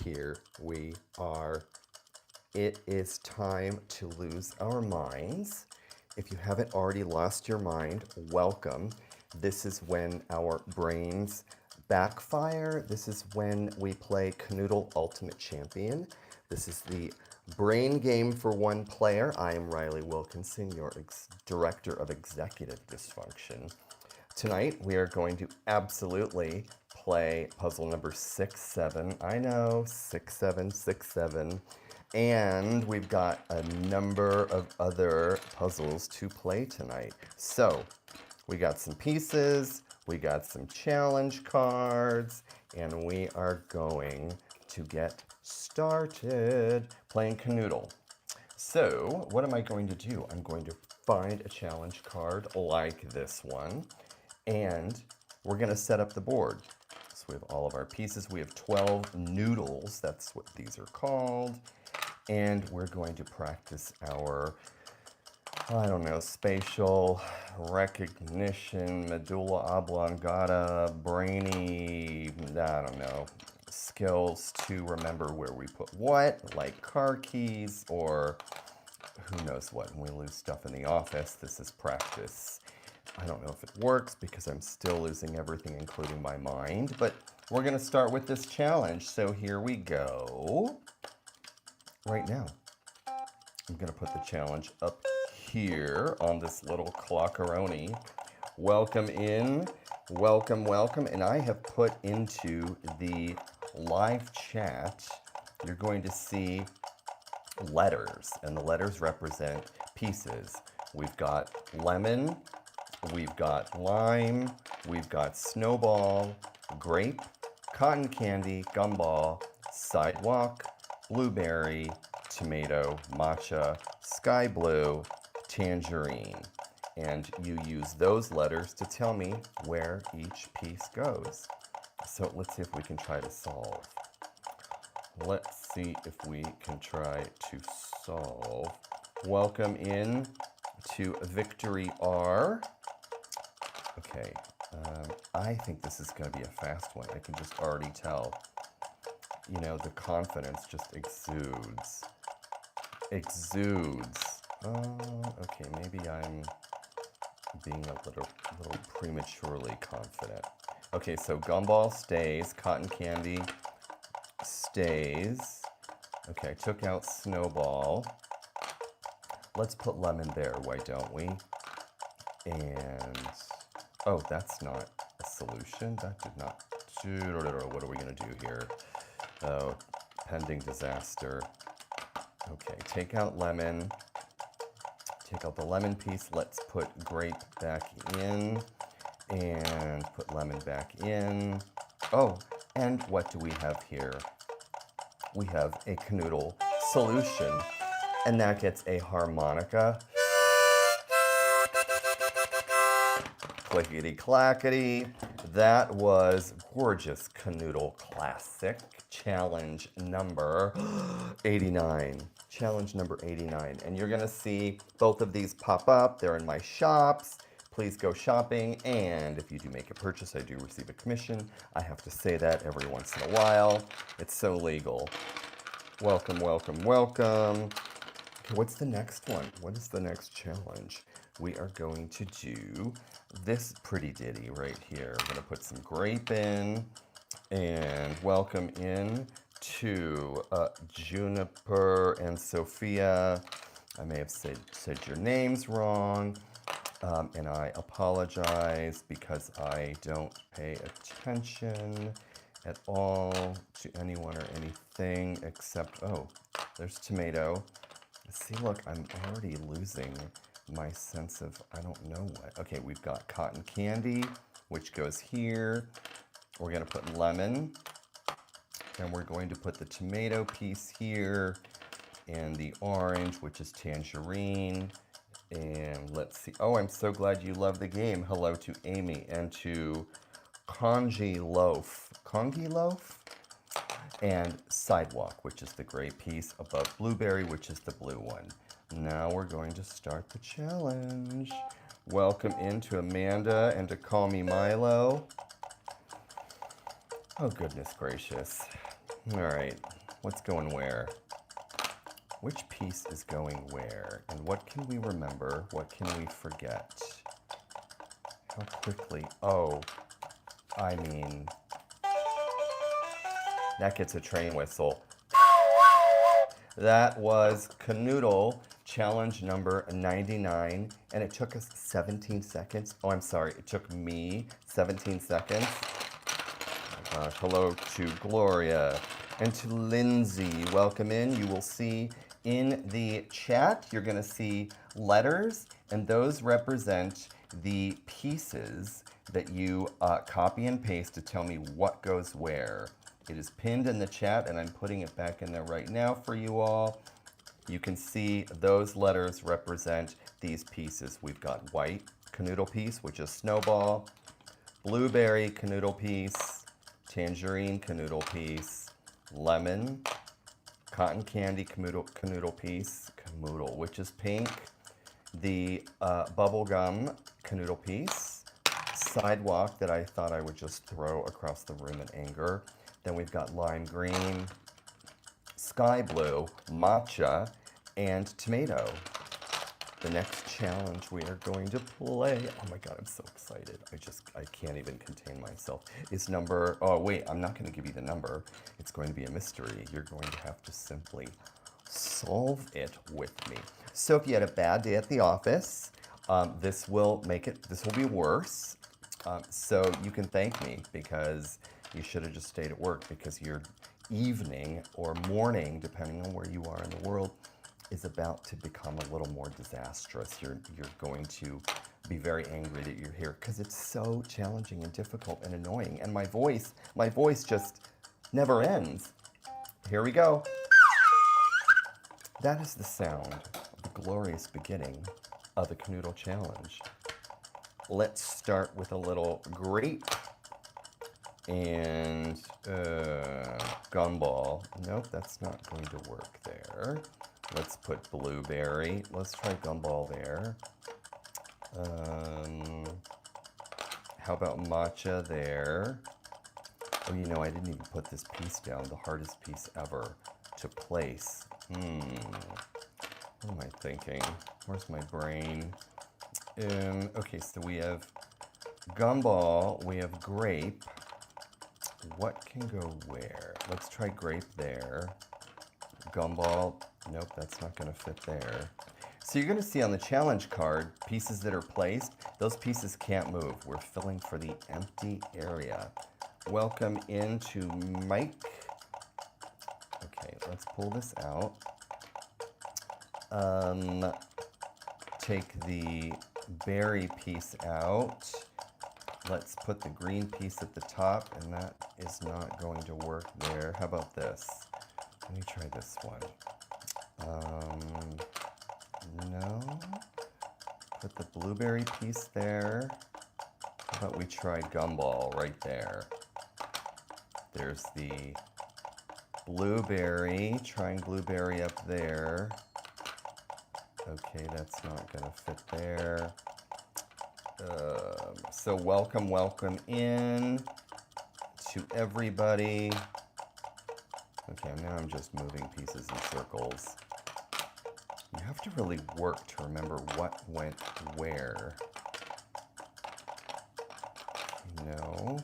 Here we are. It is time to lose our minds. If you haven't already lost your mind, welcome. This is when our brains backfire. This is when we play Kanoodle Ultimate Champion. This is the brain game for one player. I am Riley Wilkinson, your Director of Executive Dysfunction. Tonight, we are going to absolutely play puzzle number 6-7. I know, 6-7. And we've got a number of other puzzles to play tonight. So, we got some pieces, we got some challenge cards, and we are going to get started playing Kanoodle. So, what am I going to do? I'm going to find a challenge card like this one, and we're going to set up the board. So we have all of our pieces. We have 12 noodles. That's what these are called. And we're going to practice our, I don't know, spatial recognition, medulla oblongata, brainy, I don't know, skills to remember where we put what, like car keys or who knows what. When we lose stuff in the office, this is practice. I don't know if it works because I'm still losing everything, including my mind, but we're going to start with this challenge. So here we go. Right now, I'm going to put the challenge up here on this little clockaroni. Welcome in, welcome, and I have put into the live chat, you're going to see letters, and the letters represent pieces. We've got lemon, we've got lime, we've got snowball, grape, cotton candy, gumball, sidewalk, blueberry, tomato, matcha, sky blue, tangerine. And you use those letters to tell me where each piece goes. So let's see if we can try to solve. Let's see if we can try to solve. Welcome in to Victory R. Okay, I think this is going to be a fast one. I can just already tell. You know, the confidence just exudes. Okay, maybe I'm being a little prematurely confident. Okay, so gumball stays, cotton candy stays. Okay, I took out snowball. Let's put lemon there, why don't we? And, oh, that's not a solution. That did not, what are we gonna do here? Oh, pending disaster. Okay, take out lemon. Take out the lemon piece. Let's put grape back in and put lemon back in. Oh, and what do we have here? We have a Kanoodle solution, and that gets a harmonica. Clickety clackety. That was gorgeous Kanoodle classic. Challenge number 89. Challenge number 89. And you're going to see both of these pop up. They're in my shops. Please go shopping. And if you do make a purchase, I do receive a commission. I have to say that every once in a while. It's so legal. Welcome, welcome, welcome. Okay, what's the next one? What is the next challenge? We are going to do this pretty ditty right here. I'm going to put some grape in. And welcome in to Juniper and Sophia. I may have said your names wrong, and I apologize because I don't pay attention at all to anyone or anything except, oh, there's tomato. See, look, I'm already losing my sense of, I don't know what. Okay, we've got cotton candy, which goes here. We're going to put lemon, and we're going to put the tomato piece here, and the orange, which is tangerine, and let's see. Oh, I'm so glad you love the game. Hello to Amy, and to Congi Loaf, and sidewalk, which is the gray piece, above blueberry, which is the blue one. Now we're going to start the challenge. Welcome into Amanda and to Call Me Milo. Oh, goodness gracious. All right, what's going where? Which piece is going where? And what can we remember? What can we forget? How quickly? Oh, I mean, that gets a train whistle. That was Kanoodle challenge number 99, and it took us 17 seconds. Oh, I'm sorry, it took me 17 seconds. Hello to Gloria and to Lindsay. Welcome in. You will see in the chat, you're going to see letters, and those represent the pieces that you copy and paste to tell me what goes where. It is pinned in the chat, and I'm putting it back in there right now for you all. You can see those letters represent these pieces. We've got white Kanoodle piece, which is Snowball, blueberry Kanoodle piece, tangerine Kanoodle piece, lemon, cotton candy Kanoodle piece, Kanoodle, which is pink, the bubblegum Kanoodle piece, Sidewalk that I thought I would just throw across the room in anger. Then we've got lime green, sky blue, matcha, and tomato. The next challenge we are going to play, oh my God, I'm so excited. I can't even contain myself, is number, oh wait, I'm not gonna give you the number. It's going to be a mystery. You're going to have to simply solve it with me. So if you had a bad day at the office, this will be worse. So you can thank me, because you should have just stayed at work, because your evening or morning, depending on where you are in the world, is about to become a little more disastrous. You're going to be very angry that you're here, because it's so challenging and difficult and annoying. And my voice just never ends. Here we go. That is the sound of the glorious beginning of the Kanoodle challenge. Let's start with a little grape and gumball. Nope, that's not going to work there. Let's put blueberry. Let's try gumball there. How about matcha there? Oh, you know, I didn't even put this piece down, the hardest piece ever to place. What am I thinking? Where's my brain? Okay, so we have gumball, we have grape. What can go where? Let's try grape there. Gumball, nope, that's not gonna fit there. So you're gonna see on the challenge card, pieces that are placed, those pieces can't move. We're filling for the empty area. Welcome into Mike. Okay, let's pull this out. Take the berry piece out. Let's put the green piece at the top, and that is not going to work there. How about this? Let me try this one. No. Put the blueberry piece there. How about we try gumball right there? There's the blueberry, trying blueberry up there. Okay, that's not gonna fit there. So welcome in to everybody. Okay, now I'm just moving pieces in circles. You have to really work to remember what went where. No.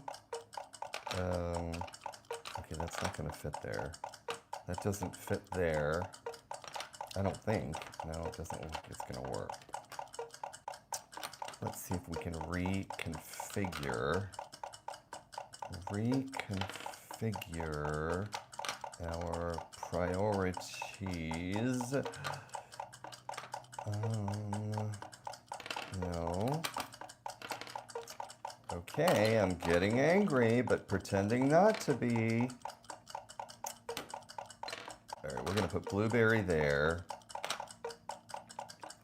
Okay, that's not gonna fit there. That doesn't fit there. I don't think. No, it doesn't look like it's gonna work. Let's see if we can reconfigure our priorities. No. Okay, I'm getting angry, but pretending not to be. All right, we're gonna put blueberry there.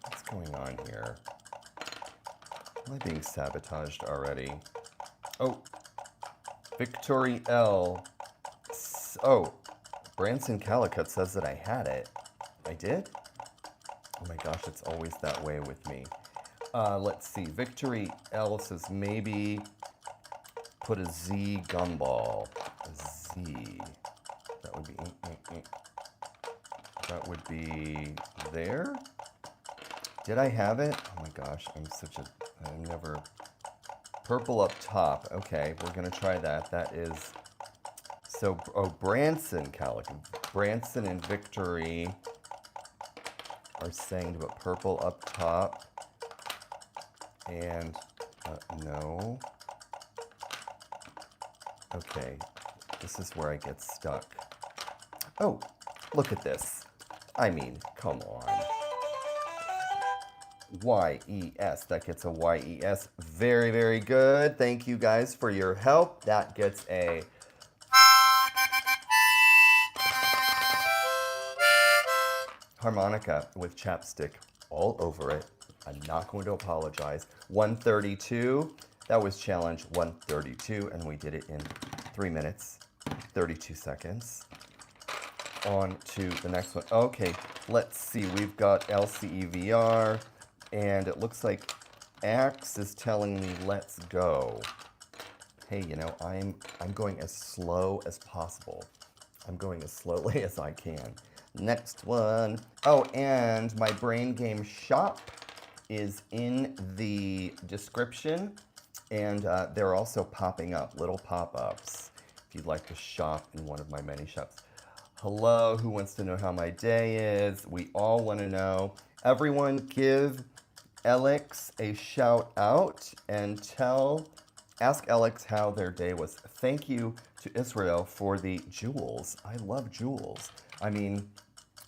What's going on here? Am I being sabotaged already? Oh, Victory L. Oh, Branson Calicut says that I had it. I did? Oh my gosh, it's always that way with me. Let's see. Victory L says maybe put a Z gumball. A Z. That That would be, that would be there. Did I have it? Oh my gosh, I'm never, purple up top. Okay, we're gonna try that. That is, so, oh, Branson, Branson and Victory are saying to put purple up top. And, no. Okay, this is where I get stuck. Oh, look at this. I mean, come on. Y-E-S, that gets a Y-E-S. Very, very good. Thank you guys for your help. That gets a harmonica with chapstick all over it. I'm not going to apologize. 132, that was challenge 132, and we did it in 3 minutes, 32 seconds. On to the next one. Okay, let's see, we've got LCEVR, and it looks like Axe is telling me let's go. Hey, you know, I'm going as slow as possible. I'm going as slowly as I can. Next one. Oh, and my brain game shop is in the description, and they're also popping up, little pop-ups, if you'd like to shop in one of my many shops. Hello, who wants to know how my day is? We all want to know. Everyone give Alex a shout out and ask Alex how their day was. Thank you to Israel for the jewels. I love jewels. I mean,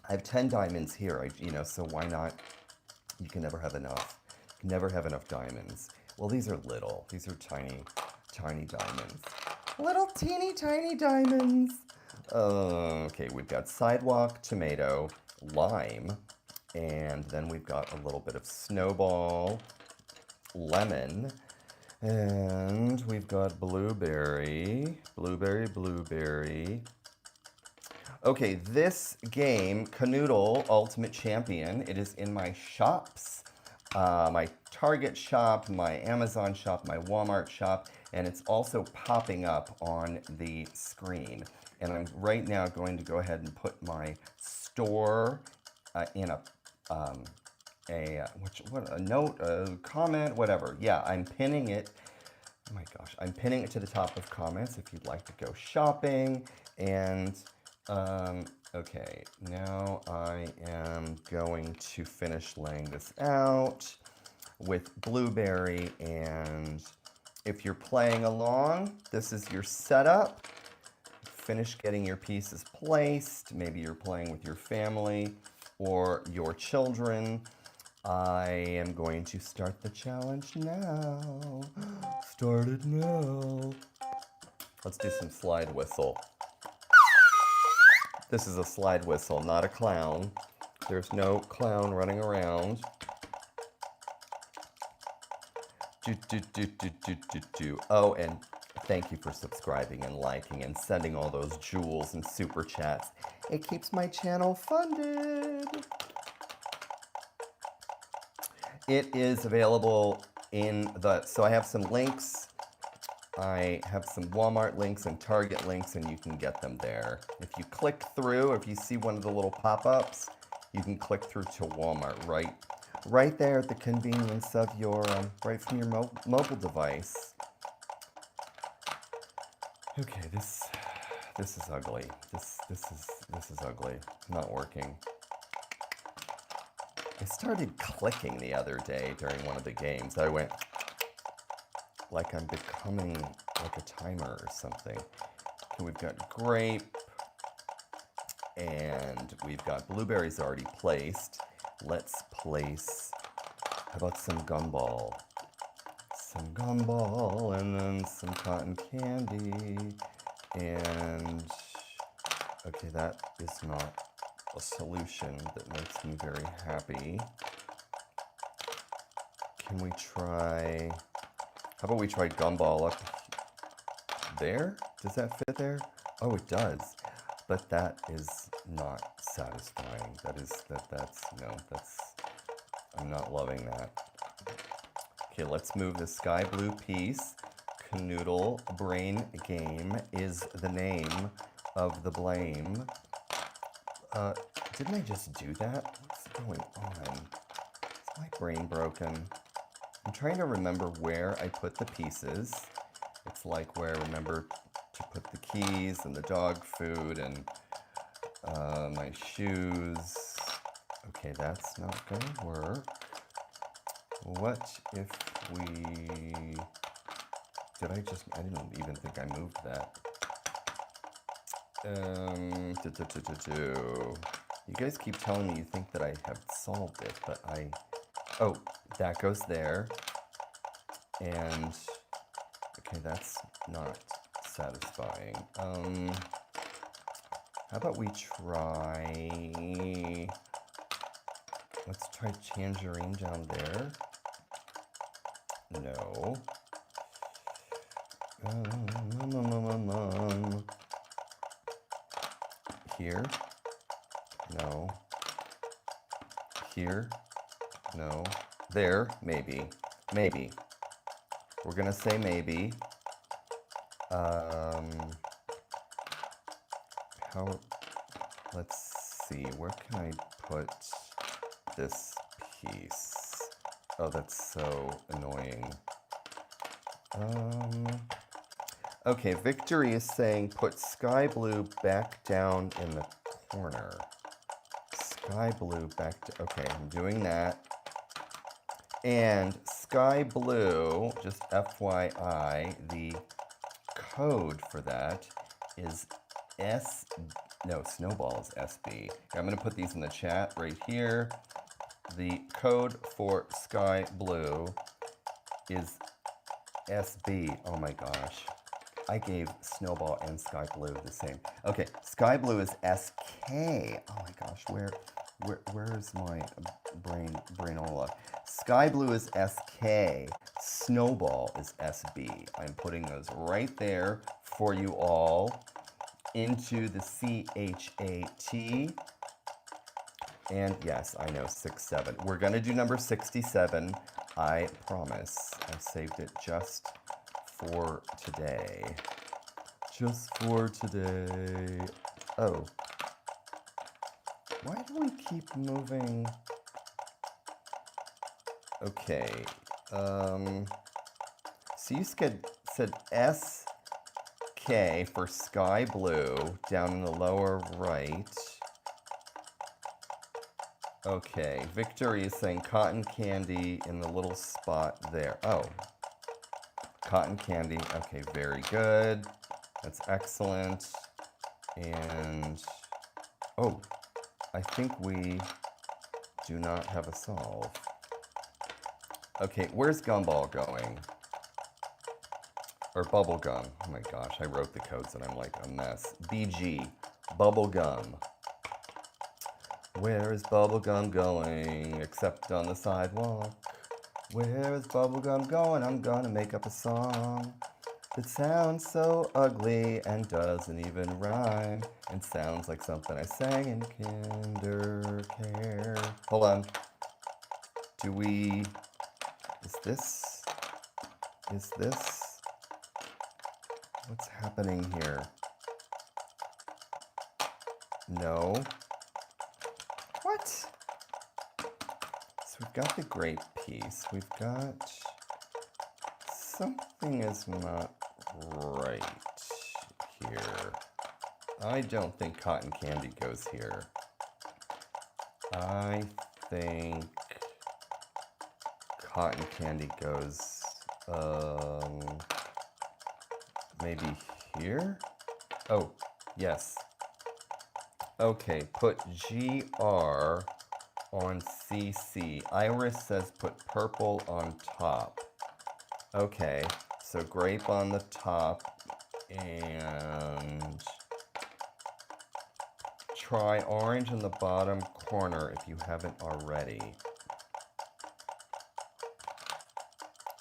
I have 10 diamonds here, you know, so why not? You can never have enough. You can never have enough diamonds. Well, these are little. These are tiny, tiny diamonds. Little teeny tiny diamonds. Okay, we've got Sidewalk, tomato, lime, and then we've got a little bit of Snowball, lemon, and we've got blueberry, blueberry. Okay, this game, Kanoodle Ultimate Champion, it is in my shops, my Target shop, my Amazon shop, my Walmart shop, and it's also popping up on the screen. And I'm right now going to go ahead and put my store in a note, a comment, whatever. Yeah, I'm pinning it. Oh my gosh, I'm pinning it to the top of comments if you'd like to go shopping. And okay, now I am going to finish laying this out with blueberry, and if you're playing along, this is your setup. Finish getting your pieces placed. Maybe you're playing with your family or your children. I am going to start the challenge now. Start it now. Let's do some slide whistle. This is a slide whistle, not a clown. There's no clown running around. Oh, and thank you for subscribing and liking and sending all those jewels and super chats. It keeps my channel funded. It is available in so I have some links. I have some Walmart links and Target links, and you can get them there. If you click through, if you see one of the little pop-ups, you can click through to Walmart right there at the convenience of your, right from your mobile device. Okay, this is ugly. This is ugly. Not working. I started clicking the other day during one of the games. I went like I'm becoming like a timer or something. Okay, we've got grape, and we've got blueberries already placed. Let's place, how about some gumball? Some gumball, and then some cotton candy. And, okay, that is not a solution that makes me very happy. Can we try, how about we try gumball up there? Does that fit there? Oh, it does. But that is not satisfying. I'm not loving that. Okay, let's move the sky blue piece. Kanoodle Brain Game is the name of the blame. Didn't I just do that? What's going on? Is my brain broken? I'm trying to remember where I put the pieces. It's like where I remember to put the keys and the dog food and my shoes. Okay, that's not gonna work. What if we... I didn't even think I moved that. You guys keep telling me you think that I have solved it, but oh, that goes there. And, okay, that's not satisfying. How about we try... Let's try Tangerine down there. No. Here? No. Here? No. There? Maybe. Maybe. We're gonna say maybe. Let's see, where can I put this piece? Oh, that's so annoying. Okay, Victory is saying put sky blue back down in the corner. Sky blue back to, okay, I'm doing that. And sky blue, just FYI, the code for that is Snowball is SB. I'm gonna put these in the chat right here. The code for sky blue is SB. Oh my gosh. I gave Snowball and Sky Blue the same. Okay, Sky Blue is SK. Oh my gosh, where is my brainola? Sky Blue is SK. Snowball is SB. I'm putting those right there for you all into the CHAT. And yes, I know, 6-7. We're gonna do number 67. I promise. I saved it just for today. Just for today. Oh. Why do we keep moving? Okay. So you said SK for sky blue down in the lower right. Okay. Victory is saying cotton candy in the little spot there. Oh. Cotton candy. Okay, very good. That's excellent. And, oh, I think we do not have a solve. Okay, where's Gumball going? Or Bubblegum. Oh my gosh, I wrote the codes and I'm like a mess. BG, Bubblegum. Where is Bubblegum going? Except on the sidewalk. Where is Bubblegum going? I'm gonna make up a song that sounds so ugly and doesn't even rhyme and sounds like something I sang in kindercare. Hold on. Is this? What's happening here? No. What? So we've got the grape piece. We've got... Something is not right here. I don't think cotton candy goes here. I think cotton candy goes, maybe here? Oh, yes. Okay, put GR on CC. Iris says put purple on top. Okay, so grape on the top and try orange in the bottom corner if you haven't already.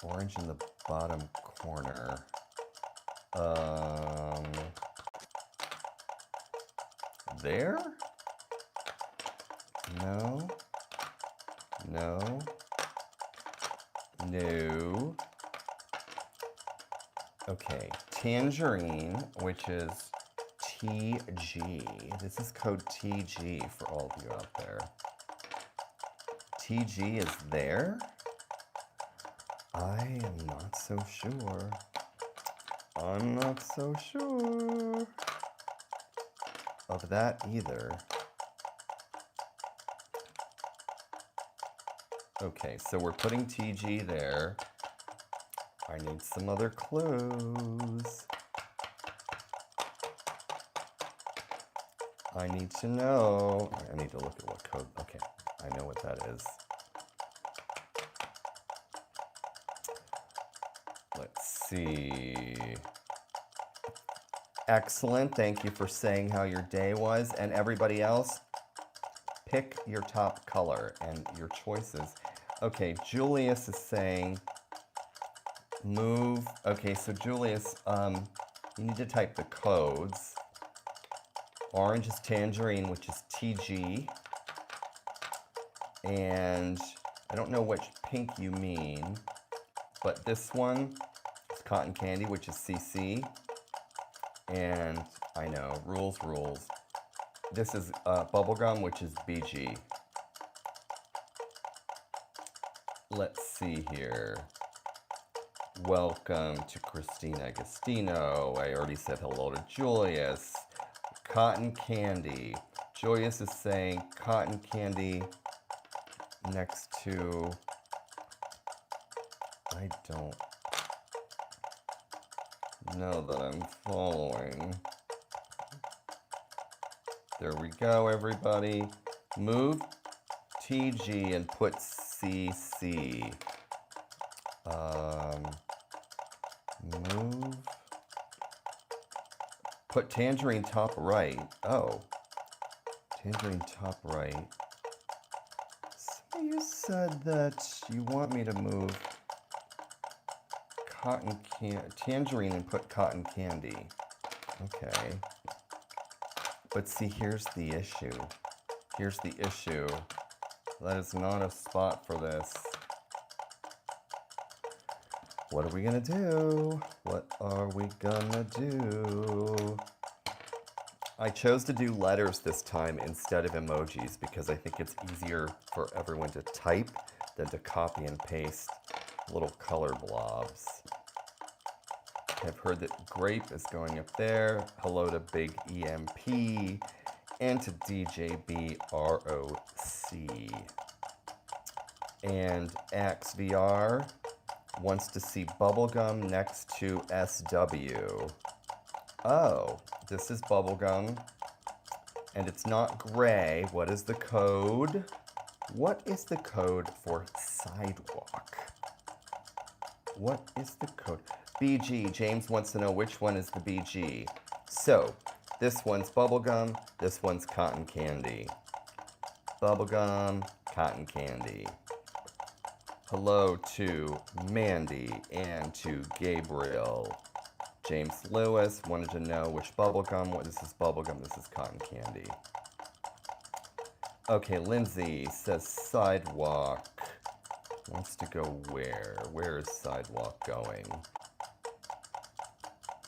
Orange in the bottom corner. There? No. No. No. Okay, Tangerine, which is TG. This is code TG for all of you out there. TG is there? I am not so sure. I'm not so sure of that either. Okay, so we're putting TG there. I need some other clues. I need to know. I need to look at what code. Okay, I know what that is. Let's see. Excellent. Thank you for saying how your day was. And everybody else, pick your top color and your choices. Okay, Julius is saying move. Okay, so Julius, you need to type the codes. Orange is tangerine, which is TG. And I don't know which pink you mean, but this one is cotton candy, which is CC. And I know, rules. This is bubblegum, which is BG. Let's see here. Welcome to Christina Agostino. I already said hello to Julius. Cotton candy. Julius is saying cotton candy next to, I don't know that I'm following. There we go, everybody. Move TG and put CC. Move. Put tangerine top right. Oh. Tangerine top right. So you said that you want me to move tangerine and put cotton candy. Okay. But see, here's the issue. Here's the issue. That is not a spot for this. What are we gonna do? What are we gonna do? I chose to do letters this time instead of emojis because I think it's easier for everyone to type than to copy and paste little color blobs. I've heard that Grape is going up there. Hello to Big EMP and to DJB ROC. And XVR wants to see bubblegum next to SW. Oh, this is bubblegum. And it's not gray. What is the code? What is the code for sidewalk? What is the code? BG. James wants to know which one is the BG. So, this one's bubblegum, this one's cotton candy. Bubblegum, cotton candy. Hello to Mandy and to Gabriel. James Lewis wanted to know which bubblegum. This is bubblegum, this is cotton candy. Okay, Lindsay says sidewalk. Wants to go where? Where is sidewalk going?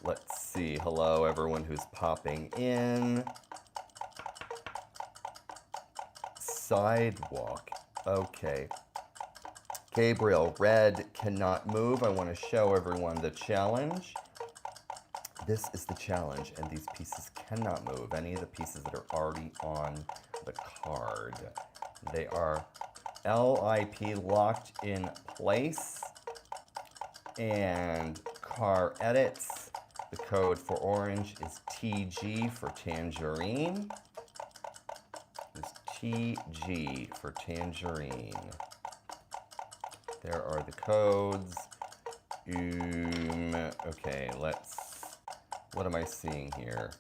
Let's see. Hello, everyone who's popping in. Sidewalk. Okay. Gabriel, red cannot move. I want to show everyone the challenge. This is the challenge, and these pieces cannot move. Any of the pieces that are already on the card. They are LIP, locked in place. And car edits. The code for orange is TG for tangerine. It's TG for tangerine. There are the codes. Okay, what am I seeing here?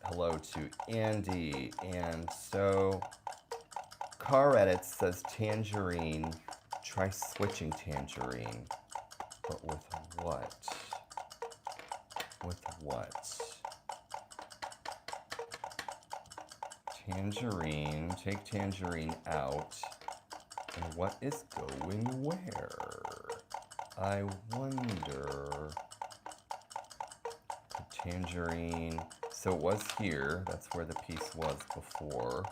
Hello to Andy. And so, car edits says tangerine. Try switching tangerine. But with what? With what? Tangerine. Take tangerine out. And what is going where? I wonder. Tangerine. So it was here. That's where the piece was before.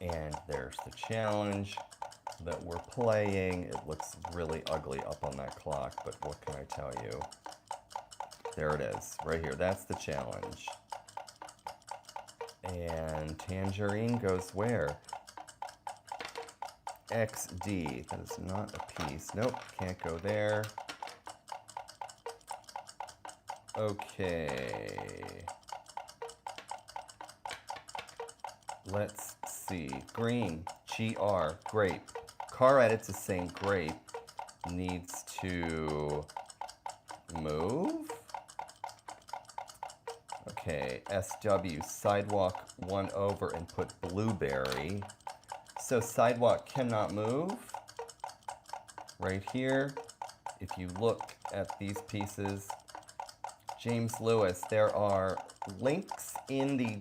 And there's the challenge that we're playing. It looks really ugly up on that clock, but what can I tell you? There it is, right here. That's the challenge. And Tangerine goes where? XD. That is not a piece. Nope, can't go there. Okay. Let's see. Green. GR. Grape. Car Edits is saying Grape needs to move. Okay. SW. Sidewalk 1 over and put Blueberry. So Sidewalk cannot move. Right here. If you look at these pieces, James Lewis, there are links in the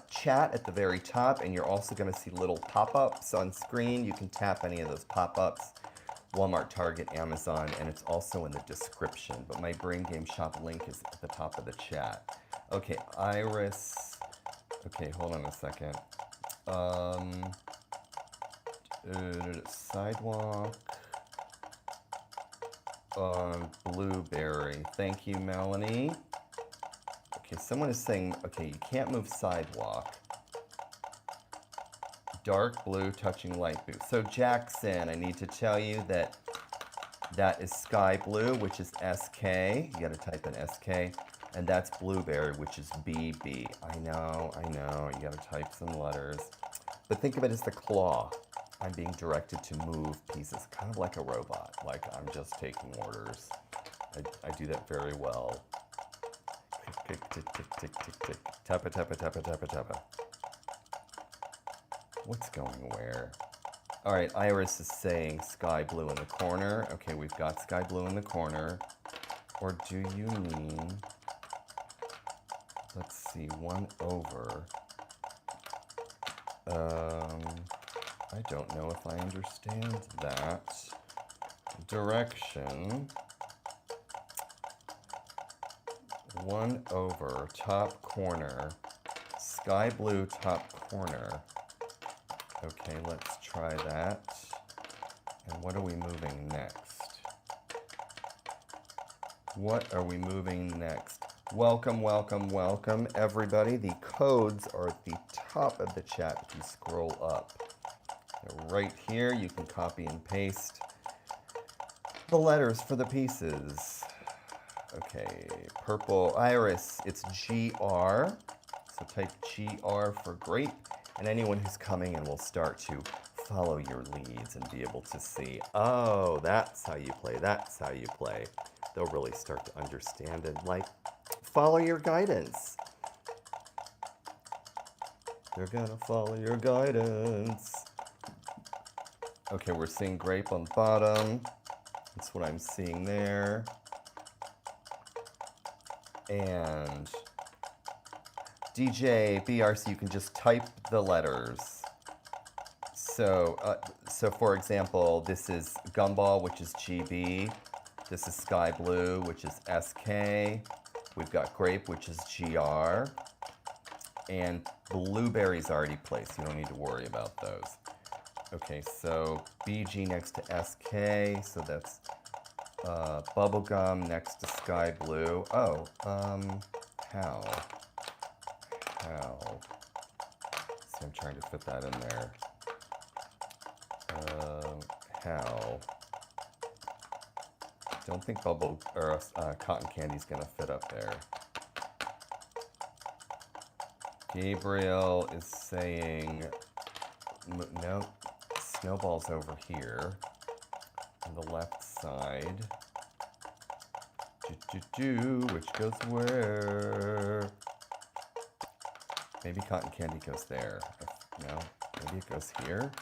chat at the very top, and you're also going to see little pop-ups on screen. You can tap any of those pop-ups. Walmart, Target, Amazon, and it's also in the description. But my Brain Game Shop link is at the top of the chat. Okay, Iris. Okay, hold on a second. Sidewalk. Blueberry. Thank you, Melanie. Okay, someone is saying, okay, you can't move Sidewalk. Dark blue touching light blue. So Jackson, I need to tell you that that is sky blue, which is SK. You gotta type in SK. And that's blueberry, which is BB. I know, you gotta type some letters. But think of it as the claw. I'm being directed to move pieces, kind of like a robot, like I'm just taking orders. I do that very well. Tick, tick, tick, tick, tick, tick, tick. Tappa, tappa, tappa, tappa, tappa. What's going where? All right, Iris is saying sky blue in the corner. Okay, we've got sky blue in the corner. Or do you mean, let's see, 1 over. I don't know if I understand that. Direction. 1 over, top corner. Sky blue, top corner. Okay, let's try that. And what are we moving next? What are we moving next? Welcome, welcome, welcome, everybody. The codes are at the top of the chat if you scroll up. They're right here, you can copy and paste the letters for the pieces. Okay, purple Iris, it's GR. So type GR for Grape. And anyone who's coming in will start to follow your leads and be able to see, oh, that's how you play, that's how you play. They'll really start to understand and like follow your guidance. They're gonna follow your guidance. Okay, we're seeing Grape on the bottom. That's what I'm seeing there. And DJ, BRC, you can just type the letters. So, so for example, this is Gumball, which is GB. This is Sky Blue, which is SK. We've got Grape, which is GR. And Blueberry's already placed. You don't need to worry about those. Okay, so BG next to SK. So that's Bubblegum next to Sky Blue. Oh, how? See, I'm trying to fit that in there. How? Don't think cotton candy's gonna fit up there. Gabriel is saying, no, Snowball's over here on the left side. Which goes where? Maybe cotton candy goes there. No, maybe it goes here.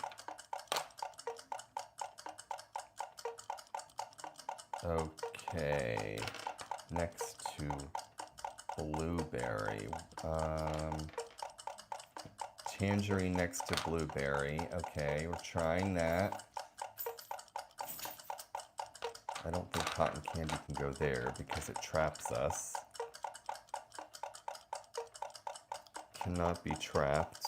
Okay, next to Blueberry. Tangerine next to Blueberry. Okay, we're trying that. I don't think cotton candy can go there because it traps us. Cannot be trapped.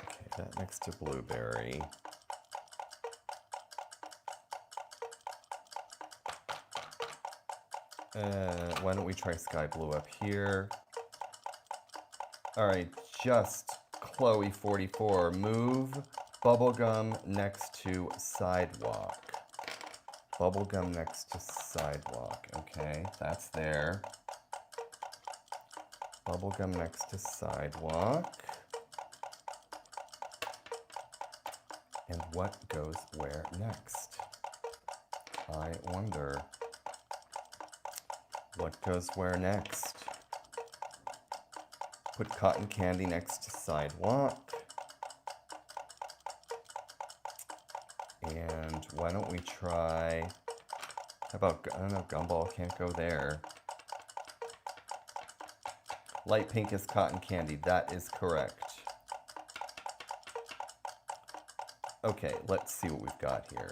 Okay, that next to blueberry. Why don't we try sky blue up here? All right, just Chloe44, move bubblegum next to sidewalk. Bubblegum next to sidewalk. Okay, that's there. Bubblegum next to sidewalk. And what goes where next? I wonder. What goes where next? Put cotton candy next to sidewalk. And why don't we try, how about, I don't know, gumball can't go there. Light pink is cotton candy, that is correct. Okay, let's see what we've got here.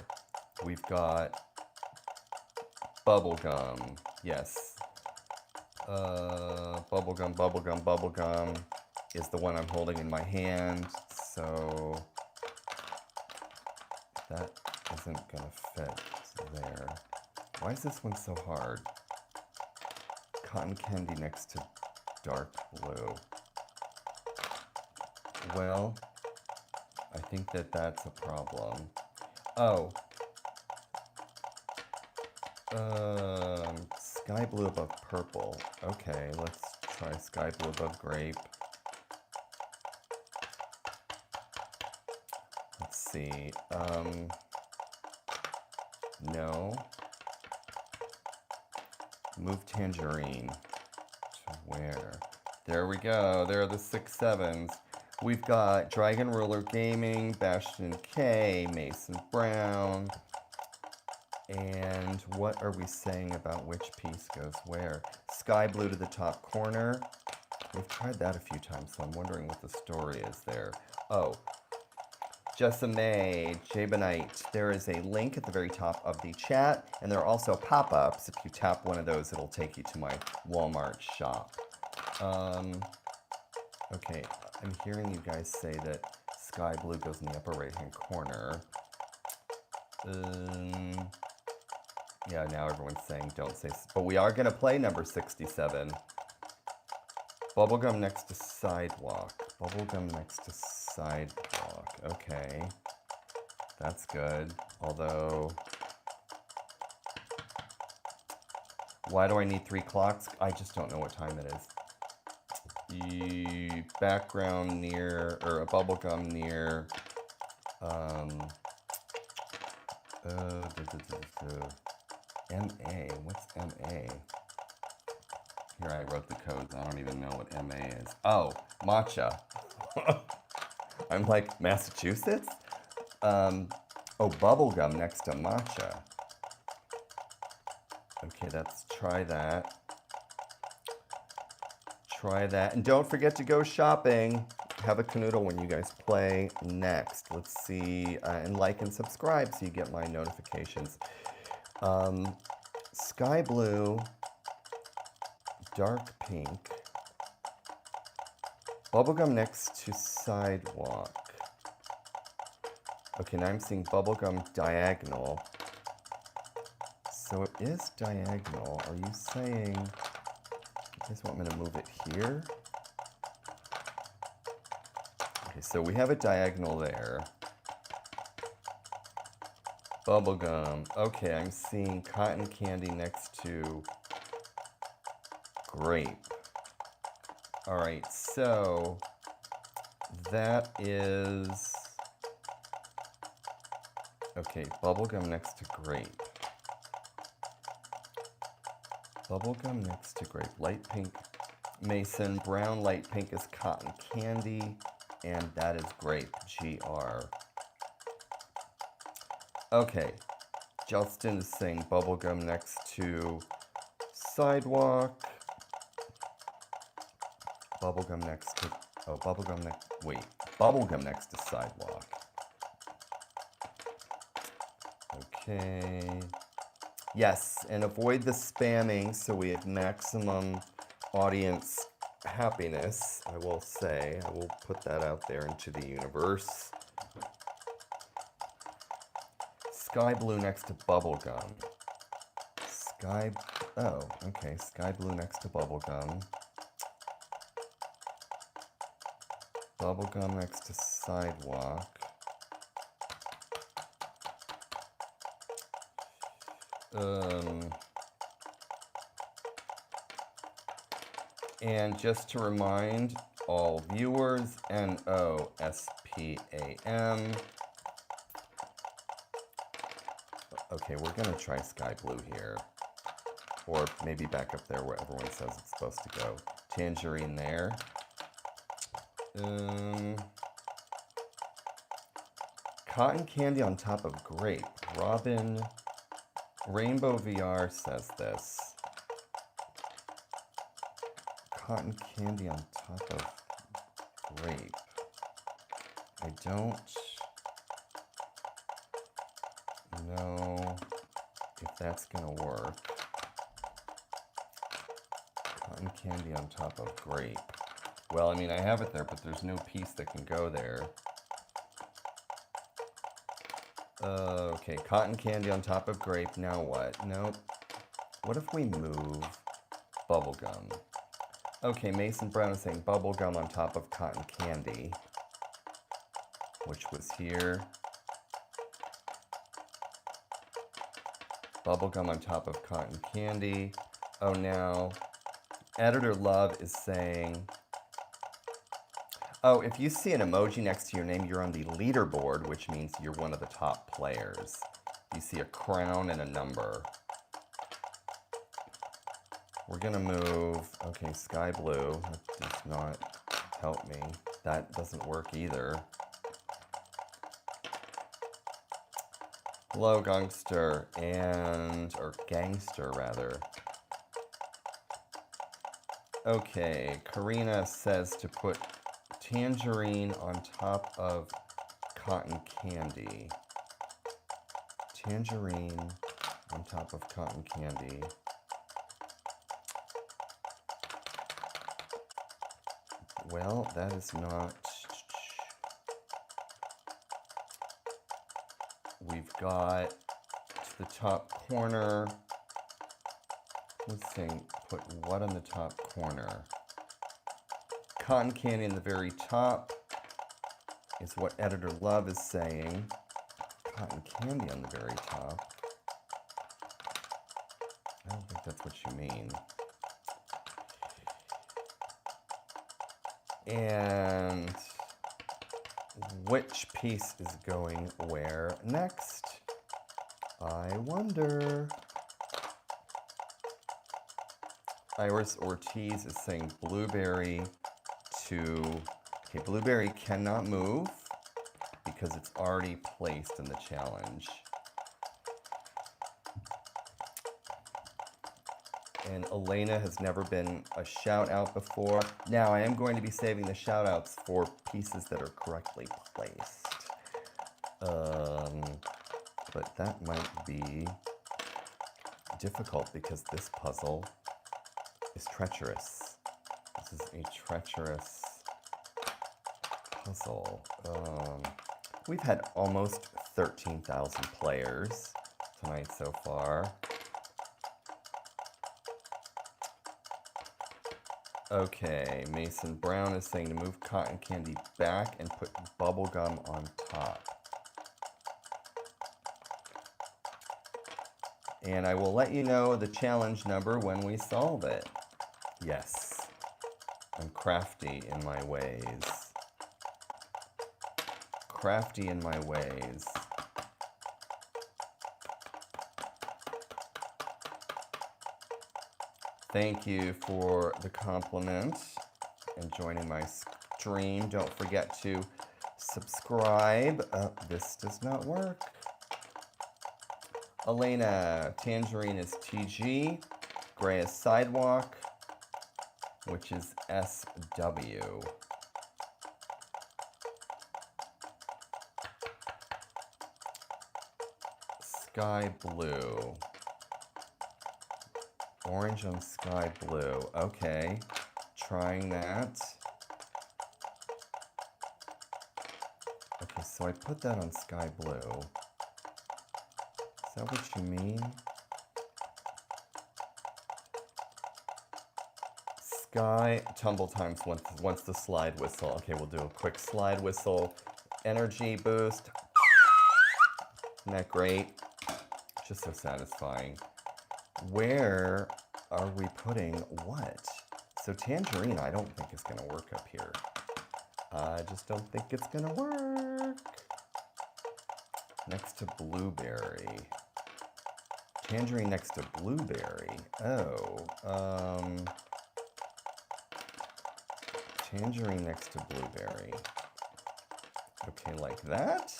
We've got bubblegum, yes. Bubblegum, bubblegum, bubblegum is the one I'm holding in my hand, so that isn't gonna fit there. Why is this one so hard? Cotton candy next to dark blue. Well, I think that that's a problem. Oh. Sky blue above purple. Okay, let's try sky blue above grape. Let's see. No. Move tangerine. To where? There we go. There are the 6 7s. We've got Dragon Ruler Gaming, Bastion K, Mason Brown. And what are we saying about which piece goes where? Sky blue to the top corner. We've tried that a few times, so I'm wondering what the story is there. Oh, Jessamay, Jabonite. There is a link at the very top of the chat, and there are also pop-ups. If you tap one of those, it'll take you to my Walmart shop. Okay, I'm hearing you guys say that sky blue goes in the upper right-hand corner. Yeah, now everyone's saying don't say, but we are gonna play number 67. Bubblegum next to sidewalk. Bubblegum next to sidewalk. Okay, that's good. Although, why do I need 3 clocks? I just don't know what time it is. The background near, or a bubblegum near, MA, what's MA? Here, I wrote the codes. I don't even know what MA is. Oh, Matcha. I'm like, Massachusetts? Oh, bubblegum next to Matcha. Okay, let's try that. Try that. And don't forget to go shopping. Have a Kanoodle when you guys play next. Let's see. And like and subscribe so you get my notifications. Sky blue, dark pink, bubblegum next to sidewalk. Okay, now I'm seeing bubblegum diagonal. So it is diagonal. Are you saying, you guys want me to move it here? Okay, so we have a diagonal there. Bubblegum. Okay, I'm seeing cotton candy next to grape. All right, so that is, okay, bubblegum next to grape. Bubblegum next to grape. Light pink, Mason. Brown, light pink is cotton candy, and that is grape, GR. Okay, Justin is saying bubblegum next to sidewalk. Bubblegum next to, oh, bubblegum next, wait, bubblegum next to sidewalk. Okay. Yes, and avoid the spamming so we have maximum audience happiness, I will say. I will put that out there into the universe. Sky blue next to bubblegum. Oh, okay, sky blue next to bubblegum. Bubblegum next to sidewalk. And just to remind all viewers, NOSPAM. Okay, we're gonna try sky blue here. Or maybe back up there where everyone says it's supposed to go. Tangerine there. Cotton candy on top of grape. Robin Rainbow VR says this. Cotton candy on top of grape. I don't know if that's gonna work. Cotton candy on top of grape. Well, I mean, I have it there, but there's no piece that can go there. Okay, cotton candy on top of grape. Now what? Nope. What if we move bubblegum? Okay, Mason Brown is saying bubblegum on top of cotton candy, which was here. Bubblegum on top of cotton candy. Oh, now Editor Love is saying, oh, if you see an emoji next to your name, you're on the leaderboard, which means you're one of the top players. You see a crown and a number. We're gonna move, okay, sky blue. That does not help me. That doesn't work either. Hello, gangster, or gangster rather. Okay, Karina says to put tangerine on top of cotton candy. Tangerine on top of cotton candy. Well, that is not... We've got to the top corner. Let's see, put what on the top corner? Cotton candy in the very top is what Editor Love is saying. Cotton candy on the very top. I don't think that's what you mean. And which piece is going where next? I wonder. Iris Ortiz is saying blueberry to... Okay, blueberry cannot move because it's already placed in the challenge. And Elena has never been a shout out before. Now, I am going to be saving the shout outs for pieces that are correctly placed. But that might be difficult because this puzzle is treacherous. This is a treacherous puzzle. We've had almost 13,000 players tonight so far. Okay, Mason Brown is saying to move cotton candy back and put bubblegum on top. And I will let you know the challenge number when we solve it. Yes, I'm crafty in my ways. Crafty in my ways. Thank you for the compliment and joining my stream. Don't forget to subscribe. This does not work. Elena, Tangerine is TG. Gray is Sidewalk, which is SW. sky blue. Orange on sky blue. Okay, trying that. Okay, so I put that on sky blue. Is that what you mean? Sky tumble times once the slide whistle. Okay, we'll do a quick slide whistle. Energy boost. Isn't that great? Just so satisfying. Where are we putting what? So Tangerine, I don't think is going to work up here. I just don't think it's going to work. Next to Blueberry. Tangerine next to Blueberry. Oh, Tangerine next to Blueberry. Okay, like that.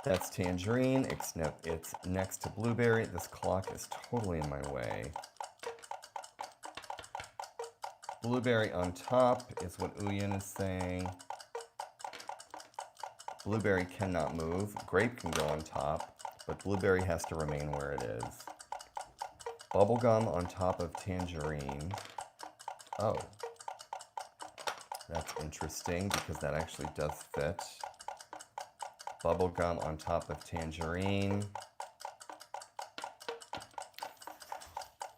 That's Tangerine. It's next to Blueberry. This clock is totally in my way. Blueberry on top is what Uyen is saying. Blueberry cannot move. Grape can go on top, but Blueberry has to remain where it is. Bubblegum on top of Tangerine. Oh. That's interesting because that actually does fit. Bubblegum on top of Tangerine.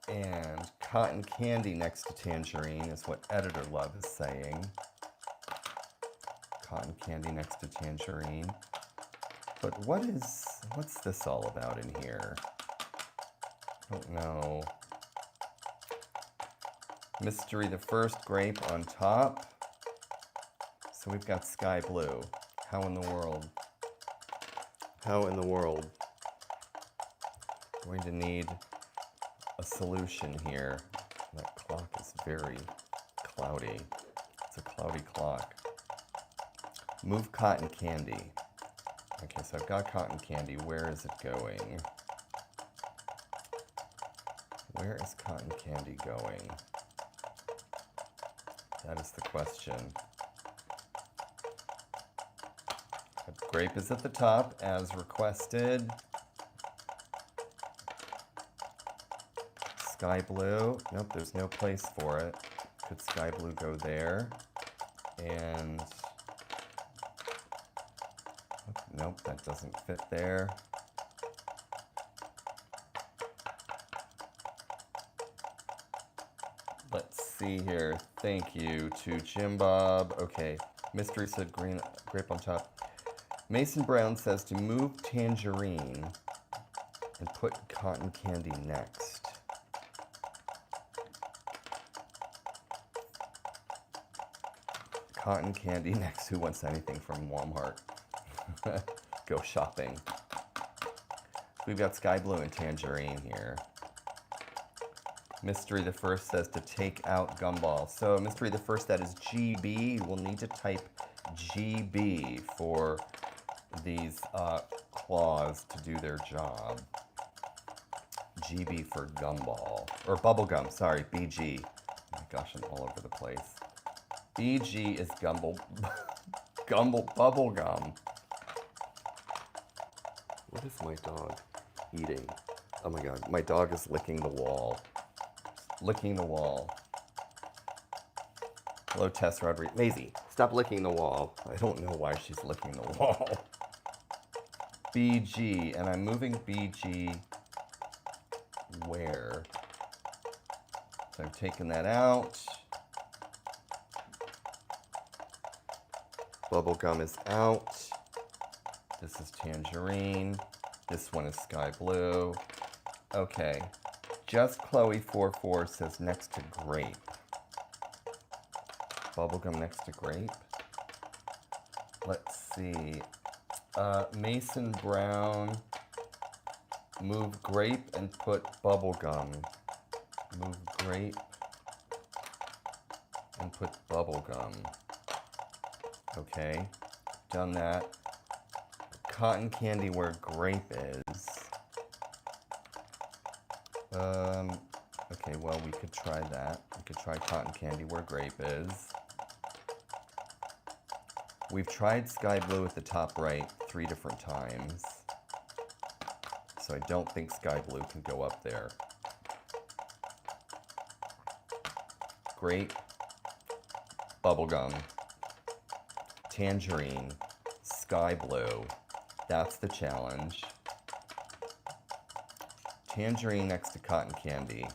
And cotton candy next to Tangerine is what Editor Love is saying. Cotton candy next to Tangerine. But what's this all about in here? I don't know. Mystery the First, Grape on top. So we've got sky blue. How in the world? How in the world? Going to need a solution here. That clock is very cloudy. It's a cloudy clock. Move cotton candy. Okay, so I've got cotton candy. Where is it going? Where is cotton candy going? That is the question. Grape is at the top, as requested. Sky blue. Nope, there's no place for it. Could sky blue go there? And... nope, that doesn't fit there. Let's see here. Thank you to Jim Bob. Okay, Mystery said grape on top. Mason Brown says to move Tangerine and put cotton candy next. Cotton candy next. Who wants anything from Walmart? Go shopping. We've got sky blue and Tangerine here. Mystery the First says to take out Gumball. So Mystery the First, that is GB. We'll need to type GB for these claws to do their job. GB for Gumball. Or Bubblegum, sorry, BG. Oh my gosh, I'm all over the place. BG is Bubblegum. What is my dog eating? Oh my god, my dog is licking the wall. Licking the wall. Hello, Tess Rodriguez. Maisie, stop licking the wall. I don't know why she's licking the wall. BG, and I'm moving BG where? So I've taken that out. Bubblegum is out. This is Tangerine. This one is sky blue. Okay. Just Chloe44 says next to Grape. Bubblegum next to Grape. Let's see. Mason Brown. Move Grape and put Bubblegum. Move Grape and put Bubblegum. Okay. Done that. Cotton candy where Grape is. Okay, well, we could try that. We could try cotton candy where Grape is. We've tried sky blue at the top right 3 different times. So I don't think sky blue can go up there. Grape, bubblegum, tangerine, sky blue. That's the challenge. Tangerine next to cotton candy.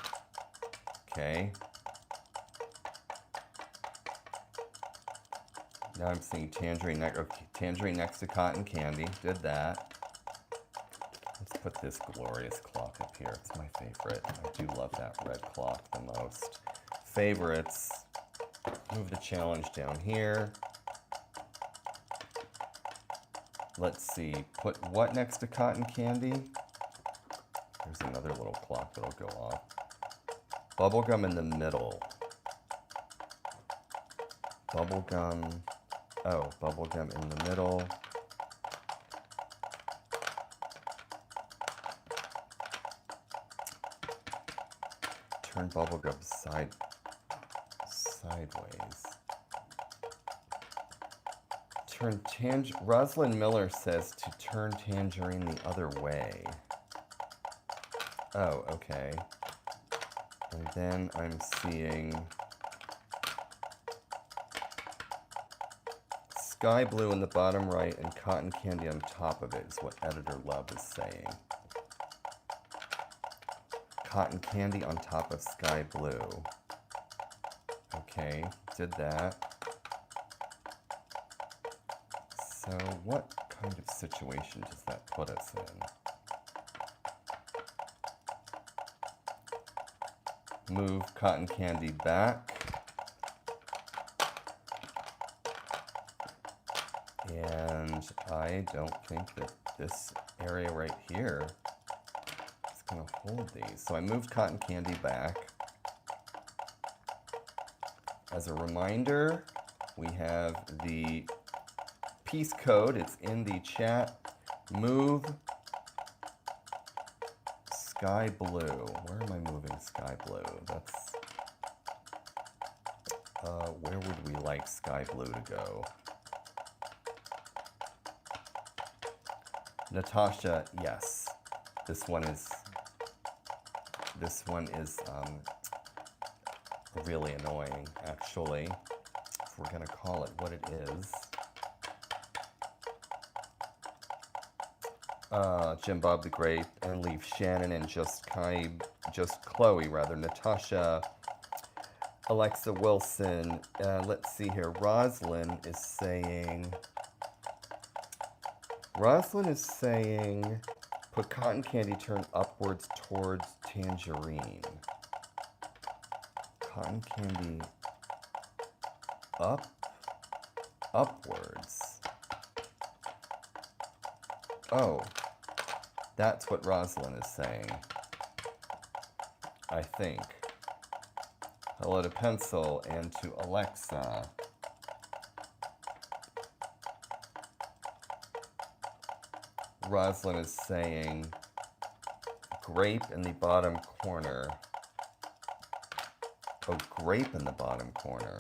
Okay. Now I'm seeing tangerine next to cotton candy. Did that. Let's put this glorious clock up here. It's my favorite. I do love that red clock the most. Favorites. Move the challenge down here. Let's see. Put what next to cotton candy? There's another little clock that'll go off. Bubblegum in the middle. Bubblegum. Oh, bubblegum in the middle. Turn bubblegum sideways. Rosalind Miller says to turn tangerine the other way. Oh, okay. And then I'm seeing sky blue in the bottom right and cotton candy on top of it is what Editor Love is saying. Cotton candy on top of sky blue. Okay, did that. So what kind of situation does that put us in? Move cotton candy back. And I don't think that this area right here is going to hold these. So I moved cotton candy back. As a reminder, we have the piece code. It's in the chat. Move sky blue. Where am I moving sky blue? That's, where would we like sky blue to go? Natasha, yes. This one is really annoying, actually, if we're gonna call it what it is. Jim Bob the Grape, and leave Shannon and just Chloe, rather. Natasha, Alexa Wilson, let's see here. Rosalind is saying, put cotton candy turn upwards towards tangerine. Cotton candy upwards. Oh, that's what Rosalind is saying, I think. Hello to Pencil and to Alexa. Rosalind is saying grape in the bottom corner. Oh, grape in the bottom corner.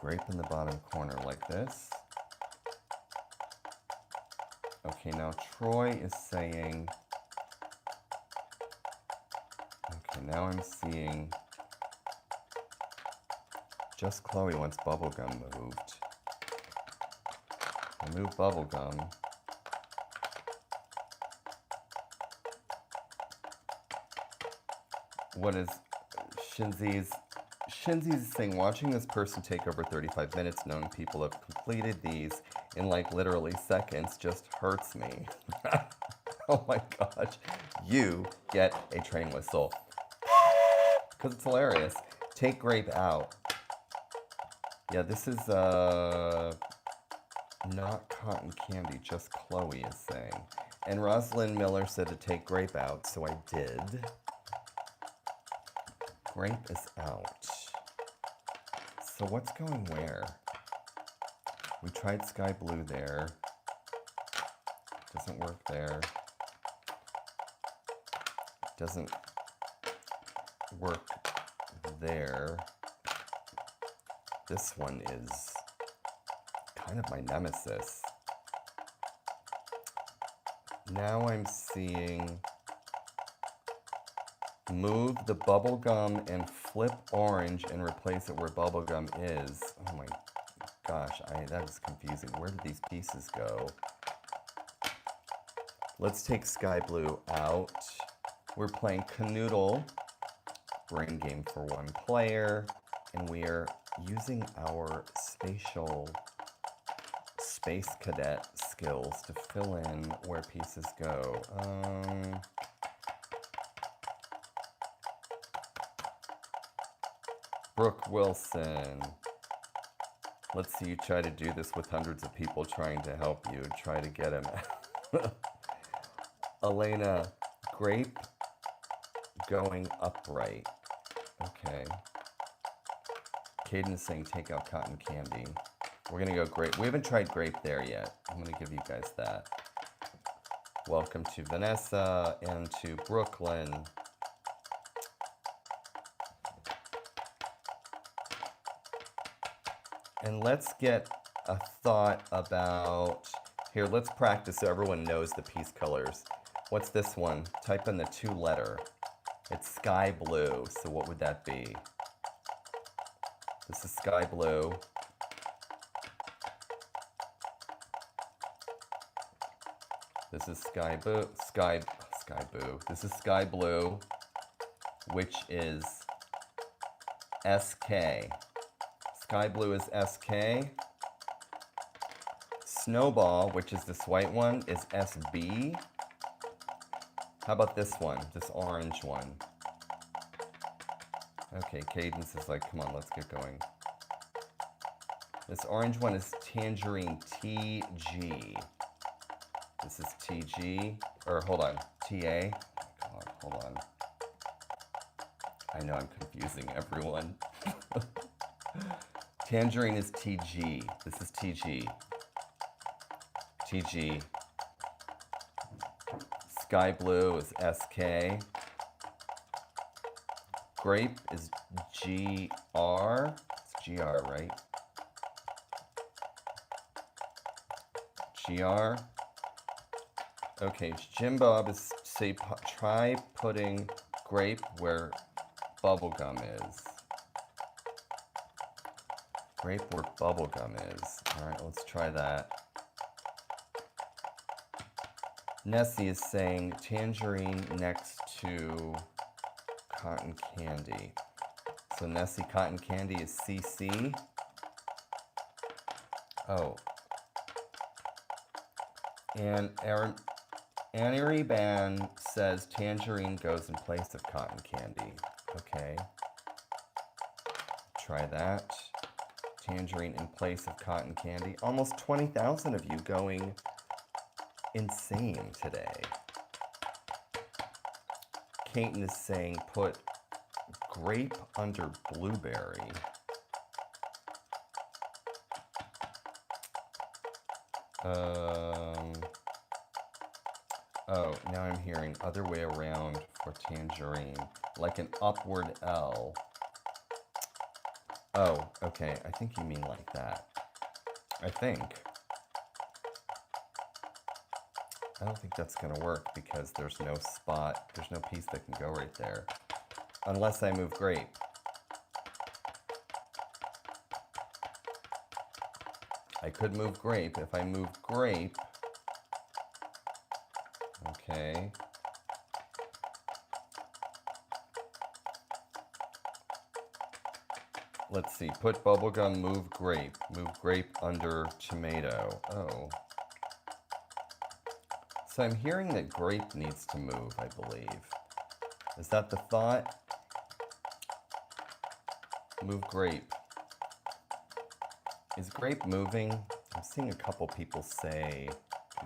Grape in the bottom corner like this. Okay, now Troy is saying, okay, now I'm seeing just Chloe wants bubblegum moved. Move bubblegum. What is Shinzi's saying, watching this person take over 35 minutes, knowing people have completed these in like literally seconds just hurts me. Oh my gosh. You get a train whistle. Because it's hilarious. Take grape out. Yeah, this is not cotton candy, just Chloe is saying. And Rosalind Miller said to take grape out, so I did. Grape is out. So what's going where? We tried sky blue there. Doesn't work there. Doesn't work there. This one is kind of my nemesis. Now I'm seeing move the bubble gum and flip orange and replace it where bubble gum is. Oh my gosh, that is confusing. Where did these pieces go? Let's take sky blue out. We're playing Kanoodle, brain game for one player, and we are using our spatial space cadet skills to fill in where pieces go. Brooke Wilson. Let's see you try to do this with hundreds of people trying to help you. Try to get him. Elena, Grape going upright. Okay. Caden is saying take out cotton candy. We're going to go Grape. We haven't tried Grape there yet. I'm going to give you guys that. Welcome to Vanessa and to Brooklyn. And let's get a thought about, here, let's practice so everyone knows the piece colors. What's this one? Type in the 2-letter. It's sky blue, so what would that be? This is sky blue. This is sky blue, This is sky blue, which is SK. Sky blue is SK. Snowball, which is this white one, is SB. How about this one, this orange one? Okay, Cadence is like, come on, let's get going. This orange one is Tangerine, TG. This is TG, or hold on, TA. Oh, hold on. I know I'm confusing everyone. Tangerine is TG. This is TG. TG. Sky blue is SK. Grape is GR. It's GR, right? GR. Okay, Jim Bob is say try putting Grape where bubblegum is. Grape where bubblegum is. All right, let's try that. Nessie is saying Tangerine next to cotton candy. So Nessie, cotton candy is CC. Oh. And Annie Reban says Tangerine goes in place of cotton candy. Okay. Try that. Tangerine in place of cotton candy. Almost 20,000 of you going insane today. Caton is saying put Grape under blueberry. Oh, now I'm hearing other way around for Tangerine, like an upward L. Oh, okay, I think you mean like that. I don't think that's gonna work because there's no spot, there's no piece that can go right there. Unless I move Grape. I could move Grape. If I move Grape, okay. Let's see, put bubblegum, move Grape. Move Grape under tomato. Oh. So I'm hearing that Grape needs to move, I believe. Is that the thought? Move Grape. Is Grape moving? I'm seeing a couple people say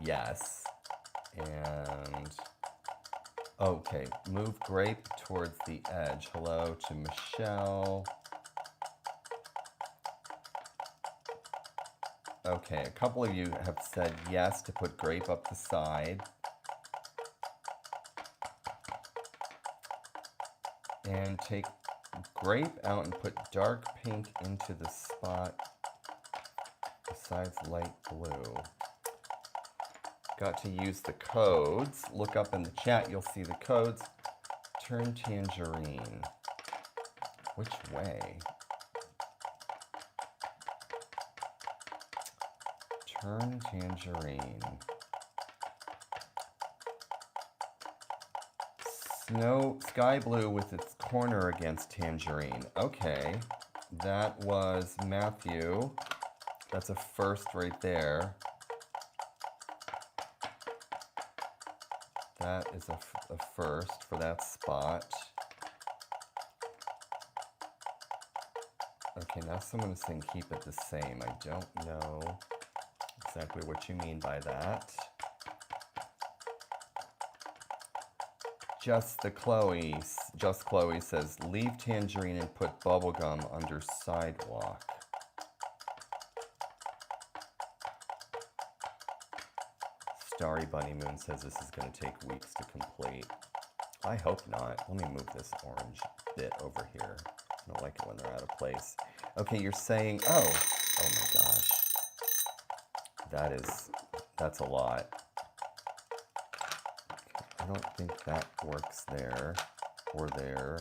yes. And, okay, move Grape towards the edge. Hello to Michelle. Okay, a couple of you have said yes to put Grape up the side. And take grape out and put dark pink into the spot besides light blue. Got to use the codes. Look up in the chat, you'll see the codes. Turn tangerine. Which way? Turn tangerine. Sky blue with its corner against tangerine. Okay, that was Matthew. That's a first right there. That is a first for that spot. Okay, now someone is saying keep it the same. I don't know exactly what you mean by that. Just Chloe says, leave tangerine and put bubblegum under sidewalk. Starry Bunny Moon says this is going to take weeks to complete. I hope not. Let me move this orange bit over here. I don't like it when they're out of place. Okay, you're saying, oh my gosh. That's a lot. I don't think that works there or there.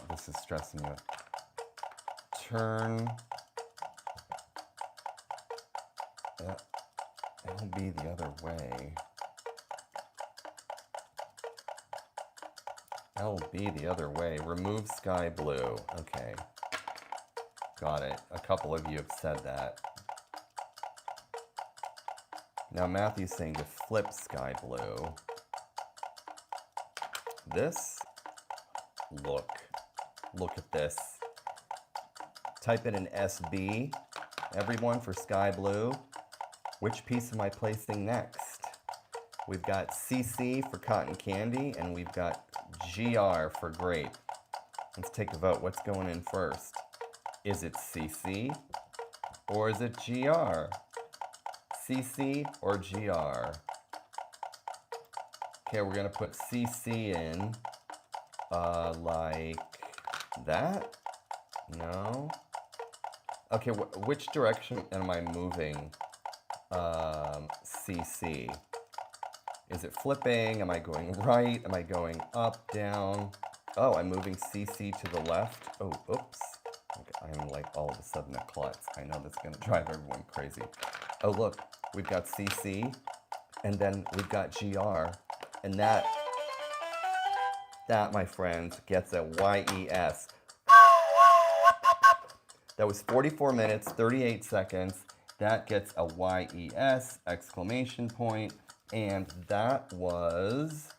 This is stressing you out. Turn LB the other way. LB the other way. Remove sky blue. Okay. Got it. A couple of you have said that. Now Matthew's saying to flip sky blue. This, look at this. Type in an SB, everyone, for sky blue. Which piece am I placing next? We've got CC for cotton candy, and we've got GR for grape. Let's take a vote. What's going in first? Is it CC or is it GR? CC or GR? Okay, we're gonna put CC in, like that? No? Okay, which direction am I moving CC? Is it flipping? Am I going right? Am I going up, down? Oh, I'm moving CC to the left. Oh, oops. Okay, I'm like all of a sudden a klutz. I know that's gonna drive everyone crazy. Oh, look, we've got CC, and then we've got GR, and that, my friends, gets a YES. That was 44 minutes, 38 seconds. That gets a YES, exclamation point, and that was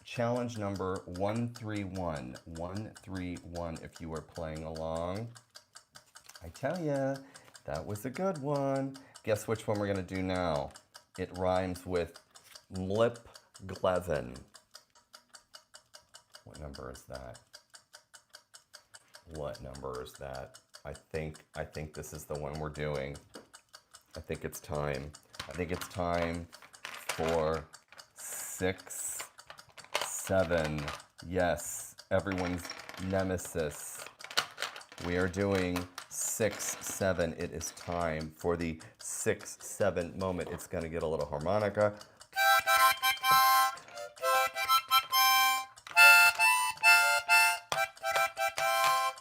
challenge number 131. 131, if you were playing along. I tell ya, that was a good one. Guess which one we're gonna do now? It rhymes with lip glevin. What number is that? What number is that? I think this is the one we're doing. I think it's time. I think it's time for 6, 7. Yes, everyone's nemesis. We are doing 6, 7. It is time for the 6, 7 moment. It's gonna get a little harmonica.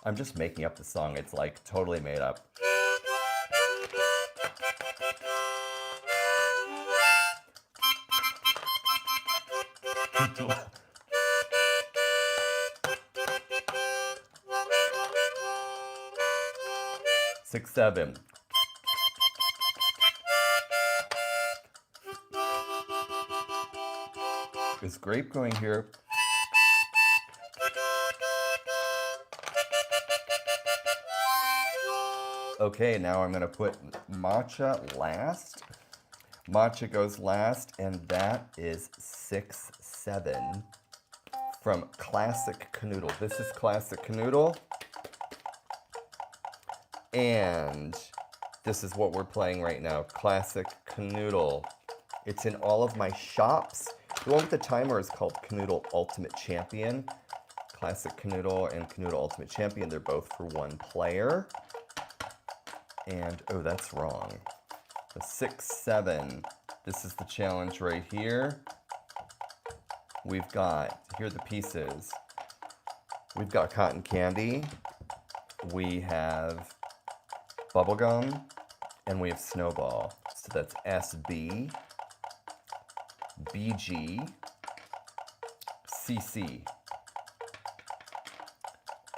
I'm just making up the song. It's like totally made up. 6, 7. Is Grape going here? Okay, now I'm gonna put Matcha last. Matcha goes last, and that is 6, 7 from Classic Kanoodle. This is Classic Kanoodle, and this is what we're playing right now. Classic Kanoodle. It's in all of my shops. The one with the timer is called Kanoodle Ultimate Champion. Classic Kanoodle and Kanoodle Ultimate Champion, they're both for one player. And, oh, that's wrong. The 6-7, this is the challenge right here. We've got, here are the pieces. We've got cotton candy, we have bubblegum, and we have Snowball. So that's SB, BG, CC.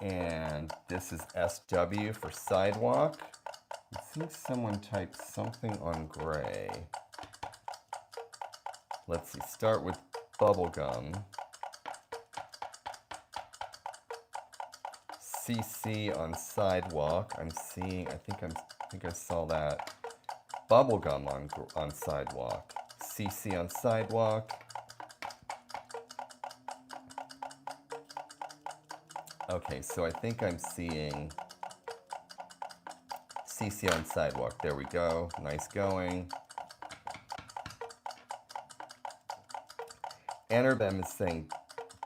And this is SW for Sidewalk. I think someone typed something on gray. Let's see, start with bubblegum. CC on Sidewalk. I'm seeing, I think I saw that. Bubblegum on Sidewalk. CC on Sidewalk. Okay, so I think I'm seeing CC on Sidewalk. There we go. Nice going. Enerbem is saying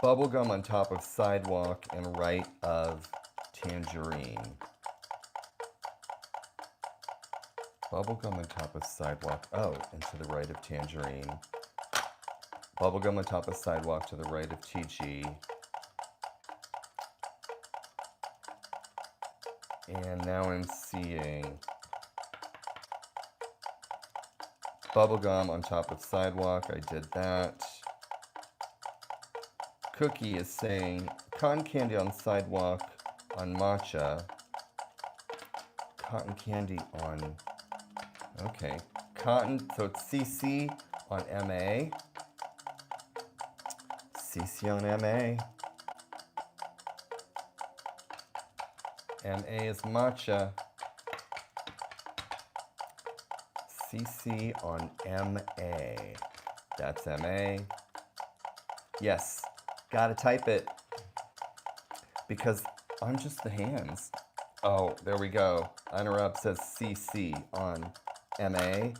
bubblegum on top of Sidewalk and right of Tangerine. Bubblegum on top of Sidewalk. Oh, and to the right of Tangerine. Bubblegum on top of Sidewalk to the right of TG. And now I'm seeing bubblegum on top of Sidewalk. I did that. Cookie is saying cotton candy on Sidewalk on Matcha. Cotton candy on, okay. Cotton, so it's CC on MA. CC on MA. MA is Matcha. CC on MA. That's MA. Yes, gotta type it. Because I'm just the hands. Oh, there we go. Anurab says CC on MA.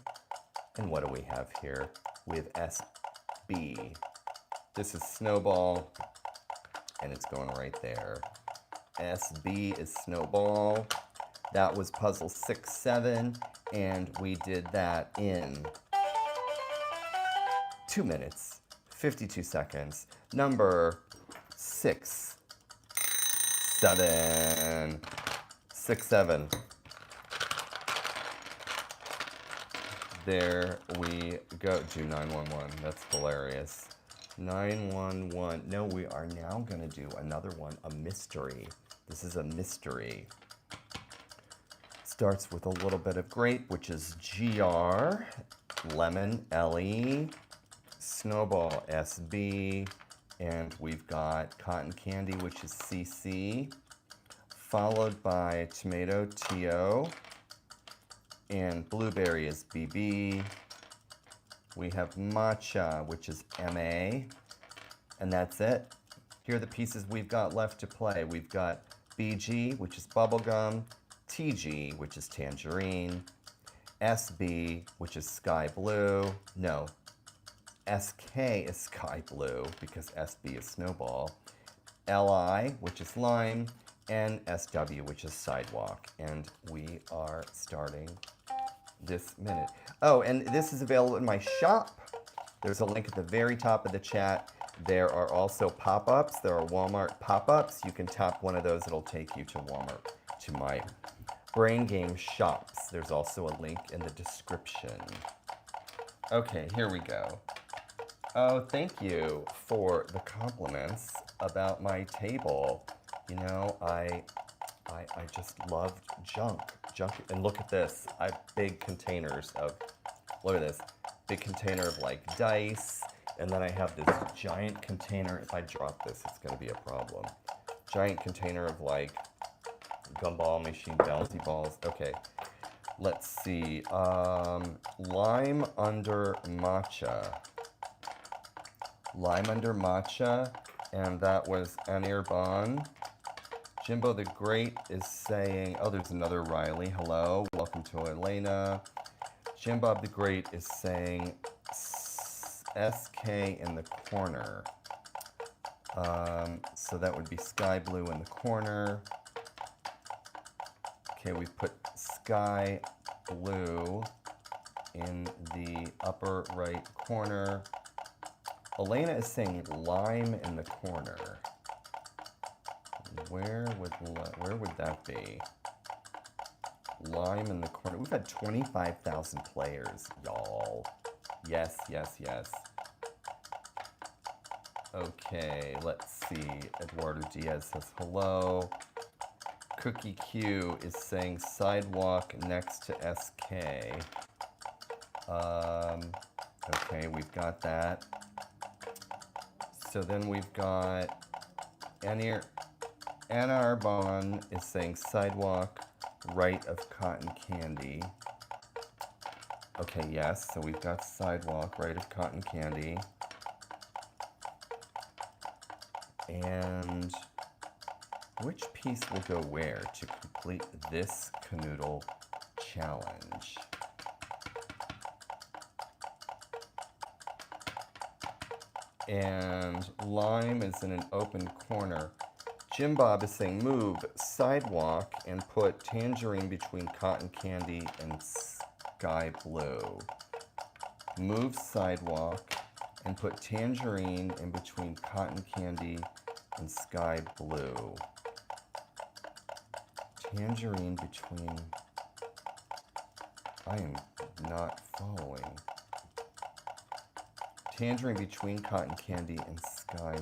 And what do we have here? We have SB. This is Snowball. And it's going right there. SB is Snowball. That was puzzle 6-7. And we did that in 2 minutes, 52 seconds. Number 6, 7, 6, 7. There we go. Do 911. That's hilarious. 911. No, we are now going to do another one, a mystery. This is a mystery. Starts with a little bit of grape, which is GR, lemon, LE, Snowball, SB, and we've got cotton candy, which is CC, followed by tomato, TO, and blueberry is BB. We have matcha, which is MA, and that's it. Here are the pieces we've got left to play. We've got BG, which is bubblegum, TG, which is tangerine, SB, which is sky blue. No, SK is sky blue because SB is Snowball, LI, which is lime, and SW, which is sidewalk. And we are starting this minute. Oh, and this is available in my shop. There's a link at the very top of the chat. There are also pop-ups. There are Walmart pop-ups. You can tap one of those. It'll take you to Walmart, to my Brain Game shops. There's also a link in the description. Okay, here we go. Oh, thank you for the compliments about my table. You know, I just love junk. And look at this. I have big containers of, look at this, big container of like dice. And then I have this giant container. If I drop this, it's gonna be a problem. Giant container of like gumball machine, bouncy balls. Okay, let's see. Lime under matcha. Lime under matcha, and that was Anirban. Jimbo the Great is saying, oh, there's another Riley. Hello, welcome to Elena. Jim Bob the Great is saying SK in the corner. So that would be sky blue in the corner. Okay, we put sky blue in the upper right corner. Elena is saying lime in the corner. Where would that be? Lime in the corner. We've had 25,000 players, y'all. Yes, yes, yes. Okay, let's see. Eduardo Diaz says hello. Cookie Q is saying sidewalk next to SK. Okay, we've got that. So then we've got Anna Arbonne is saying sidewalk right of cotton candy. Okay, yes, so we've got sidewalk right of cotton candy. And which piece will go where to complete this Kanoodle challenge? And lime is in an open corner. Jim Bob is saying move sidewalk and put tangerine between cotton candy and sky blue. Move sidewalk and put tangerine in between cotton candy and sky blue. Tangerine between... I am not following. Tangerine between cotton candy and sky...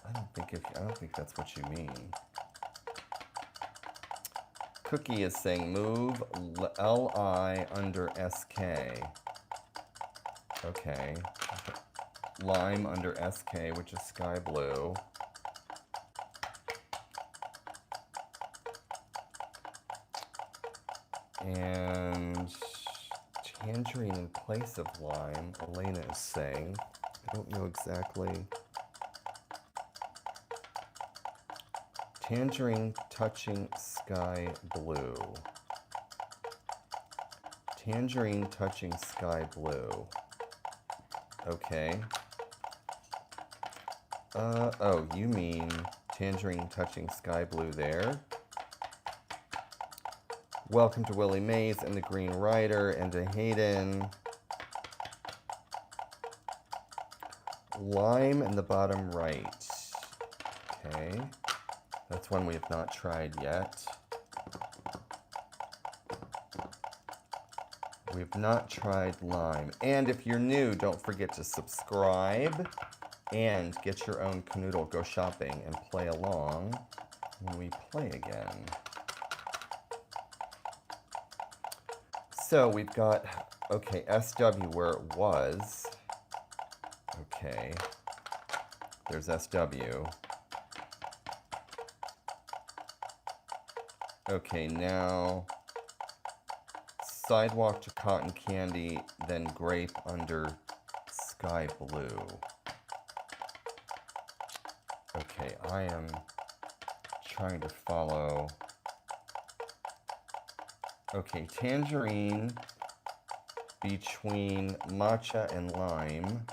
I don't think that's what you mean. Cookie is saying move LI under SK. Okay. Lime under SK, which is sky blue. And tangerine in place of lime, Elena is saying. I don't know exactly. Tangerine touching sky blue. Tangerine touching sky blue. Okay. Oh, you mean tangerine touching sky blue there? Welcome to Willie Mays and the Green Rider and to Hayden. Lime in the bottom right. Okay. That's one we have not tried yet. We've not tried lime. And if you're new, don't forget to subscribe and get your own Kanoodle. Go shopping and play along when we play again. So we've got, okay, SW where it was. Okay, there's SW. Okay, now sidewalk to cotton candy, then grape under sky blue. Okay, I am trying to follow. Okay, tangerine between matcha and lime.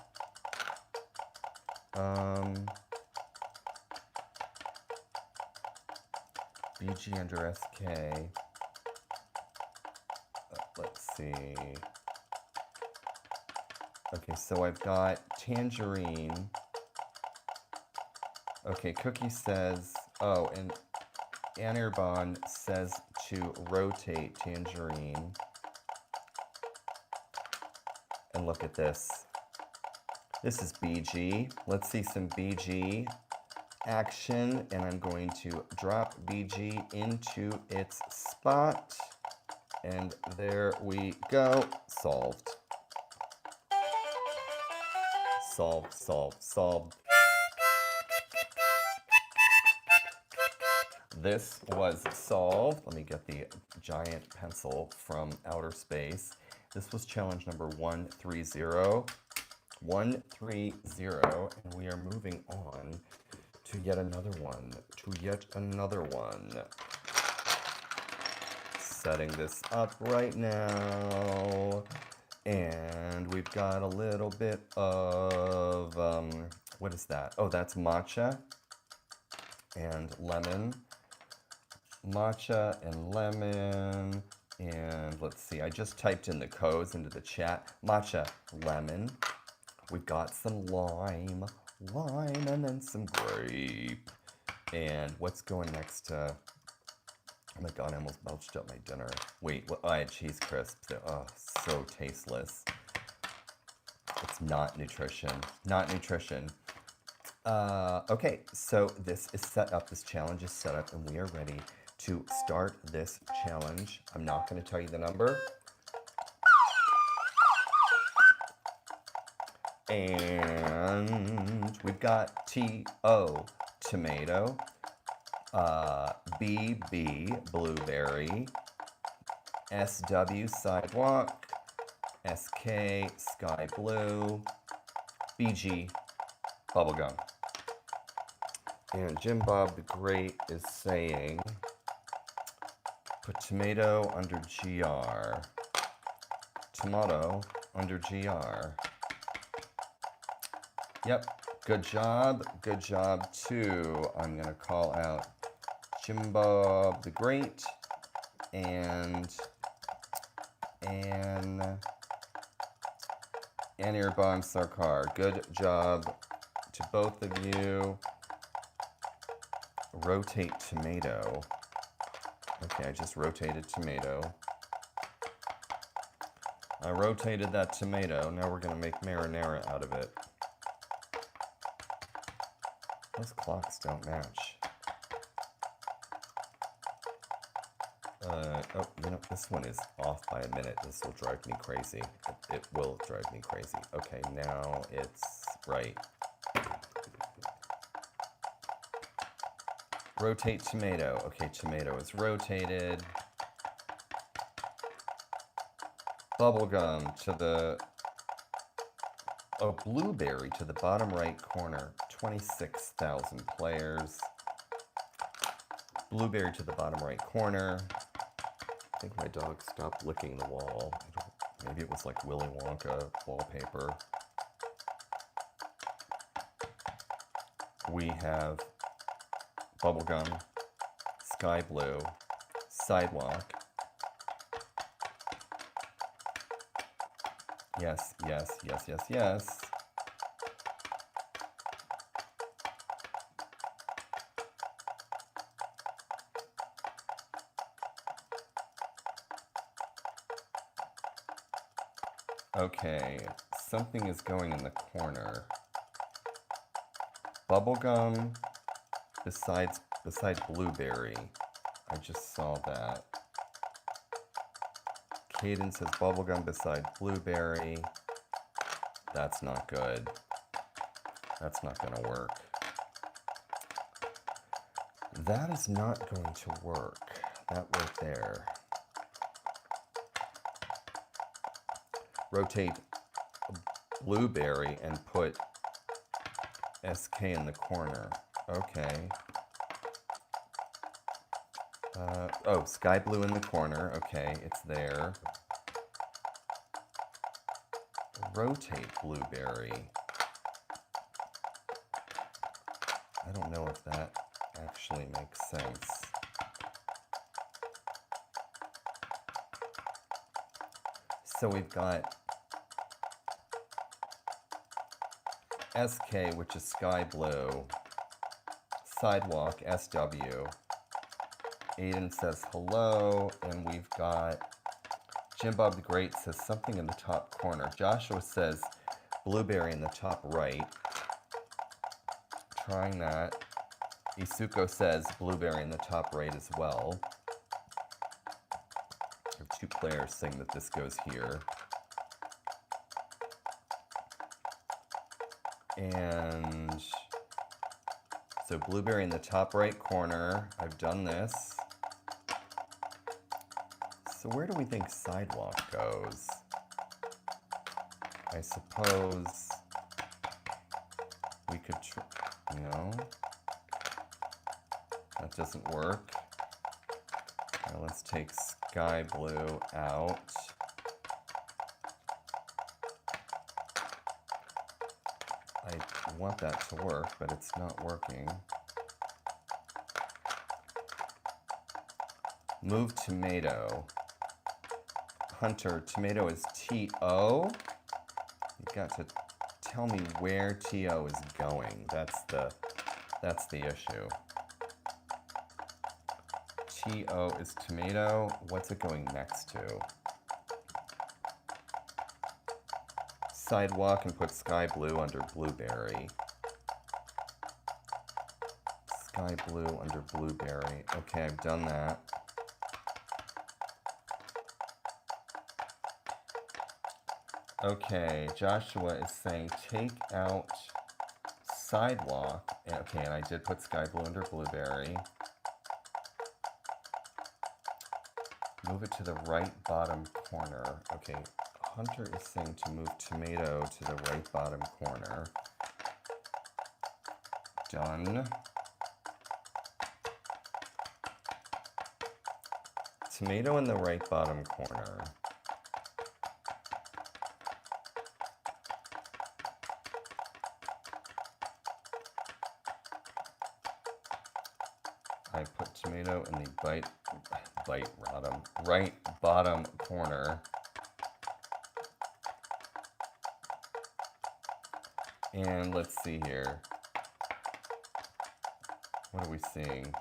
BG under SK. Let's see. Okay, so I've got tangerine. Okay, Cookie says, oh, and Anirban says to rotate tangerine. And look at this. This is BG. Let's see some BG action, and I'm going to drop BG into its spot, and there we go. Solved. Solved, solved, solved. This was solved. Let me get the giant pencil from outer space. This was challenge number 130. 130, and we are moving on to yet another one, Setting this up right now, and we've got a little bit of, what is that? Oh, that's matcha and lemon. Matcha and lemon. And let's see, I just typed in the codes into the chat. Matcha, lemon. We've got some lime, and then some grape. And what's going next to, oh my God, I almost belched up my dinner. Wait, well, I had cheese crisps. Oh, so tasteless. It's not nutrition, not nutrition. Okay, so this is set up, this challenge is set up, and we are ready to start this challenge. I'm not going to tell you the number. And we've got T-O, tomato, B-B, blueberry, S-W, sidewalk, S-K, sky blue, B-G, bubblegum. And Jim Bob the Great is saying, put tomato under GR. Tomato under GR. Yep, good job too. I'm gonna call out Jim Bob the Great and Anir Bon Sarkar. Good job to both of you. Rotate tomato. Okay, I just rotated tomato. I rotated that tomato. Now we're gonna make marinara out of it. Those clocks don't match. Oh, you know, this one is off by a minute. This will drive me crazy. It will drive me crazy. Okay, now it's right. Rotate tomato. Okay, tomato is rotated. Bubblegum to the... Oh, blueberry to the bottom right corner. 26,000 players. Blueberry to the bottom right corner. I think my dog stopped licking the wall. Maybe it was like Willy Wonka wallpaper. We have bubblegum, sky blue, sidewalk. Yes, yes, yes, yes, yes. Okay, something is going in the corner. Bubblegum beside blueberry. I just saw that. Caden says bubblegum beside blueberry. That's not good. That's not gonna work. That is not going to work. That right there. Rotate blueberry and put SK in the corner. Okay. Oh, sky blue in the corner. Okay, it's there. Rotate blueberry. I don't know if that actually makes sense. So we've got SK, which is sky blue, sidewalk, SW. Aiden says hello, and we've got Jim Bob the Great says something in the top corner. Joshua says blueberry in the top right. Trying that. Isuko says blueberry in the top right as well. I have two players saying that this goes here. And so blueberry in the top right corner. I've done this. So where do we think sidewalk goes? I suppose we could, no, that doesn't work. Now let's take sky blue out. want that to work, but it's not working. Move tomato. Hunter, tomato is T-O. You've got to tell me where T-O is going. That's the issue. T-O is tomato. What's it going next to? Sidewalk, and put sky blue under blueberry. Sky blue under blueberry. Okay, I've done that. Okay, Joshua is saying take out sidewalk. Okay, and I did put sky blue under blueberry. Move it to the right bottom corner. Okay, Hunter is saying to move tomato to the right bottom corner. Done. Tomato in the right bottom corner. I put tomato in the right bottom corner. And let's see here. What are we seeing?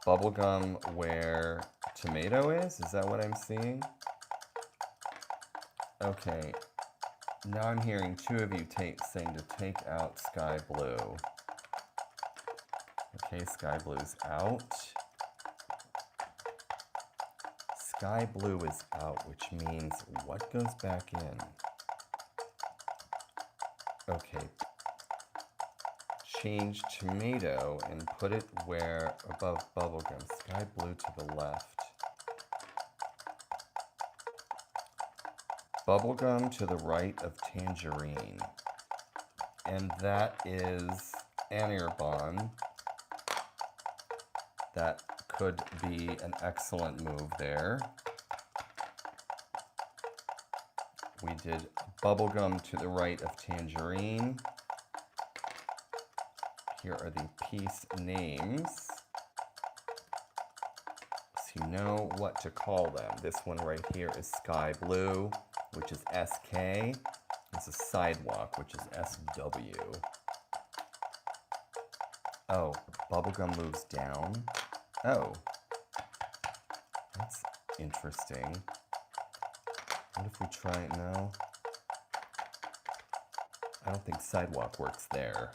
Bubblegum where tomato is? Is that what I'm seeing? Okay. Now I'm hearing two of you saying to take out sky blue. Okay, sky blue's out. Sky blue is out, which means what goes back in? Okay. Change tomato and put it where above bubblegum. Sky blue to the left. Bubblegum to the right of tangerine. And that is Anirban. That could be an excellent move there. We did bubblegum to the right of tangerine. Here are the piece names, so you know what to call them. This one right here is sky blue, which is SK. This is sidewalk, which is SW. Oh, bubblegum moves down. Oh, that's interesting. What if we try it now? I don't think sidewalk works there.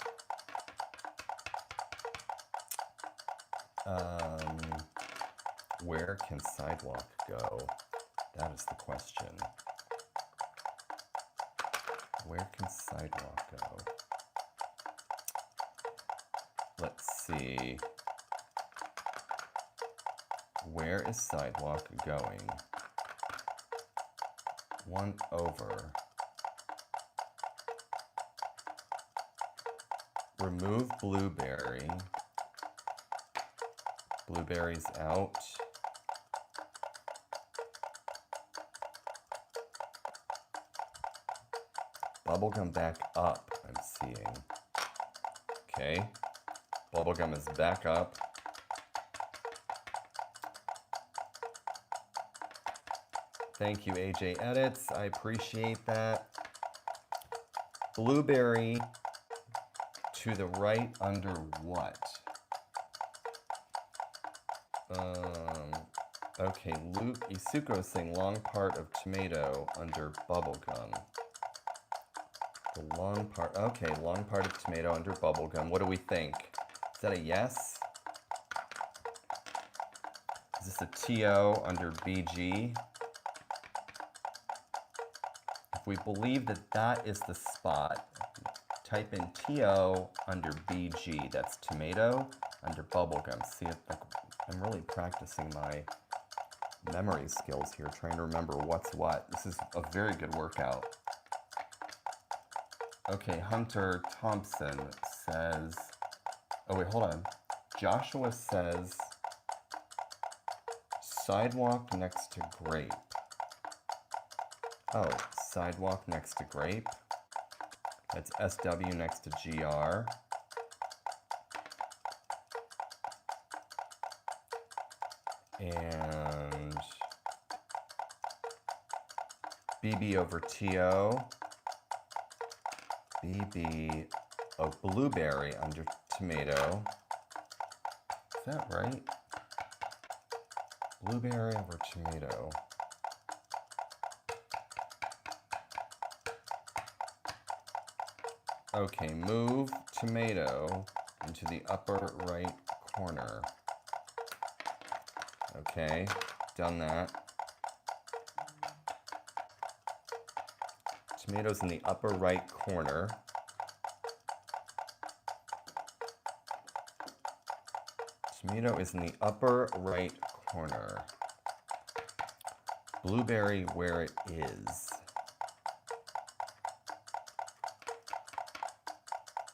Where can sidewalk go? That is the question. Where can sidewalk go? Let's see. Where is sidewalk going? 1 over. Remove blueberry. Blueberry's out. Bubblegum back up, I'm seeing. Okay. Bubblegum is back up. Thank you, AJ Edits. I appreciate that. Blueberry to the right under what? Okay, Luke Isuko is saying long part of tomato under bubblegum. The long part, okay, long part of tomato under bubblegum. What do we think? Is that a yes? Is this a TO under BG? If we believe that that is the spot, type in TO under BG. That's tomato under bubblegum. See, I'm really practicing my memory skills here, trying to remember what's what. This is a very good workout. Okay, Hunter Thompson says, oh wait, hold on. Joshua says, sidewalk next to grape. Oh, sidewalk next to grape. That's SW next to GR. And BB over TO. BB of blueberry under tomato. Is that right? Blueberry over tomato. Okay, move tomato into the upper right corner. Okay, done that. Tomatoes in the upper right corner. Tomato is in the upper right corner. Blueberry where it is.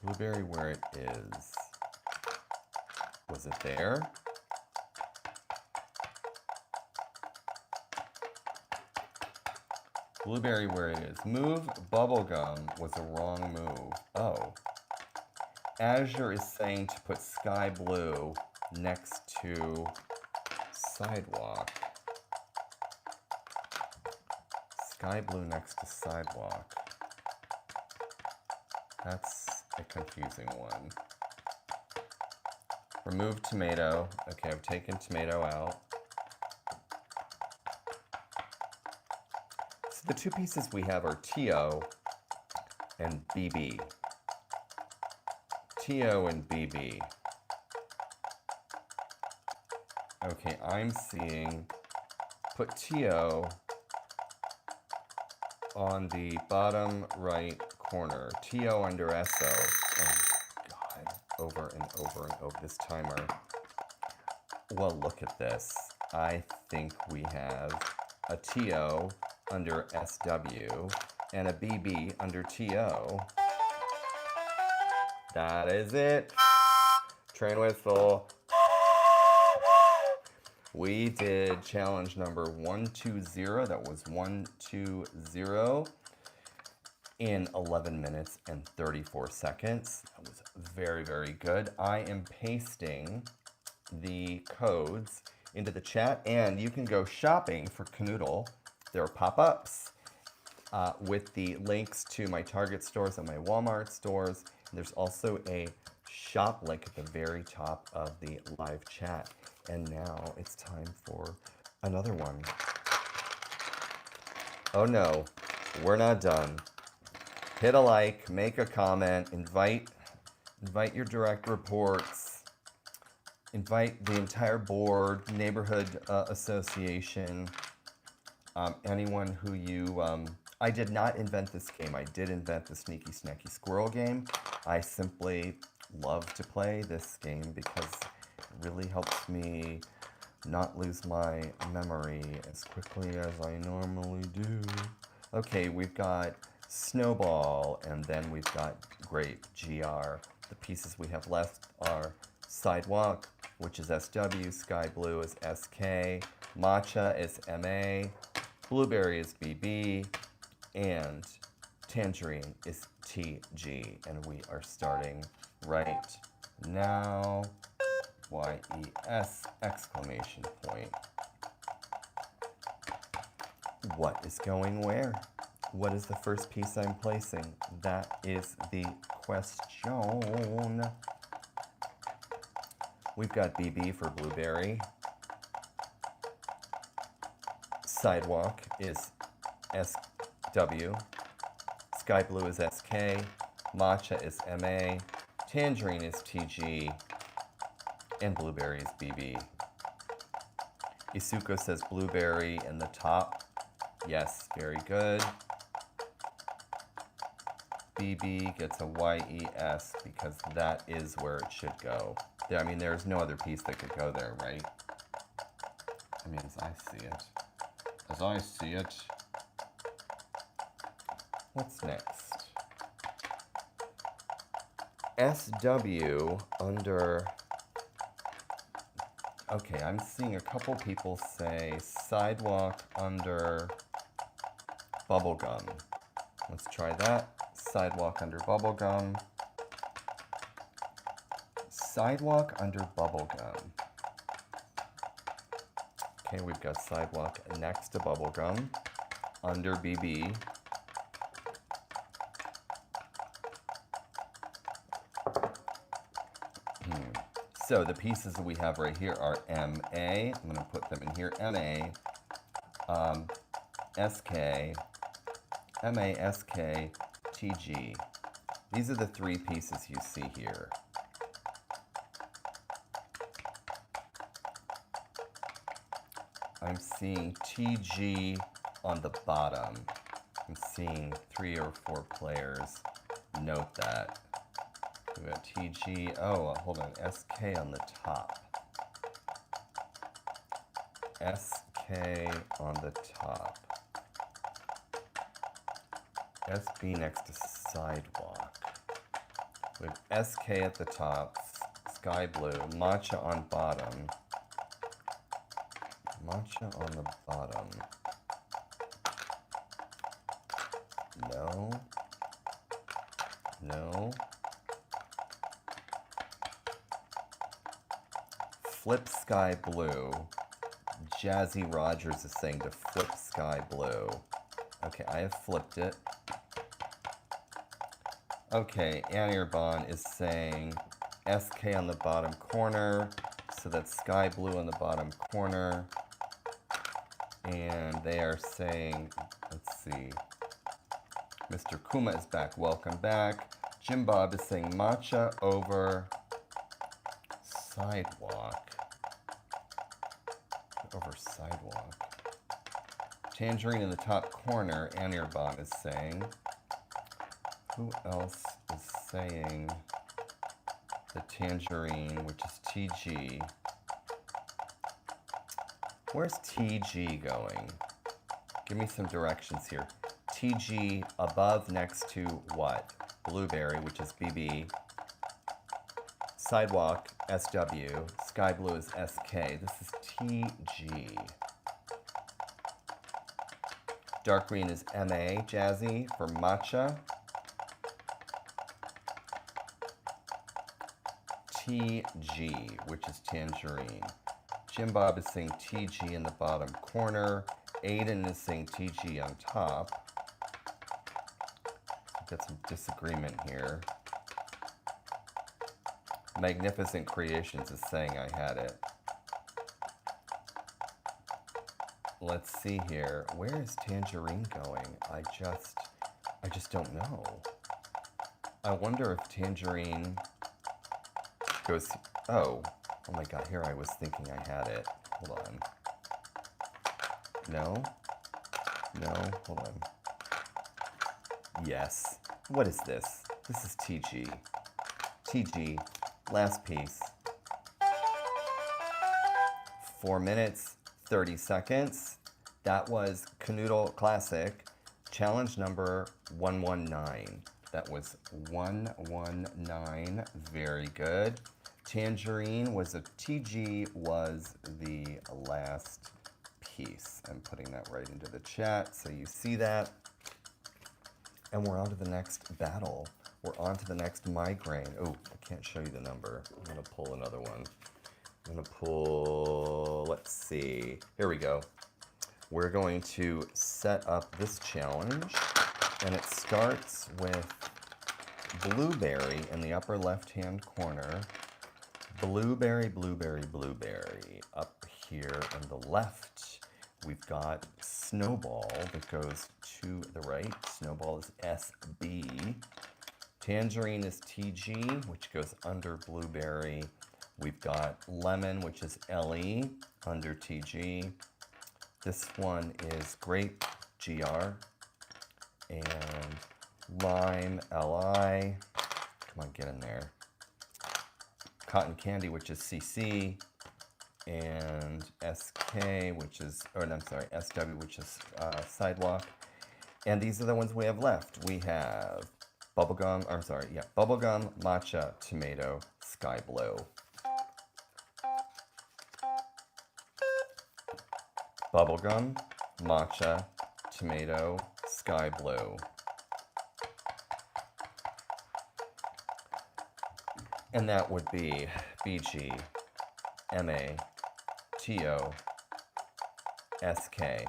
Blueberry where it is. Was it there? Blueberry where it is. Move bubblegum was a wrong move. Oh. Azure is saying to put sky blue next to sidewalk. Sky blue next to sidewalk. That's a confusing one. Remove tomato. Okay, I've taken tomato out. So the two pieces we have are TO and BB. TO and BB. Okay, I'm seeing put TO on the bottom right corner. TO under SO. Oh God, over and over and over this timer. Well, look at this. I think we have a TO under SW and a BB under TO. That is it. Train whistle. We did challenge number 120. That was 120 in 11 minutes and 34 seconds. That was very, very good. I am pasting the codes into the chat, and you can go shopping for Kanoodle. There are pop-ups with the links to my Target stores and my Walmart stores. There's also a shop link at the very top of the live chat. And now it's time for another one. Oh no, we're not done. Hit a like, make a comment, invite your direct reports, invite the entire board, neighborhood association, anyone who you, I did not invent this game. I did invent the Sneaky Snacky Squirrel game. I simply love to play this game because it really helps me not lose my memory as quickly as I normally do. Okay, we've got Snowball, and then we've got Grape, GR. The pieces we have left are Sidewalk, which is SW, Sky Blue is SK, Matcha is MA, Blueberry is BB, and Tangerine is TG. And we are starting right now. YES exclamation point. What is going where? What is the first piece I'm placing? That is the question. We've got BB for blueberry. Sidewalk is SW. Sky blue is SK. Matcha is MA. Tangerine is TG. And blueberry is BB. Isuko says blueberry in the top. Yes, very good. BB gets a YES because that is where it should go. I mean, there's no other piece that could go there, right? I mean, as I see it. As I see it. What's next? SW under... Okay, I'm seeing a couple people say sidewalk under bubblegum. Let's try that. Sidewalk under bubblegum. Sidewalk under bubblegum. Okay, we've got Sidewalk next to bubblegum, under BB. So the pieces that we have right here are MA. I'm going to put them in here. MA, SK, MA, SK, TG. These are the three pieces you see here. I'm seeing TG on the bottom. I'm seeing 3 or 4 players. Note that. We got TG. Oh, hold on. SK on the top. SK on the top. SB next to Sidewalk. We have SK at the top. Sky blue. Matcha on bottom. Matcha on the bottom. No. No. Flip sky blue. Jazzy Rogers is saying to flip sky blue. Okay, I have flipped it. Okay, Anirban is saying SK on the bottom corner. So that's sky blue on the bottom corner. And they are saying, let's see, Mr. Kuma is back. Welcome back. Jim Bob is saying matcha over Sidewalk. Over Sidewalk. Tangerine in the top corner, Anirban is saying. Who else is saying the Tangerine, which is TG? Where's TG going? Give me some directions here. TG above next to what? Blueberry, which is BB. Sidewalk, SW. Sky blue is SK. This is TG. Dark green is MA, Jazzy, for matcha. TG, which is tangerine. Jim Bob is saying TG in the bottom corner. Aiden is saying TG on top. Got some disagreement here. Magnificent Creations is saying I had it. Let's see here. Where is Tangerine going? I just don't know. I wonder if Tangerine goes, oh my God, here I was thinking I had it. Hold on. No, hold on. Yes. What is this? This is TG. TG, last piece. 4 minutes, 30 seconds. That was Kanoodle Classic, challenge number 119. That was 119, very good. Tangerine was TG was the last piece. I'm putting that right into the chat so you see that. And we're on to the next battle. We're on to the next migraine. Oh, I can't show you the number. I'm gonna pull another one. I'm gonna pull, let's see. Here we go. We're going to set up this challenge, and it starts with blueberry in the upper left-hand corner. Blueberry, blueberry, blueberry. Up here on the left, we've got Snowball that goes to the right. Snowball is SB. Tangerine is TG, which goes under blueberry. We've got Lemon, which is LE, under TG. This one is Grape, GR. And Lime, LI. Come on, get in there. Cotton Candy, which is CC. And SK, which is, or no, I'm sorry, SW, which is Sidewalk. And these are the ones we have left. We have Bubblegum, I'm sorry, yeah, Bubblegum, Matcha, Tomato, Sky Blue. Bubblegum, Matcha, Tomato, Sky Blue. And that would be BG, MA, TO, SK.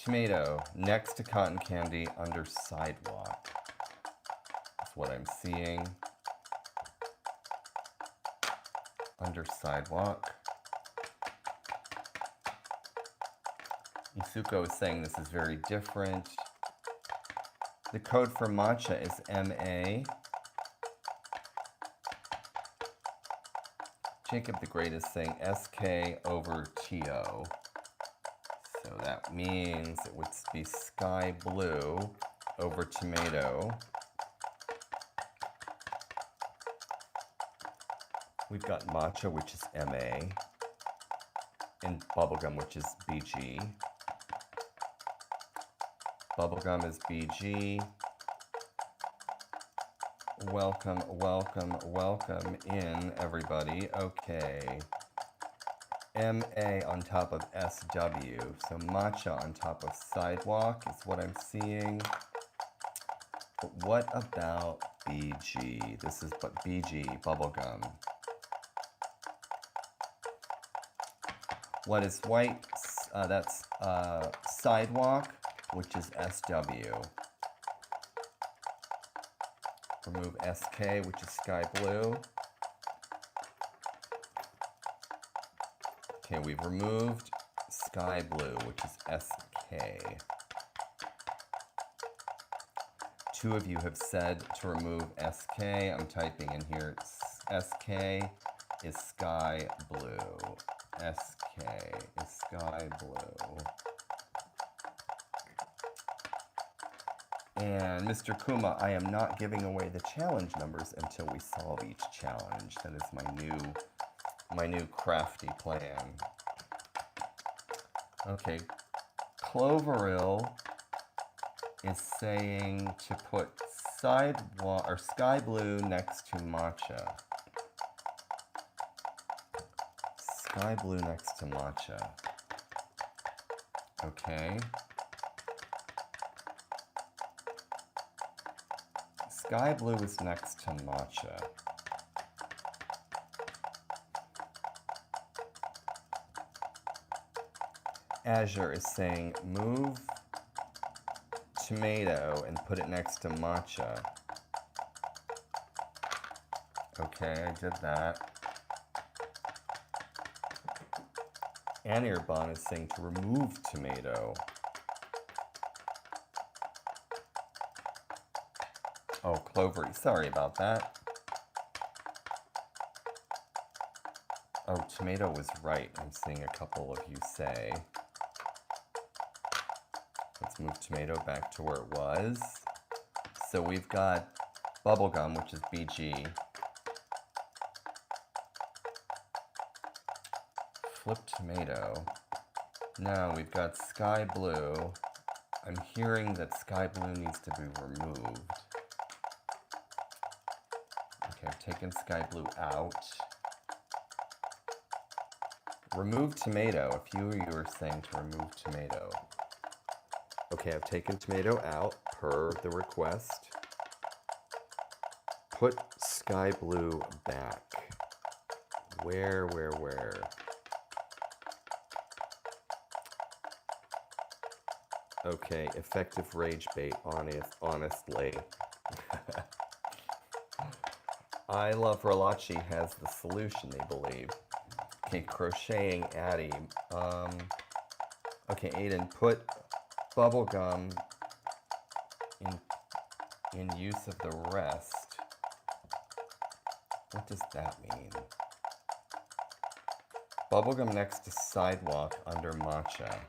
Tomato next to cotton candy under sidewalk. That's what I'm seeing. Under sidewalk. Isuko is saying this is very different. The code for matcha is MA. Jacob the Great is saying SK over TO. So that means it would be sky blue over tomato. We've got matcha, which is MA, and bubblegum, which is BG. Bubblegum is BG. Welcome, welcome, welcome in, everybody. Okay. MA on top of SW. So matcha on top of sidewalk is what I'm seeing. But what about BG? This is but BG, bubblegum. What is white? That's sidewalk, which is SW. Remove SK, which is sky blue. Okay, we've removed sky blue, which is SK. Two of you have said to remove SK. I'm typing in here. SK is sky blue. SK is sky blue. And Mr. Kuma, I am not giving away the challenge numbers until we solve each challenge. That is my new crafty plan. Okay, Cloverill is saying to put sidewalk or sky blue next to matcha. Sky blue next to matcha. Okay. Sky blue is next to matcha. Azure is saying move tomato and put it next to matcha. Okay, I did that. Anirban is saying to remove tomato. Oh, Clovery, sorry about that. Oh, tomato was right, I'm seeing a couple of you say. Let's move tomato back to where it was. So we've got bubblegum, which is BG. Flip tomato. Now we've got sky blue. I'm hearing that sky blue needs to be removed. Okay, I've taken sky blue out. Remove tomato. A few of you are saying to remove tomato. Okay, I've taken tomato out per the request. Put sky blue back. Where? Okay, effective rage bait, honestly. I Love Relachi has the solution, they believe. Okay, crocheting Addie. Okay, Aiden, put bubblegum in use of the rest. What does that mean? Bubblegum next to sidewalk under matcha.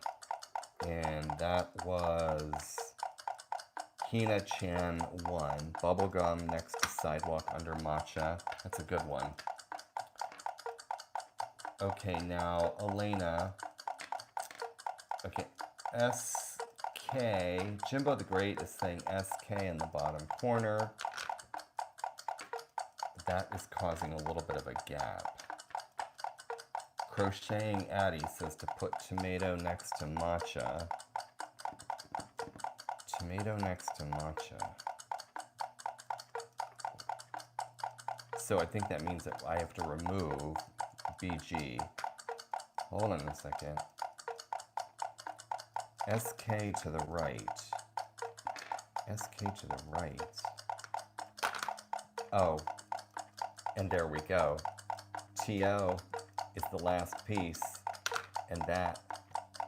And that was Hina-chan 1. Bubblegum next to sidewalk under matcha. That's a good one. Okay, now Elena. Okay, SK. Jimbo the Great is saying SK in the bottom corner. That is causing a little bit of a gap. Crocheting Addie says to put tomato next to matcha. Tomato next to matcha. So I think that means that I have to remove BG. Hold on a second. SK to the right. SK to the right. Oh, and there we go. TO is the last piece, and that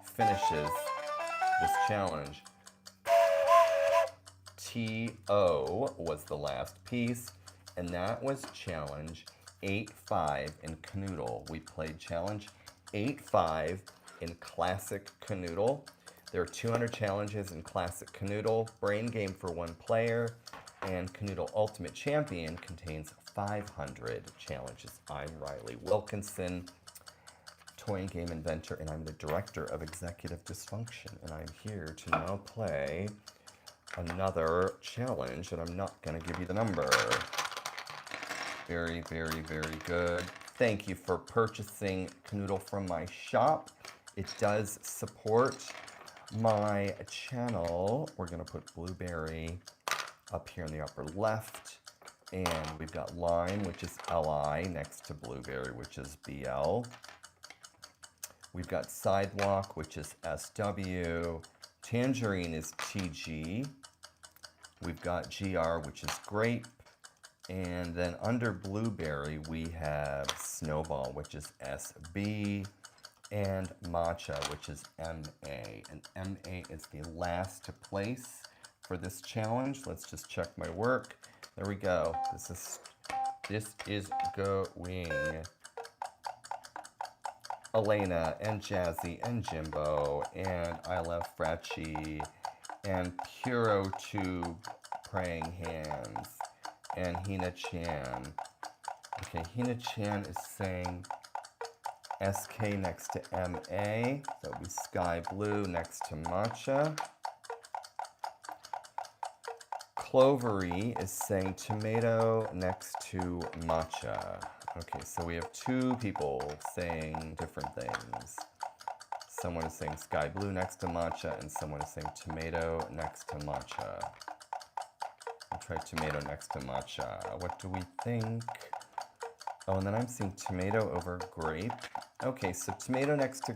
finishes this challenge. TO was the last piece, and that was challenge 8-5 in Kanoodle. We played challenge 8-5 in Classic Kanoodle. There are 200 challenges in Classic Kanoodle, brain game for one player, and Kanoodle Ultimate Champion contains 500 challenges. I'm Riley Wilkinson, toy and game inventor, and I'm the director of executive dysfunction, and I'm here to now play another challenge, and I'm not going to give you the number. Very, very, very good. Thank you for purchasing Kanoodle from my shop. It does support my channel. We're going to put Blueberry up here in the upper left, and we've got Lime, which is LI, next to Blueberry, which is BL. We've got Sidewalk, which is SW. Tangerine is TG. We've got GR, which is Grape. And then under Blueberry, we have Snowball, which is SB. And Matcha, which is MA. And MA is the last place for this challenge. Let's just check my work. There we go. This is going. Elena and Jazzy and Jimbo and I Love Fratchy and Puro Tube Praying Hands and Hina Chan. Okay, Hina Chan is saying SK next to MA. That would be Sky Blue next to Matcha. Clovery is saying tomato next to matcha. Okay, so we have two people saying different things. Someone is saying sky blue next to matcha, and someone is saying tomato next to matcha. I'll try tomato next to matcha. What do we think? Oh, and then I'm seeing tomato over grape. Okay, so tomato next to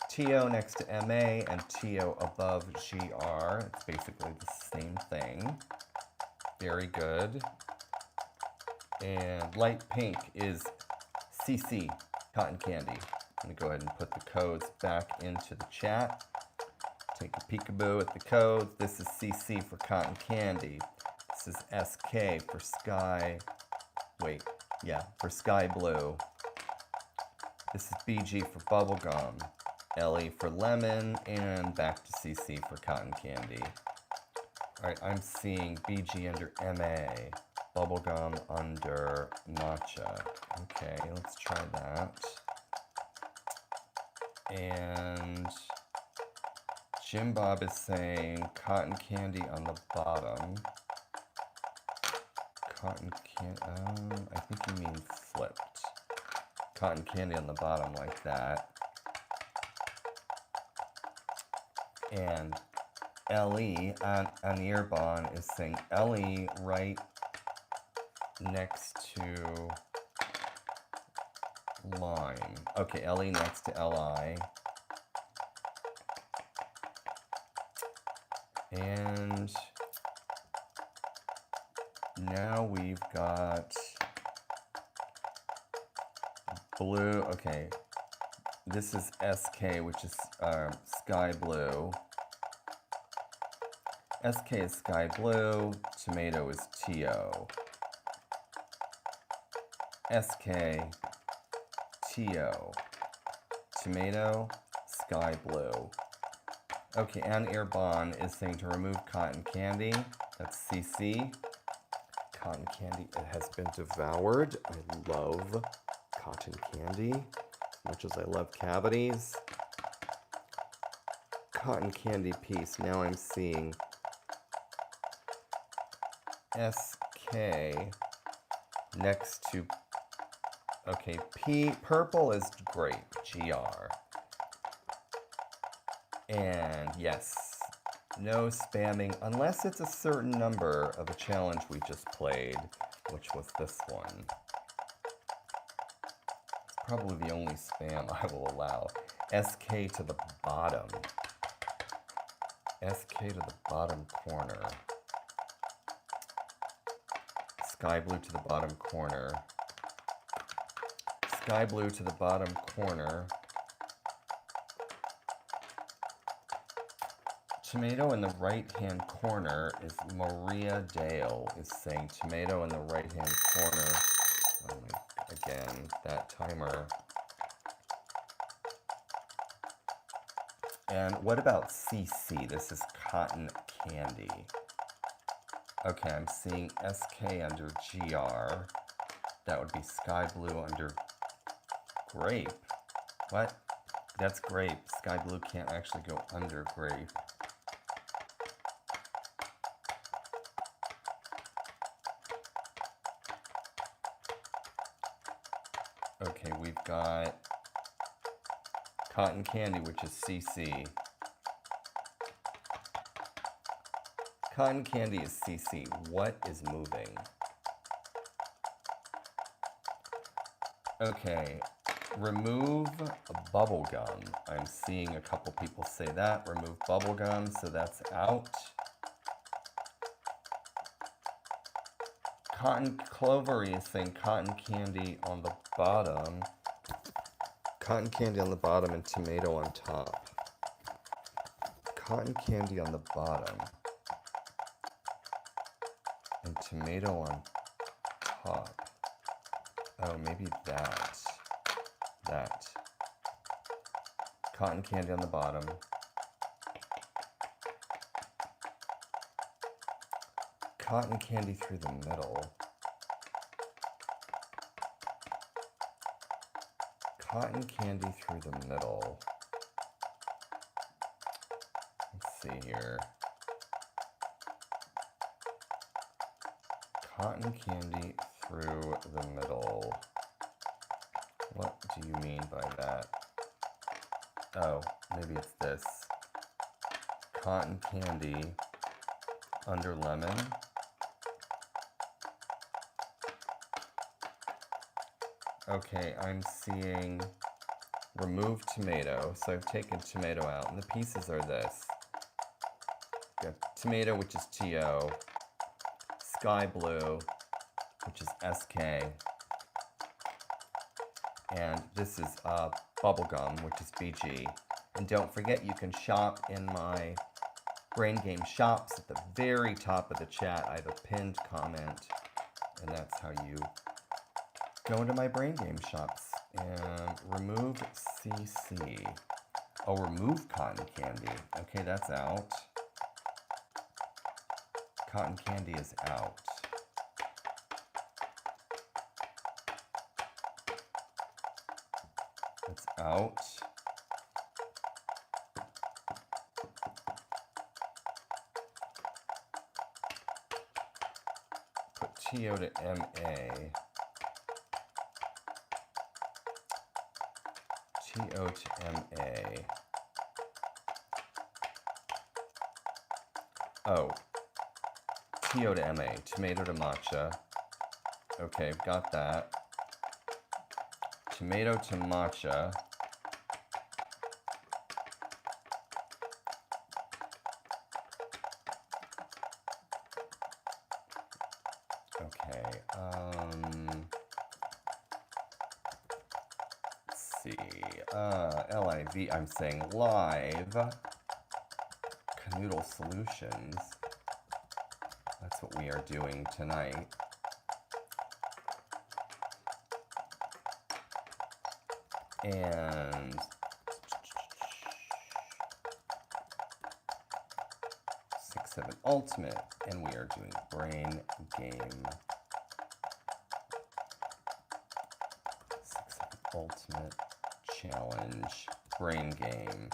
TO next to MA and TO above GR. It's basically the same thing. Very good. And light pink is CC, cotton candy. I'm gonna go ahead and put the codes back into the chat. Take a peekaboo at the codes. This is CC for cotton candy. This is SK for sky, for sky blue. This is BG for bubblegum. LE for lemon, and back to CC for cotton candy. All right, I'm seeing BG under MA, bubblegum under matcha. Okay, let's try that. And Jim Bob is saying cotton candy on the bottom. Cotton candy, I think he means flipped. Cotton candy on the bottom like that. And LE on Earbon is saying LE right next to lime. Okay, LE next to LI. And now we've got blue. Okay, this is SK, which is sky blue. SK is sky blue, tomato is TO. SK, TO, tomato, sky blue. Okay, Anne Earbon is saying to remove cotton candy. That's CC. Cotton candy, it has been devoured. I love cotton candy as much as I love cavities. Cotton candy piece, now I'm seeing SK next to, okay, purple is grape, GR. And yes, no spamming unless it's a certain number of a challenge we just played. which was this one. It's probably the only spam I will allow. SK to the bottom. SK to the bottom corner. Sky blue to the bottom corner. Sky blue to the bottom corner. Tomato in the right-hand corner is Maria Dale is saying tomato in the right-hand corner. Oh my, again, that timer. And what about CC? This is cotton candy. Okay, I'm seeing SK under GR. That would be sky blue under grape. What? That's grape. Sky blue can't actually go under grape. Okay, we've got cotton candy, which is CC. Cotton candy is CC. What is moving? Okay, remove bubble gum. I'm seeing a couple people say that. Remove bubble gum, so that's out. Cotton Clovery is saying cotton candy on the bottom. Cotton candy on the bottom and tomato on top. Cotton candy on the bottom and tomato on top. Oh, maybe that. That. Cotton candy on the bottom. Cotton candy through the middle. Cotton candy through the middle. Let's see here. Cotton candy through the middle. What do you mean by that? Oh, maybe it's this. Cotton candy under lemon. Okay, I'm seeing remove tomato. So I've taken tomato out, and the pieces are this. You have tomato, which is TO, sky blue, which is SK, and this is bubblegum, which is BG. And don't forget, you can shop in my Brain Game shops at the very top of the chat. I have a pinned comment, and that's how you go into my Brain Game shops and remove CC. Oh, remove cotton candy. Okay, that's out. Cotton candy is out. It's out. Put TO to MA. TO to MA. Oh. TO to MA. Tomato to matcha. Okay, I've got that. Tomato to matcha. Okay, let's see, LIV, I'm saying live, Kanoodle Solutions, that's what we are doing tonight. And 6-7 Ultimate, and we are doing Brain Game. 6-7 Ultimate Challenge, Brain Game.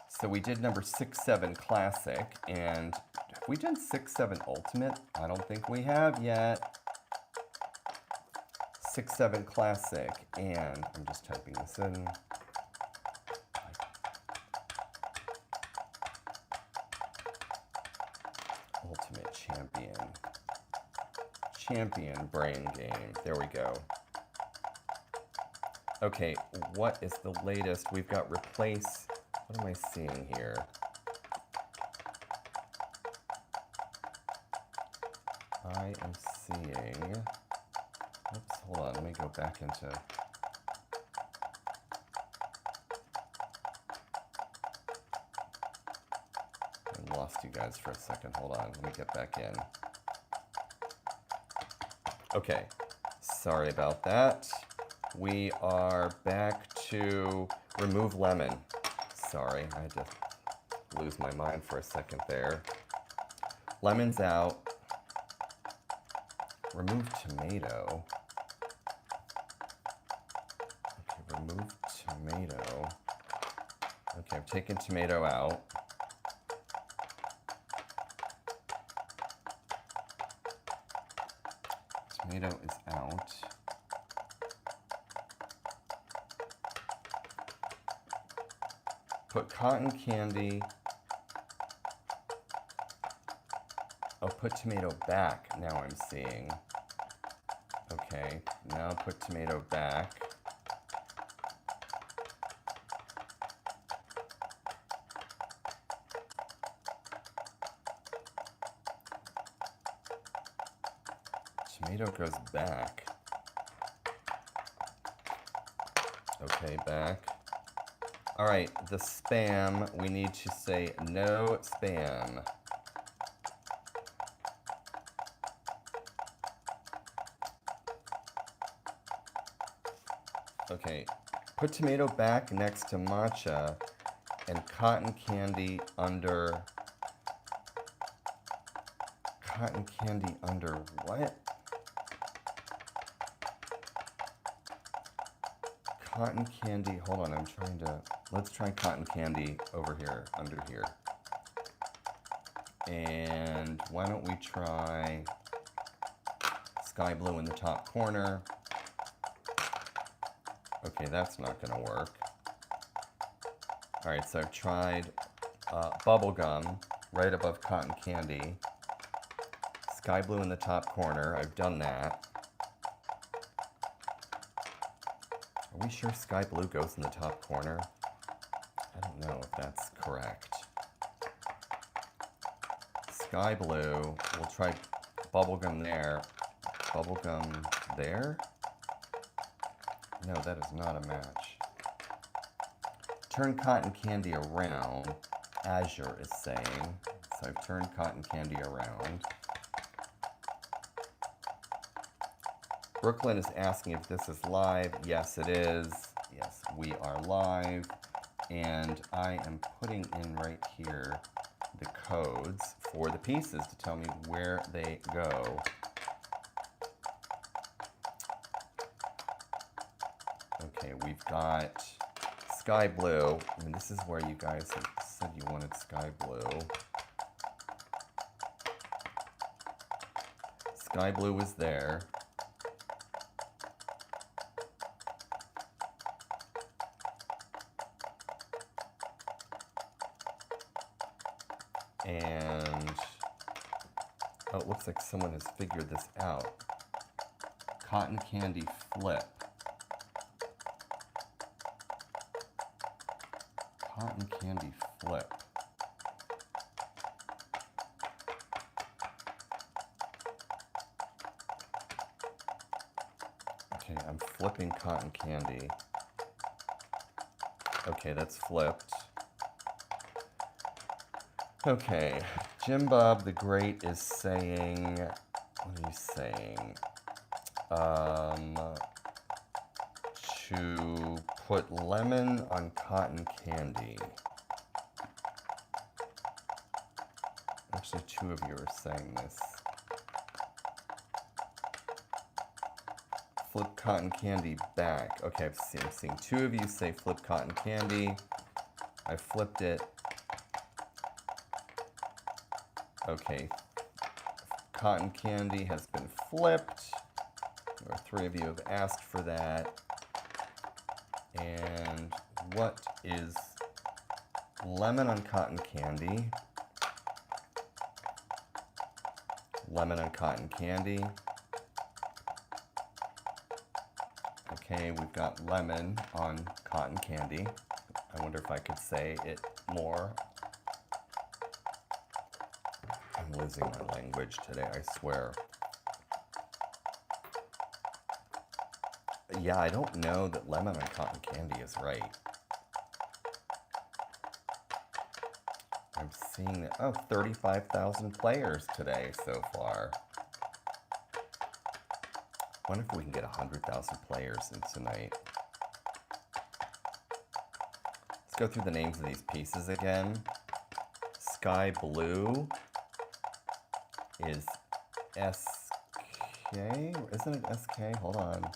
So we did number 6-7 Classic, and have we done 6-7 Ultimate? I don't think we have yet. 6-7 Classic, and I'm just typing this in. champion brain game. There we go. Okay, what is the latest? We've got replace. What am I seeing here? I am seeing. Oops, hold on. Let me go back into. I lost you guys for a second. Hold on. Let me get back in. Okay. Sorry about that. We are back to remove lemon. Sorry, I had to lose my mind for a second there. Lemon's out. Remove tomato. Okay, remove tomato. Okay, I've taken tomato out. Tomato is out. Put cotton candy. Oh, put tomato back, now I'm seeing. Okay, now put tomato back. Tomato goes back. Okay, back. All right, the spam, we need to say no spam. Okay, put tomato back next to matcha and cotton candy under. Cotton candy under what? Cotton candy, hold on, I'm trying to, let's try cotton candy over here, under here. And why don't we try sky blue in the top corner. Okay, that's not gonna work. All right, so I've tried bubble gum right above cotton candy. Sky blue in the top corner, I've done that. Are we sure sky blue goes in the top corner? I don't know if that's correct. Sky blue, we'll try bubblegum there. Bubblegum there? No, that is not a match. Turn cotton candy around, Azure is saying. So I've turned cotton candy around. Brooklyn is asking if this is live. Yes, it is. Yes, we are live. And I am putting in right here the codes for the pieces to tell me where they go. Okay, we've got sky blue. I mean, this is where you guys have said you wanted sky blue. Sky blue is there. And, oh, it looks like someone has figured this out. Cotton candy flip. Cotton candy flip. Okay, I'm flipping cotton candy. Okay, that's flipped. Okay, Jim Bob the Great is saying, what are you saying? To put lemon on cotton candy. Actually, two of you are saying this. Flip cotton candy back. Okay, I'm seeing two of you say flip cotton candy. I flipped it. Okay, cotton candy has been flipped. Or three of you have asked for that. And what is lemon on cotton candy? Lemon on cotton candy. Okay, we've got lemon on cotton candy. I wonder if I could say it more. I'm losing my language today, I swear. Yeah, I don't know that lemon on cotton candy is right. I'm seeing, oh, 35,000 players today so far. I wonder if we can get 100,000 players in tonight. Let's go through the names of these pieces again. Sky Blue is SK, isn't it SK? Hold on.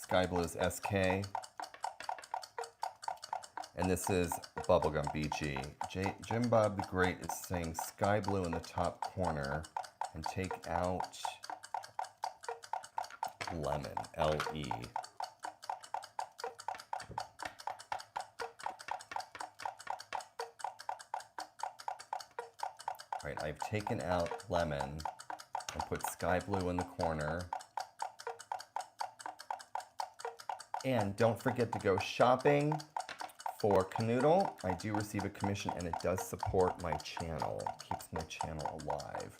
Sky Blue is SK. And this is Bubblegum BG. Jim Bob the Great is saying Sky Blue in the top corner and take out Lemon, LE. All right, I've taken out Lemon and put Sky Blue in the corner. And don't forget to go shopping for Kanoodle. I do receive a commission and it does support my channel, keeps my channel alive.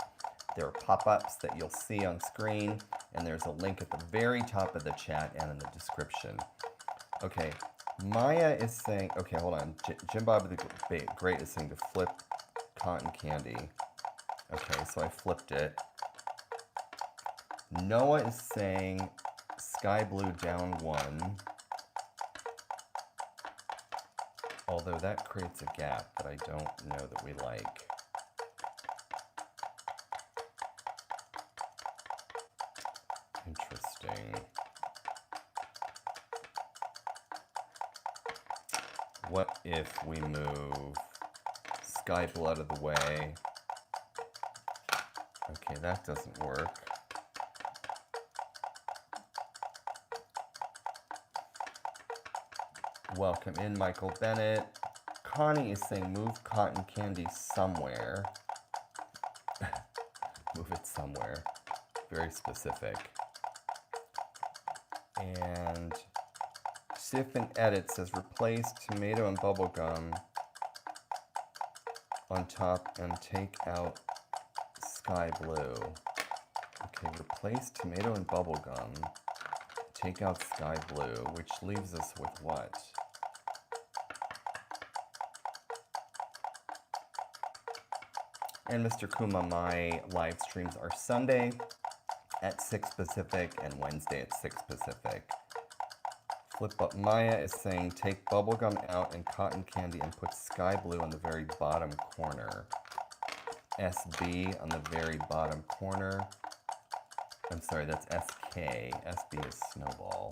There are pop-ups that you'll see on screen, and there's a link at the very top of the chat and in the description. Okay, Maya is saying, okay, hold on. Jim Bob the Great is saying to flip cotton candy. Okay, so I flipped it. Noah is saying Sky Blue down 1. Although that creates a gap that I don't know that we like. Interesting. What if we move Sky Blue out of the way? Okay, that doesn't work. Welcome in, Michael Bennett. Connie is saying move cotton candy somewhere. Move it somewhere. Very specific. And Sif and Edit says replace tomato and bubblegum on top and take out Sky Blue. Okay, replace tomato and bubblegum. Take out Sky Blue, which leaves us with what? And Mr. Kuma, my live streams are Sunday at 6 Pacific and Wednesday at 6 Pacific. Flip up Maya is saying take bubblegum out and cotton candy and put Sky Blue on the very bottom corner. SB on the very bottom corner. I'm sorry, that's SK. SB is Snowball.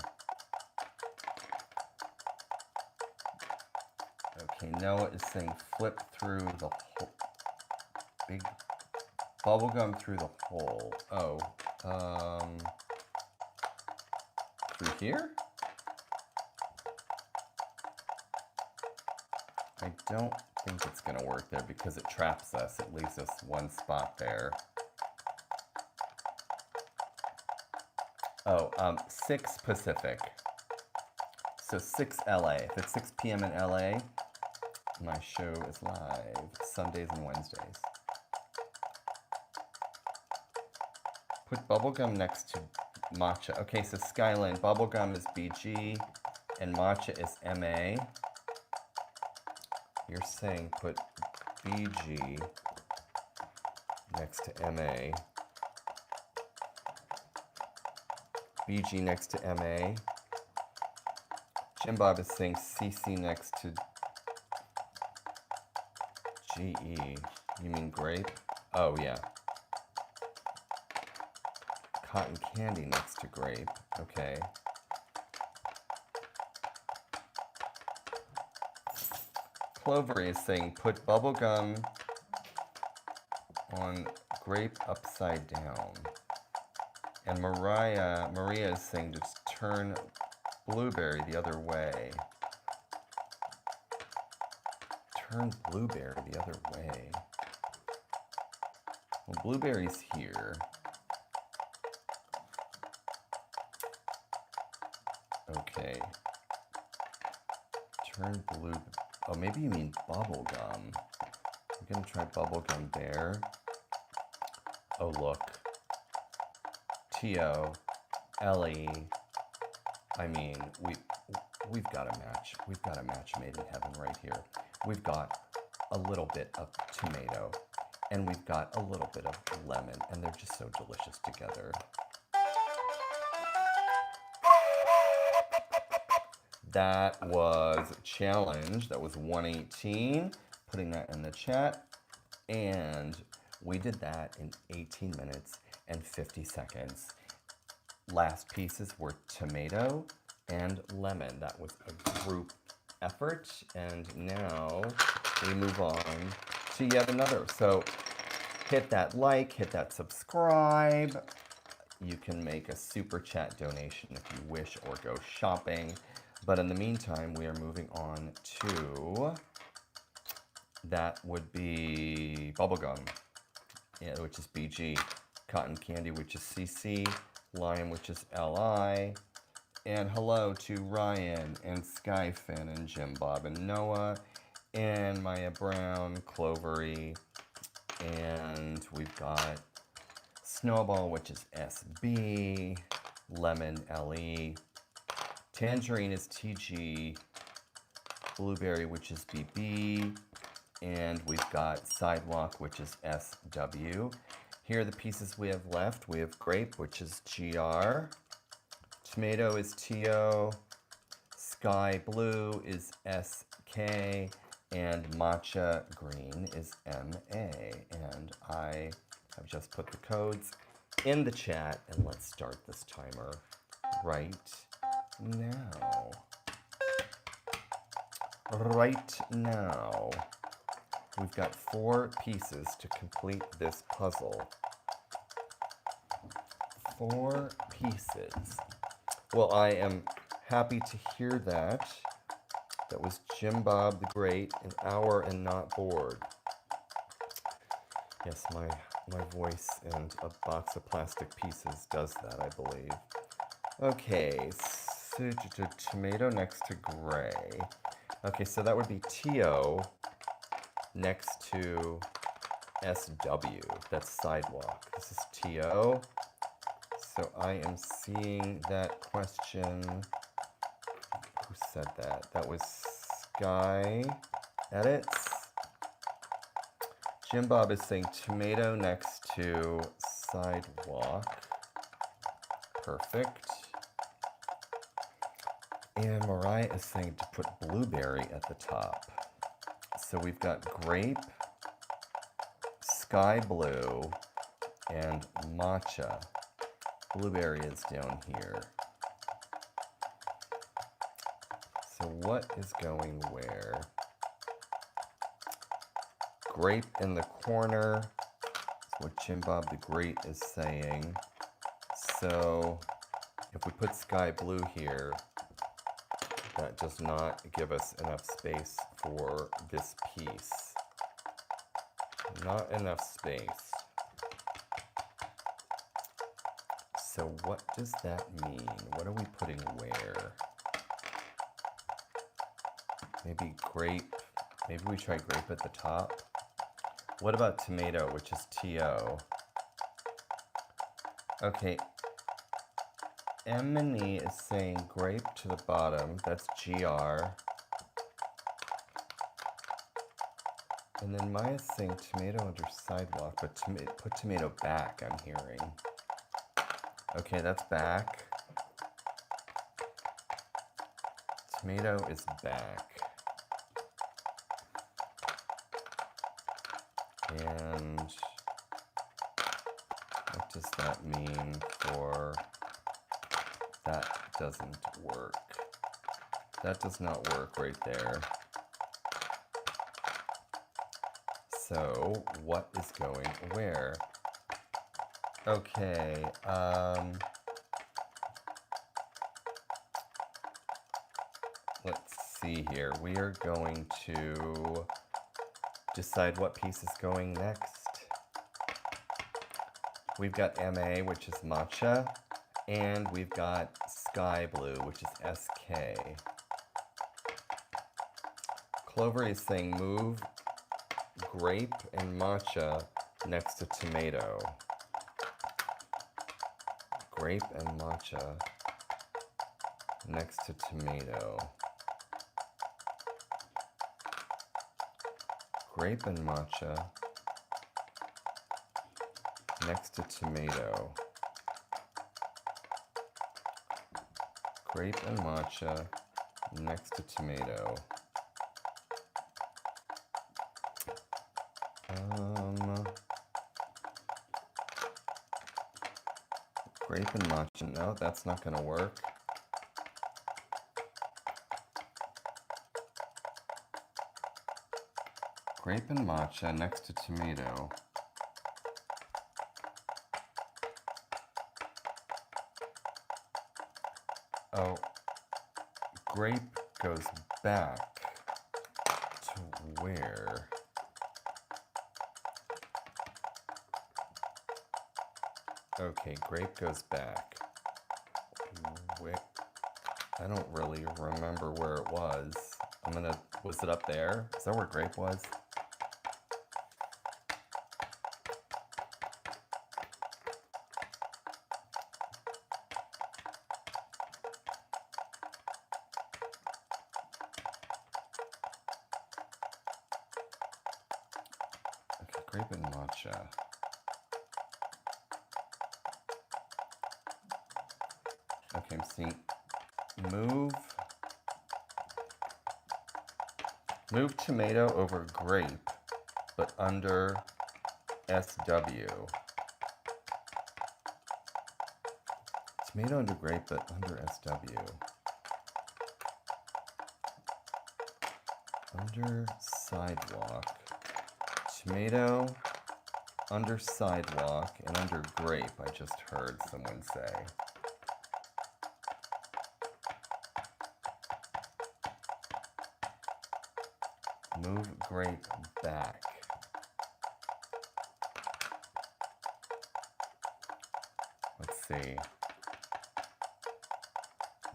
Okay, Noah is saying flip through the whole, big bubblegum through the hole. Oh, through here? I don't think it's gonna work there because it traps us. It leaves us one spot there. Oh, 6 Pacific. So 6 LA. If it's 6 p.m. in LA, my show is live Sundays and Wednesdays. Put bubblegum next to Matcha. Okay, so Skyline, bubblegum is BG and Matcha is MA. You're saying put BG next to MA. BG next to MA. Jim Bob is saying CC next to GE. You mean grape? Oh, yeah. Cotton candy next to grape. Okay. Clover is saying put bubblegum on grape upside down. And Maria is saying just turn blueberry the other way. Turn blueberry the other way. Well, blueberry's here. Okay. Turn blue. Oh, maybe you mean bubble gum. I'm gonna try bubble gum there. Oh, look. T-O-L-E. I mean, we've got a match. We've got a match made in heaven right here. We've got a little bit of tomato, and we've got a little bit of lemon, and they're just so delicious together. That was challenge. That was 118. Putting that in the chat. And we did that in 18 minutes and 50 seconds. Last pieces were tomato and lemon. That was a group effort. And now we move on to yet another. So hit that like, hit that subscribe. You can make a super chat donation if you wish, or go shopping. But in the meantime, we are moving on to, that would be bubblegum, yeah, which is BG, cotton candy, which is CC, lime, which is LI, and hello to Ryan and Skyfin and Jim Bob and Noah and Maya Brown, Clovery, and we've got Snowball, which is SB, Lemon LE, Tangerine is TG, Blueberry, which is BB, and we've got Sidewalk, which is SW. Here are the pieces we have left. We have Grape, which is GR, Tomato is TO, Sky Blue is SK, and Matcha Green is MA. And I have just put the codes in the chat, and let's start this timer right now. Right now. We've got 4 pieces to complete this puzzle. 4 pieces. Well, I am happy to hear that. That was Jim Bob the Great, an hour and not bored. Yes, my voice and a box of plastic pieces does that, I believe. Okay, so tomato next to gray. Okay, so that would be TO next to SW. That's Sidewalk. This is TO. So I am seeing that question. Who said that? That was Sky Edits. Jim Bob is saying tomato next to Sidewalk. Perfect. And Mariah is saying to put blueberry at the top. So we've got Grape, Sky Blue, and Matcha. Blueberry is down here. So what is going where? Grape in the corner. That's what Jim Bob the Great is saying. So if we put Sky Blue here, that does not give us enough space for this piece. Not enough space. So what does that mean? What are we putting where? Maybe grape. Maybe we try grape at the top. What about tomato, which is TO? Okay. Emily is saying grape to the bottom. That's GR. And then Maya's saying tomato under Sidewalk, but put tomato back, I'm hearing. Okay, that's back. Tomato is back. And what does that mean for... That doesn't work. That does not work right there. So, what is going where? Okay, let's see here. We are going to decide what piece is going next. We've got MA, which is Matcha, and we've got sky blue, which is SK. Clover is saying move grape and matcha next to tomato. Grape and matcha next to tomato. Grape and matcha next to tomato. Grape and matcha next to tomato. Grape and matcha, no, that's not gonna work. Grape and matcha next to tomato. Oh, grape goes back to where? Okay, grape goes back. Wait, I don't really remember where it was. Was it up there? Is that where grape was? Okay, grape and matcha. Okay, I'm seeing move tomato over grape, but under SW. Tomato under grape, but under SW. Under sidewalk. Tomato under sidewalk and under grape, I just heard someone say. Move grape back. Let's see.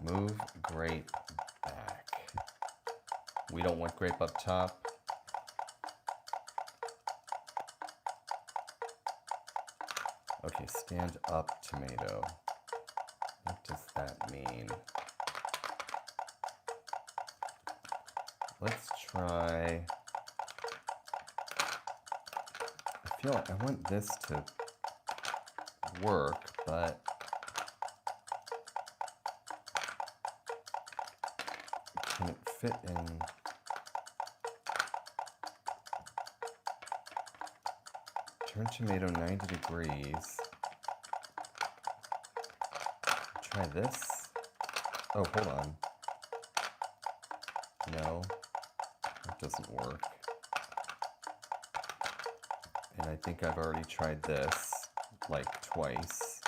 Move grape back. We don't want grape up top. Okay, stand up tomato. What does that mean? Let's try. I feel like I want this to work, but can it fit in? Turn tomato 90 degrees. Try this. Oh, hold on. No. Doesn't work. And I think I've already tried this like twice.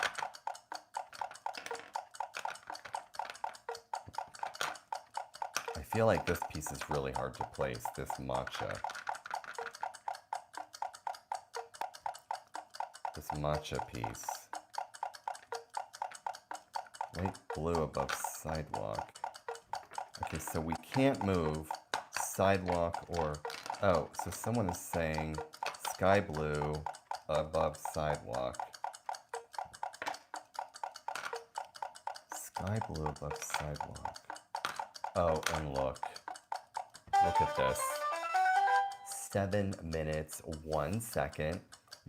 I feel like this piece is really hard to place, this matcha. This matcha piece. Light blue above sidewalk. Okay, so we can't move sidewalk or, oh, so someone is saying sky blue above sidewalk. Sky blue above sidewalk. Oh, and look at this. 7 minutes, 1 second.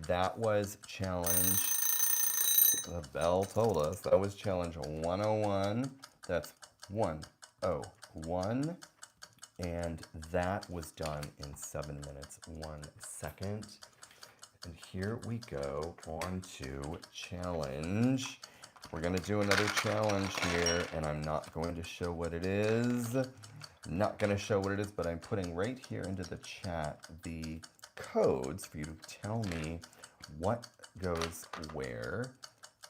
That was challenge, the bell told us, that was challenge 101. That's 101. And that was done in 7 minutes, 1 second. And here we go on to challenge. We're gonna do another challenge here, and I'm not going to show what it is. Not gonna show what it is, but I'm putting right here into the chat the codes for you to tell me what goes where.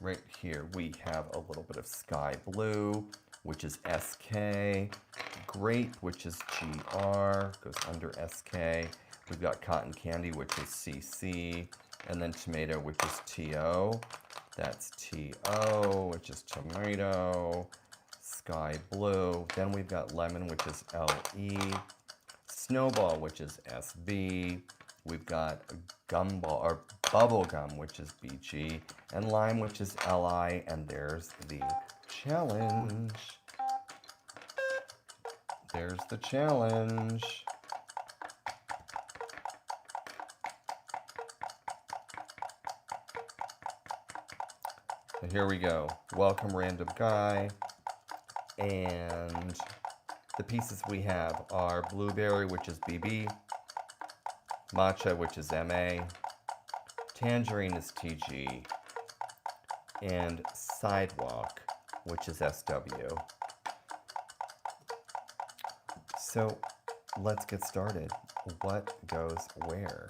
Right here we have a little bit of sky blue, which is SK, grape, which is GR, goes under SK. We've got cotton candy, which is CC, and then tomato, which is TO. That's TO, which is tomato. sky blue. Then we've got lemon, which is LE. Snowball, which is SB. We've got gumball or bubble gum, which is BG, and lime, which is LI. And there's the challenge. There's the challenge. So here we go. Welcome, random guy. And the pieces we have are blueberry, which is BB, matcha, which is MA, tangerine is TG, and sidewalk, which is SW. So let's get started. What goes where?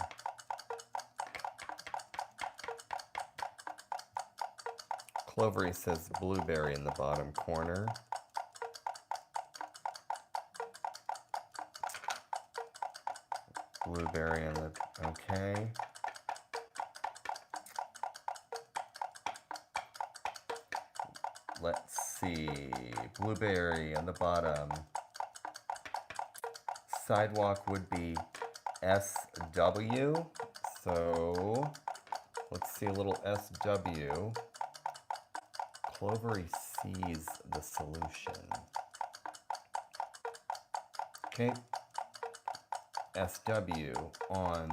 Clovery says blueberry in the bottom corner. Blueberry on the, okay. Let's see, blueberry on the bottom. Sidewalk would be SW, so let's see a little SW. Clovery sees the solution. Okay. SW on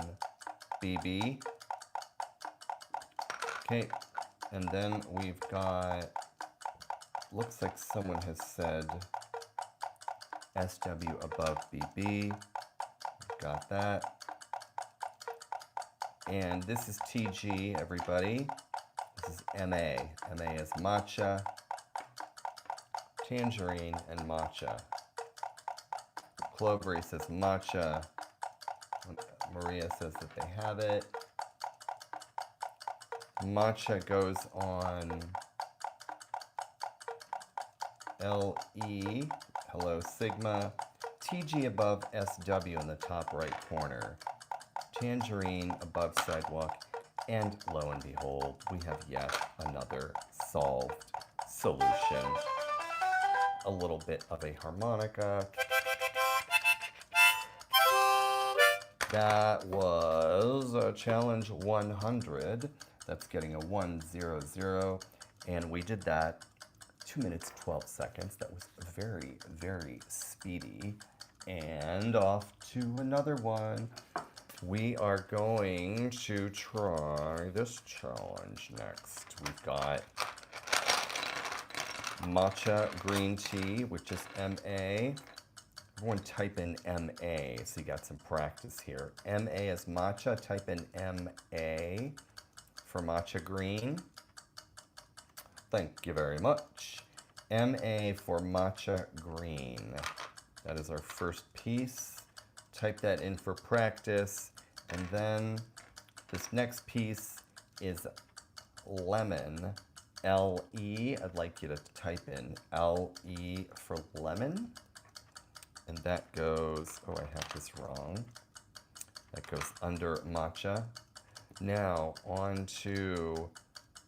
BB. Okay, and then we've got, looks like someone has said SW above BB. Got that. And this is TG, everybody. This is MA. MA is matcha, tangerine, and matcha. Clovery says matcha. Maria says that they have it. Matcha goes on LE. Hello, Sigma. TG above SW in the top right corner. Tangerine above sidewalk. And lo and behold, we have yet another solved solution. A little bit of a harmonica. That was challenge 100. That's getting a 100. And we did that 2 minutes, 12 seconds. That was very, very speedy. And off to another one. We are going to try this challenge next. We've got matcha green tea, which is MA. Everyone type in MA, so you got some practice here. MA is matcha, type in MA for matcha green. Thank you very much. MA for matcha green. That is our first piece. Type that in for practice. And then this next piece is lemon, LE. I'd like you to type in LE for lemon. And that goes, oh, I have this wrong. That goes under matcha. Now on to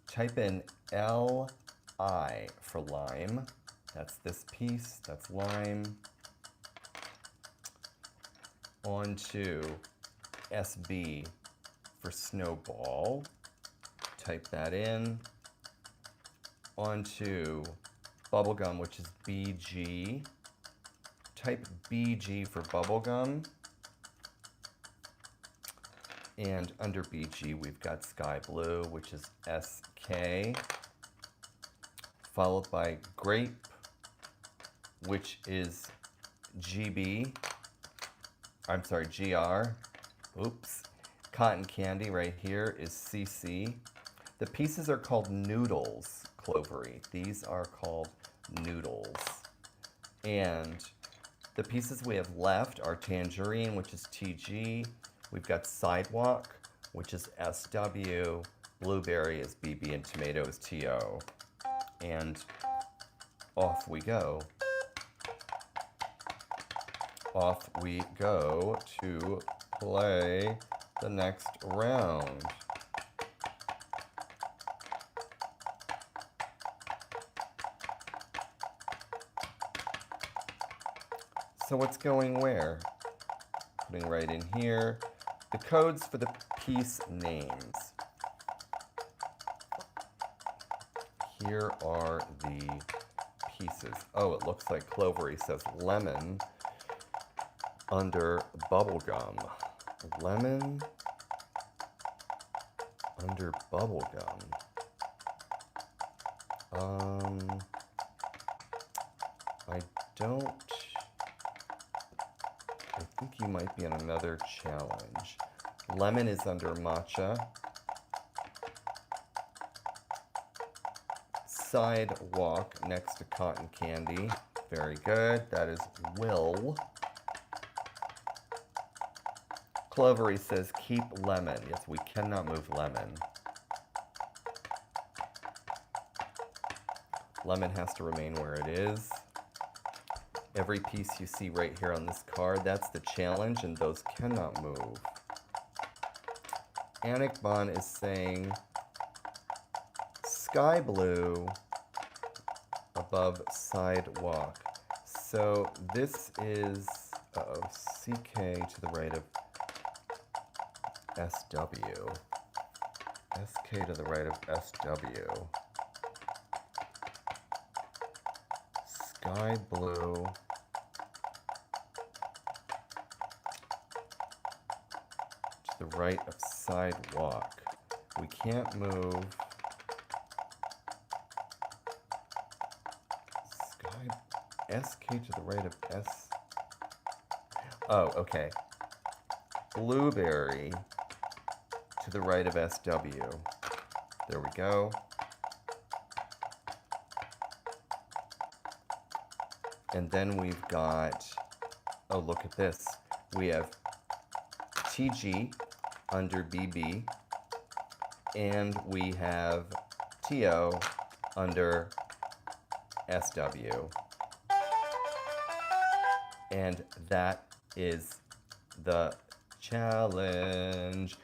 type in LI for lime. That's this piece, that's lime. On to SB for snowball. Type that in. On to bubblegum, which is BG. Type BG for bubblegum. And under BG, we've got sky blue, which is SK. Followed by grape, which is GB. I'm sorry, GR. Oops. Cotton candy right here is CC. The pieces are called noodles, Clovery. These are called noodles. And the pieces we have left are tangerine, which is TG. We've got sidewalk, which is SW. Blueberry is BB, and tomato is TO. And off we go. Off we go to play the next round. So what's going where? Putting right in here. The codes for the piece names. Here are the pieces. Oh, it looks like Clovery says lemon under bubblegum. Lemon under bubblegum. I don't... I think you might be on another challenge. Lemon is under matcha. Sidewalk next to cotton candy. Very good. That is Will. Clovery says keep lemon. Yes, we cannot move lemon. Lemon has to remain where it is. Every piece you see right here on this card, that's the challenge, and those cannot move. Anikbon is saying sky blue above sidewalk. So this is, CK to the right of SW. SK to the right of SW. Sky blue. To the right of sidewalk. We can't move. SK to the right of S. Oh, okay. Blueberry to the right of SW. There we go. And then we've got, oh, look at this. We have TG under BB, and we have TO under SW. And that is the challenge.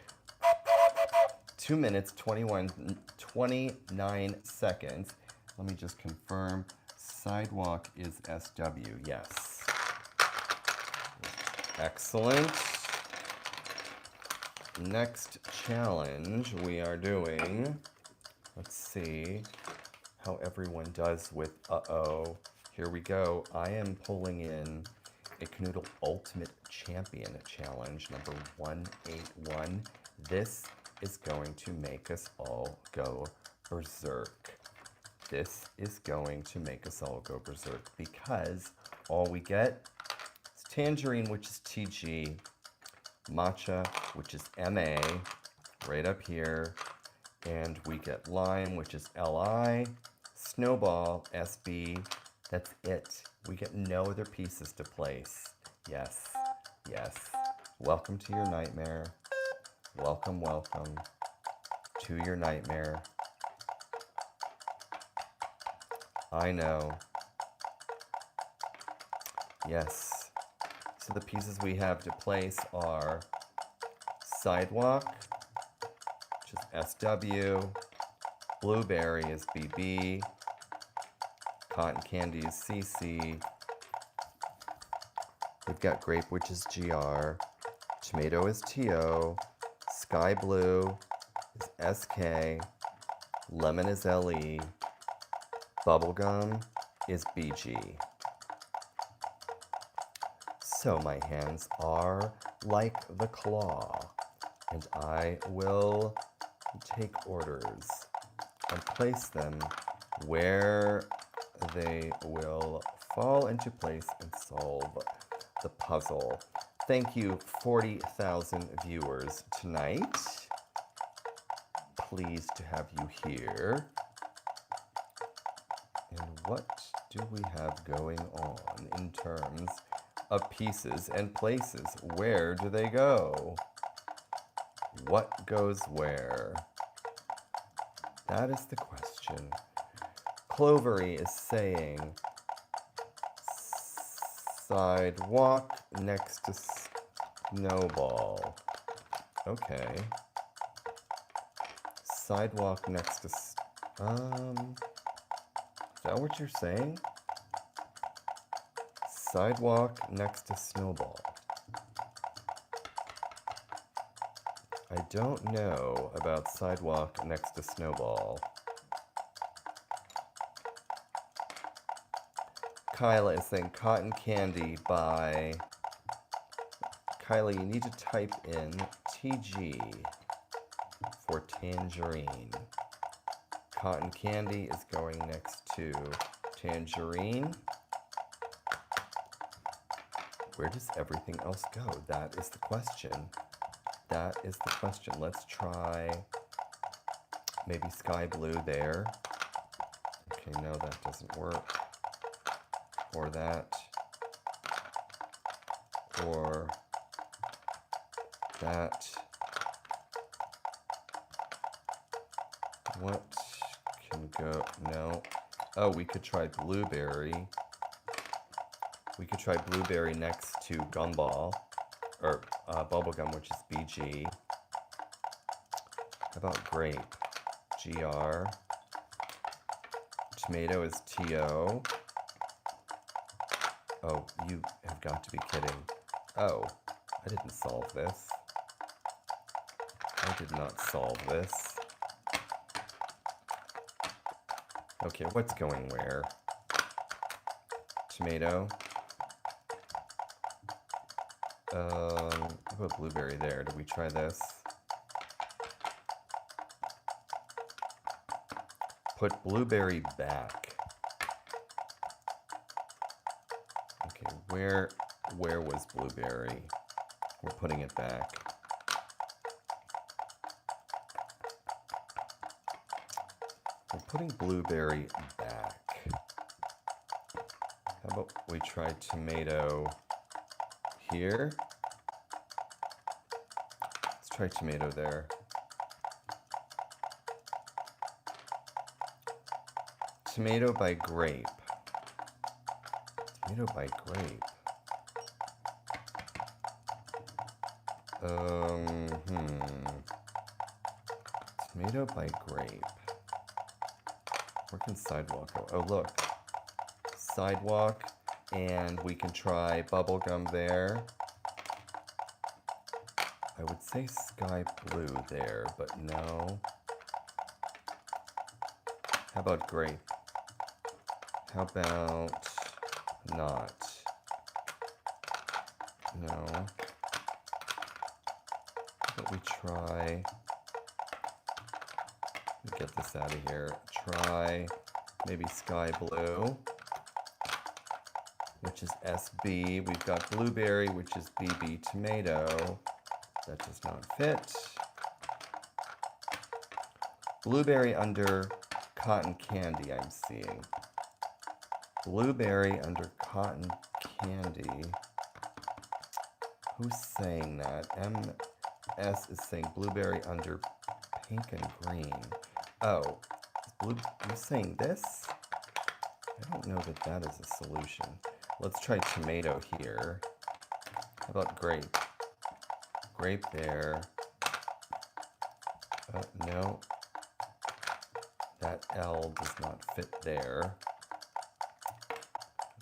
2 minutes, 29 seconds. Let me just confirm. Sidewalk is SW, yes. Excellent. Next challenge we are doing, let's see how everyone does with uh-oh. Here we go. I am pulling in a Kanoodle Ultimate Champion Challenge, number 181. This is going to make us all go berserk. This is going to make us all go berserk because all we get is Tangerine, which is TG, Matcha, which is MA, right up here, and we get Lime, which is LI, Snowball, SB. That's it. We get no other pieces to place. Yes, yes. Welcome to your nightmare. Welcome, welcome to your nightmare. I know. Yes. So the pieces we have to place are Sidewalk, which is SW, Blueberry is BB, Cotton Candy is CC, we've got Grape, which is GR, Tomato is TO, Sky Blue is SK, Lemon is LE, Bubblegum is BG. So my hands are like the claw, and I will take orders and place them where they will fall into place and solve the puzzle. Thank you, 40,000 viewers tonight. Pleased to have you here. And what do we have going on in terms of pieces and places? Where do they go? What goes where? That is the question. Clovery is saying sidewalk next to Snowball. Okay. Sidewalk next to... Is that what you're saying? Sidewalk next to Snowball. I don't know about Sidewalk next to Snowball. Kyla is saying cotton candy by... Kyla, you need to type in TG for Tangerine. Cotton candy is going next to Tangerine. Where does everything else go? That is the question. That is the question. Let's try maybe sky blue there. Okay, no, that doesn't work. Or that. Or that. What can go? No. Oh, we could try blueberry. We could try blueberry next to gumball, or bubblegum, which is BG. How about grape? GR. Tomato is TO. Oh, you have got to be kidding. Oh, I didn't solve this. I did not solve this. Okay, what's going where? Tomato. What about blueberry there? Did we try this? Put blueberry back. Okay, where was blueberry? We're putting it back. We're putting blueberry back. How about we try tomato here? Let's try tomato there. Tomato by grape. Tomato by grape. Tomato by grape. Where can sidewalk go? Oh, look. Sidewalk, and we can try bubblegum there. I would say sky blue there, but no. How about grape? How about not? No. But we try... Let me get this out of here. Try maybe sky blue, which is SB. We've got blueberry, which is BB tomato. That does not fit. Blueberry under cotton candy, I'm seeing. Blueberry under cotton candy. Who's saying that? MS is saying blueberry under pink and green. Oh, you're saying this? I don't know that that is a solution. Let's try tomato here. How about grape? Grape there. No. That L does not fit there.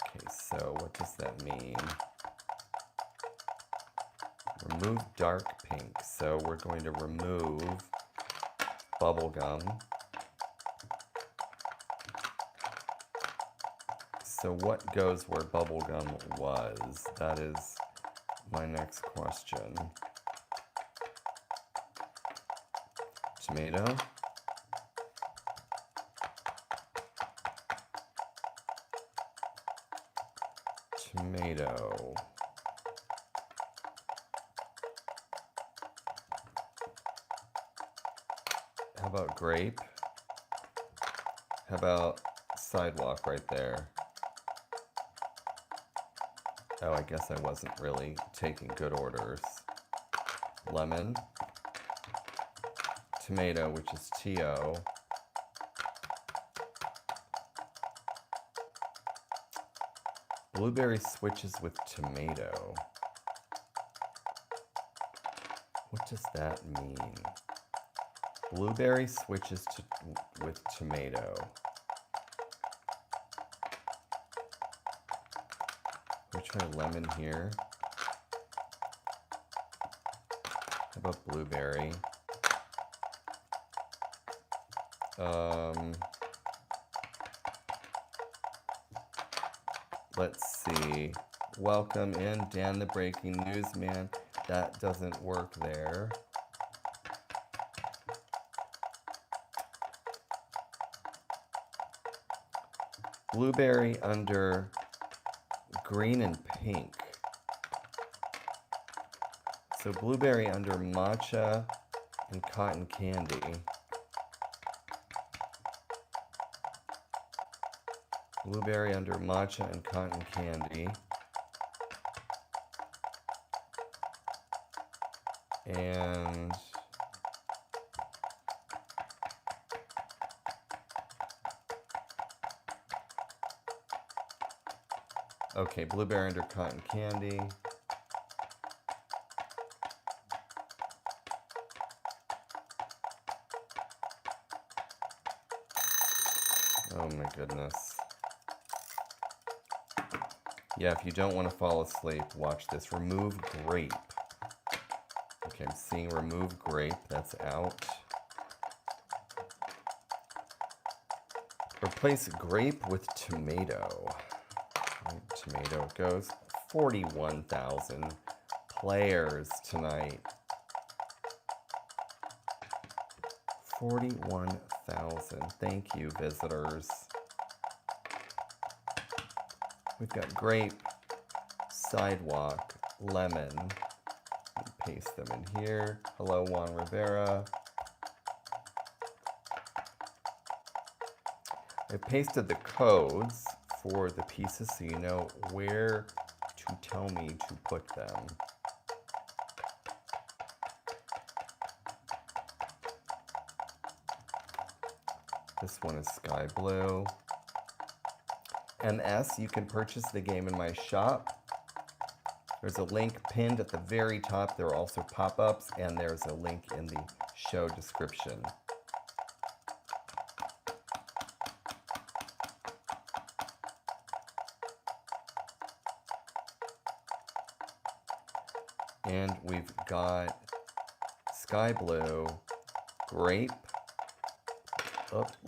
Okay, so what does that mean? Remove dark pink. So we're going to remove bubblegum. So what goes where bubblegum was? That is my next question. Tomato. Tomato. How about grape? How about sidewalk right there? Oh, I guess I wasn't really taking good orders. Lemon. Tomato, which is TO. Blueberry switches with tomato. What does that mean? Blueberry switches with tomato. Which try lemon here. How about blueberry? Let's see. Welcome in, Dan the Breaking News Man. That doesn't work there. Blueberry under green and pink. So blueberry under matcha and cotton candy. Blueberry under matcha and cotton candy. And okay, blueberry under cotton candy. Oh my goodness. Yeah, if you don't want to fall asleep, watch this. Remove grape. Okay, I'm seeing remove grape. That's out. Replace grape with tomato. Tomato goes. 41,000 players tonight. 41,000. Thank you, visitors. We've got grape, sidewalk, lemon. Paste them in here. Hello, Juan Rivera. I've pasted the codes for the pieces so you know where to tell me to put them. This one is sky blue. MS, you can purchase the game in my shop. There's a link pinned at the very top. There are also pop-ups, and there's a link in the show description. And we've got sky blue, grape,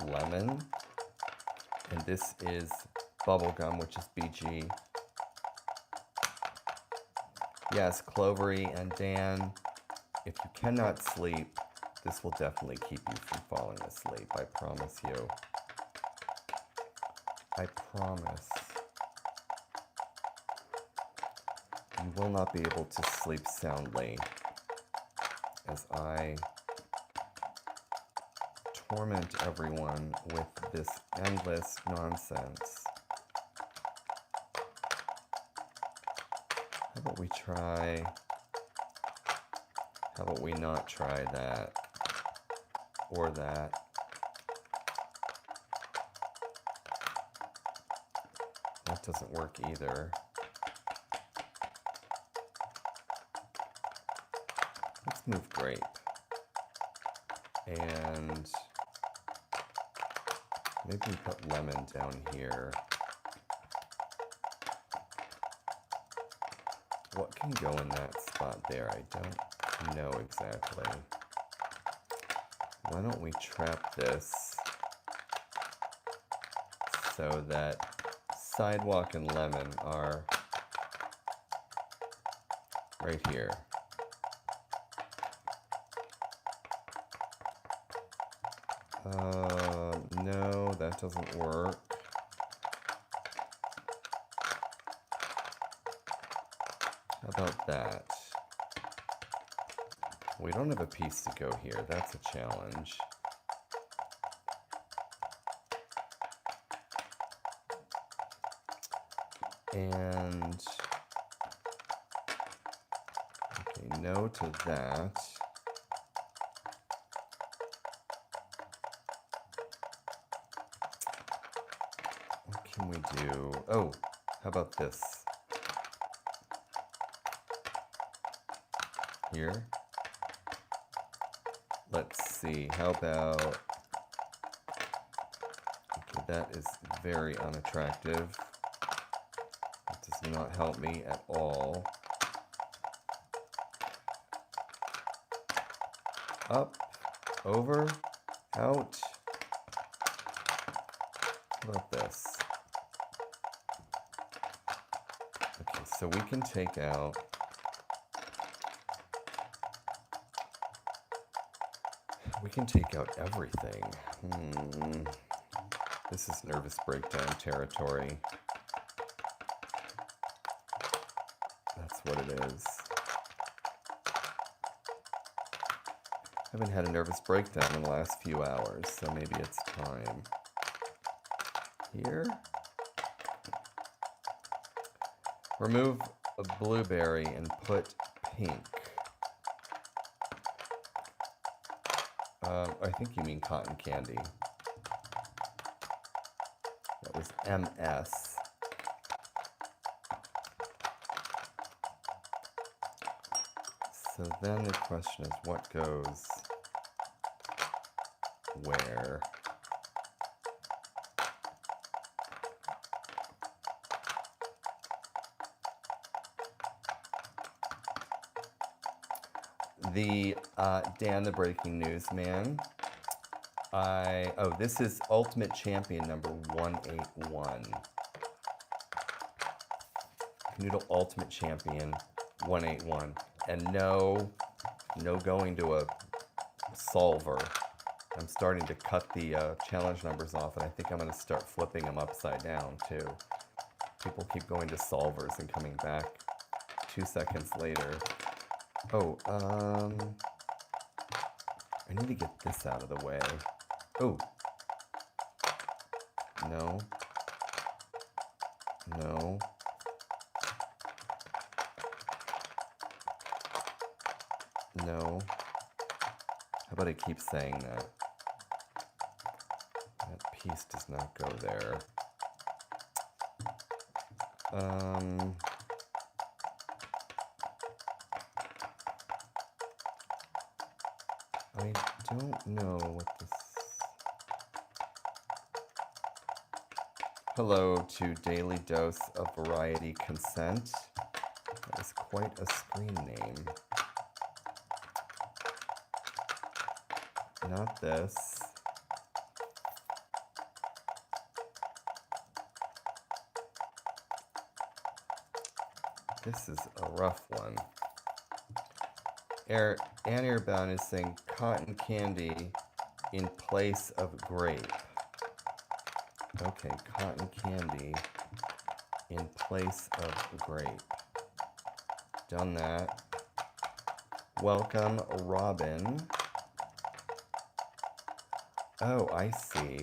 lemon, and this is bubblegum, which is BG. Yes, Clovery and Dan, if you cannot sleep, this will definitely keep you from falling asleep. I promise you. I promise. You will not be able to sleep soundly as I torment everyone with this endless nonsense. How about we try, how about we not try that or that? That doesn't work either. Let's move grape. And maybe we put lemon down here. What can go in that spot there? I don't know exactly. Why don't we trap this so that sidewalk and lemon are right here. No, that doesn't work. How about that? We don't have a piece to go here. That's a challenge. And okay, no to that. What can we do? Oh, how about this? Here. Let's see, how about, okay, that is very unattractive. It does does not help me at all. Up, over, out. How about this? Okay, so we can take out everything. This is nervous breakdown territory. That's what it is. I haven't had a nervous breakdown in the last few hours, so maybe it's time. Here. Remove a blueberry and put pink. I think you mean cotton candy. That was MS. So then the question is, what goes where? Dan the Breaking News Man. This is Ultimate Champion number 181. Kanoodle Ultimate Champion 181. And no going to a solver. I'm starting to cut the challenge numbers off, and I think I'm going to start flipping them upside down too. People keep going to solvers and coming back 2 seconds later. Oh, I need to get this out of the way. Oh. No. No. No. How about I keep saying that? That piece does not go there. I don't know what this... Hello to Daily Dose of Variety Consent. That is quite a screen name. Not this. This is a rough one. Ann Airbound is saying cotton candy in place of grape. Okay, cotton candy in place of grape. Done that. Welcome, Robin. Oh, I see.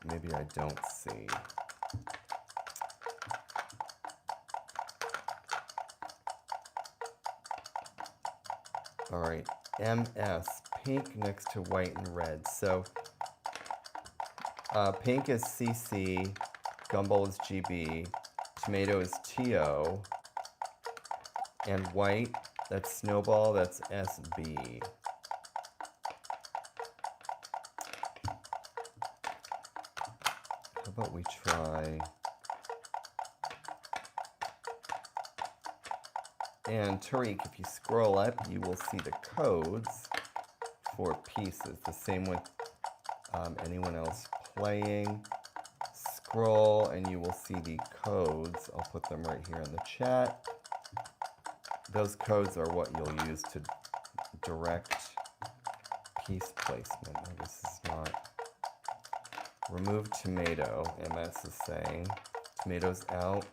Maybe I don't see. All right, MS, pink next to white and red. So pink is CC, gumball is GB, tomato is TO, and white, that's Snowball, that's SB. How about we try... And Tariq, if you scroll up, you will see the codes for pieces. The same with anyone else playing. Scroll and you will see the codes. I'll put them right here in the chat. Those codes are what you'll use to direct piece placement. No, this is not. Remove tomato, MS is saying. Tomatoes out.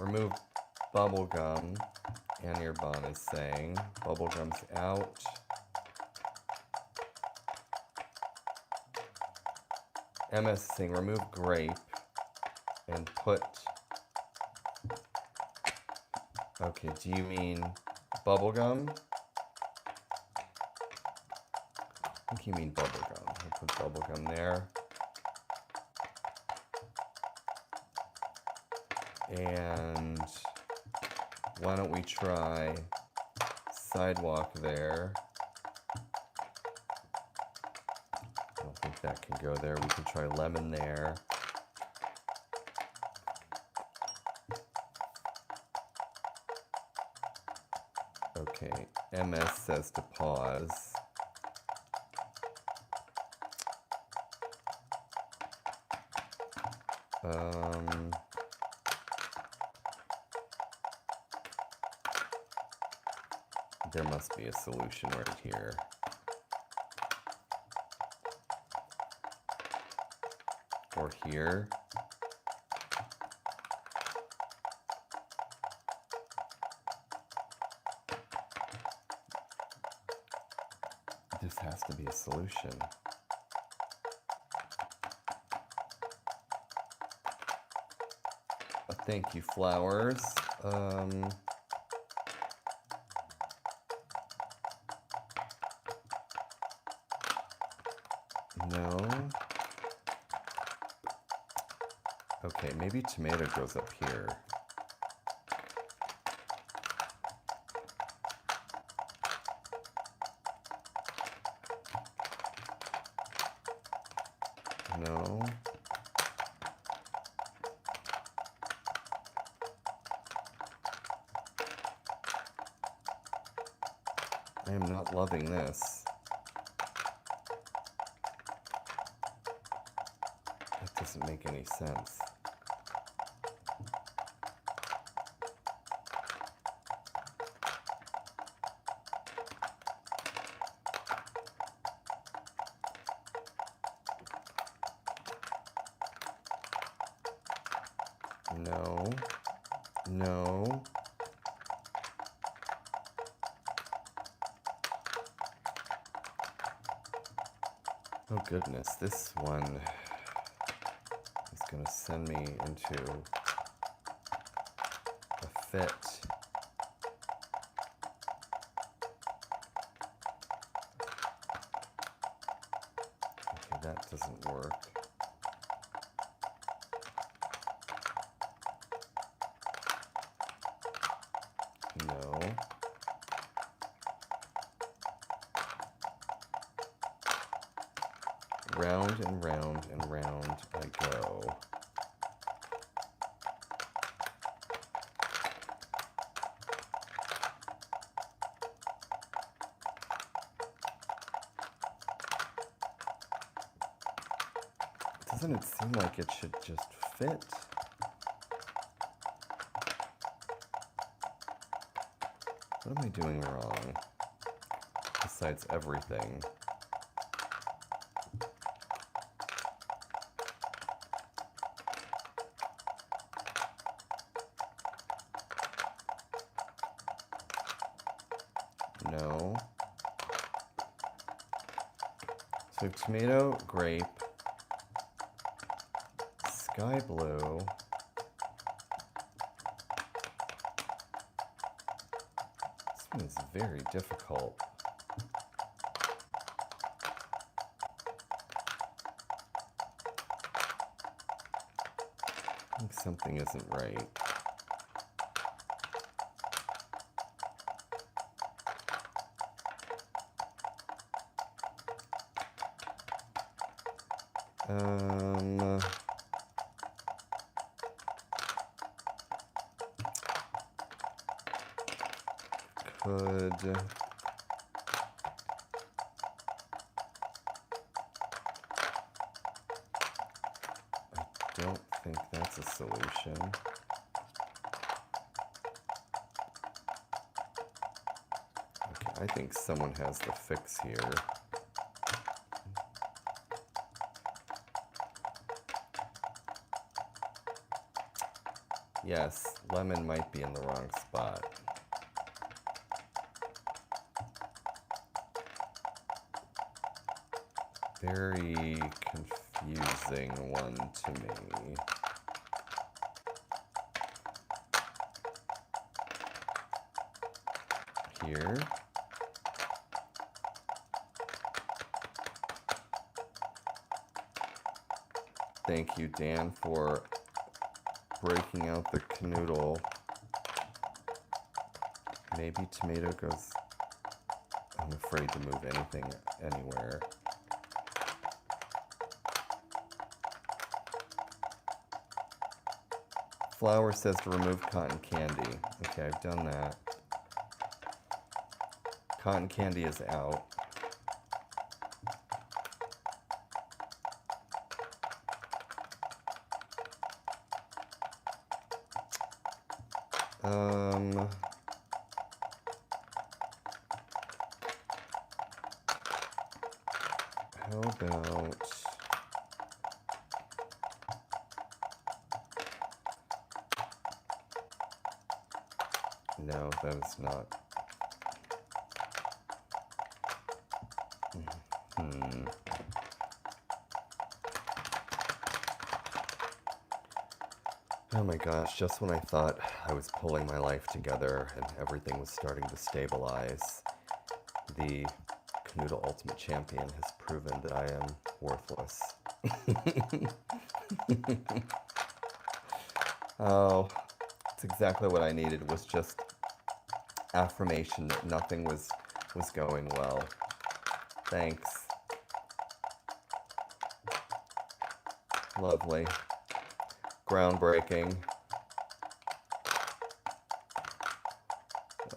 Remove bubblegum, and Nirvana is saying. Bubblegum's out. MS is saying remove grape and put... Okay, do you mean bubblegum? I think you mean bubblegum. I'll put bubblegum there. And why don't we try Sidewalk there? I don't think that can go there. We can try lemon there. Okay, MS says to pause. There must be a solution right here. Or here. This has to be a solution. Thank you, flowers. No. Okay, maybe tomato goes up here. No. I am not loving this. That doesn't make any sense. No. No. Oh goodness, this one is going to send me into a fit. Okay, that doesn't work. No. Round and round and round I go. Doesn't it seem like it should just fit? What am I doing wrong? Besides everything. No. So tomato, grape, sky blue. This one is very difficult. I think something isn't right. Could I don't think that's a solution. Okay, I think someone has the fix here. Yes, lemon might be in the wrong spot. Very confusing one to me. Here. Thank you, Dan, for breaking out the Kanoodle. Maybe tomato goes... I'm afraid to move anything anywhere. Flower says to remove cotton candy. Okay, I've done that. Cotton candy is out. How about... No, that is not. Oh my gosh, just when I thought I was pulling my life together and everything was starting to stabilize, the Kanoodle Ultimate Champion has proven that I am worthless. Oh, that's exactly what I needed, was just affirmation that nothing was going well. Thanks. Lovely. Groundbreaking.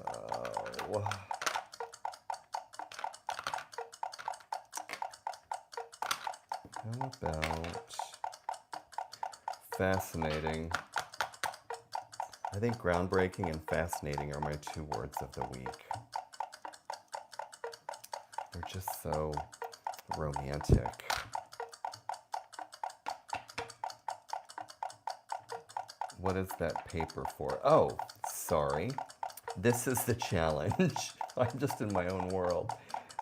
Oh. How about fascinating? I think groundbreaking and fascinating are my 2 words of the week. They're just so romantic. What is that paper for? Oh, sorry. This is the challenge. I'm just in my own world.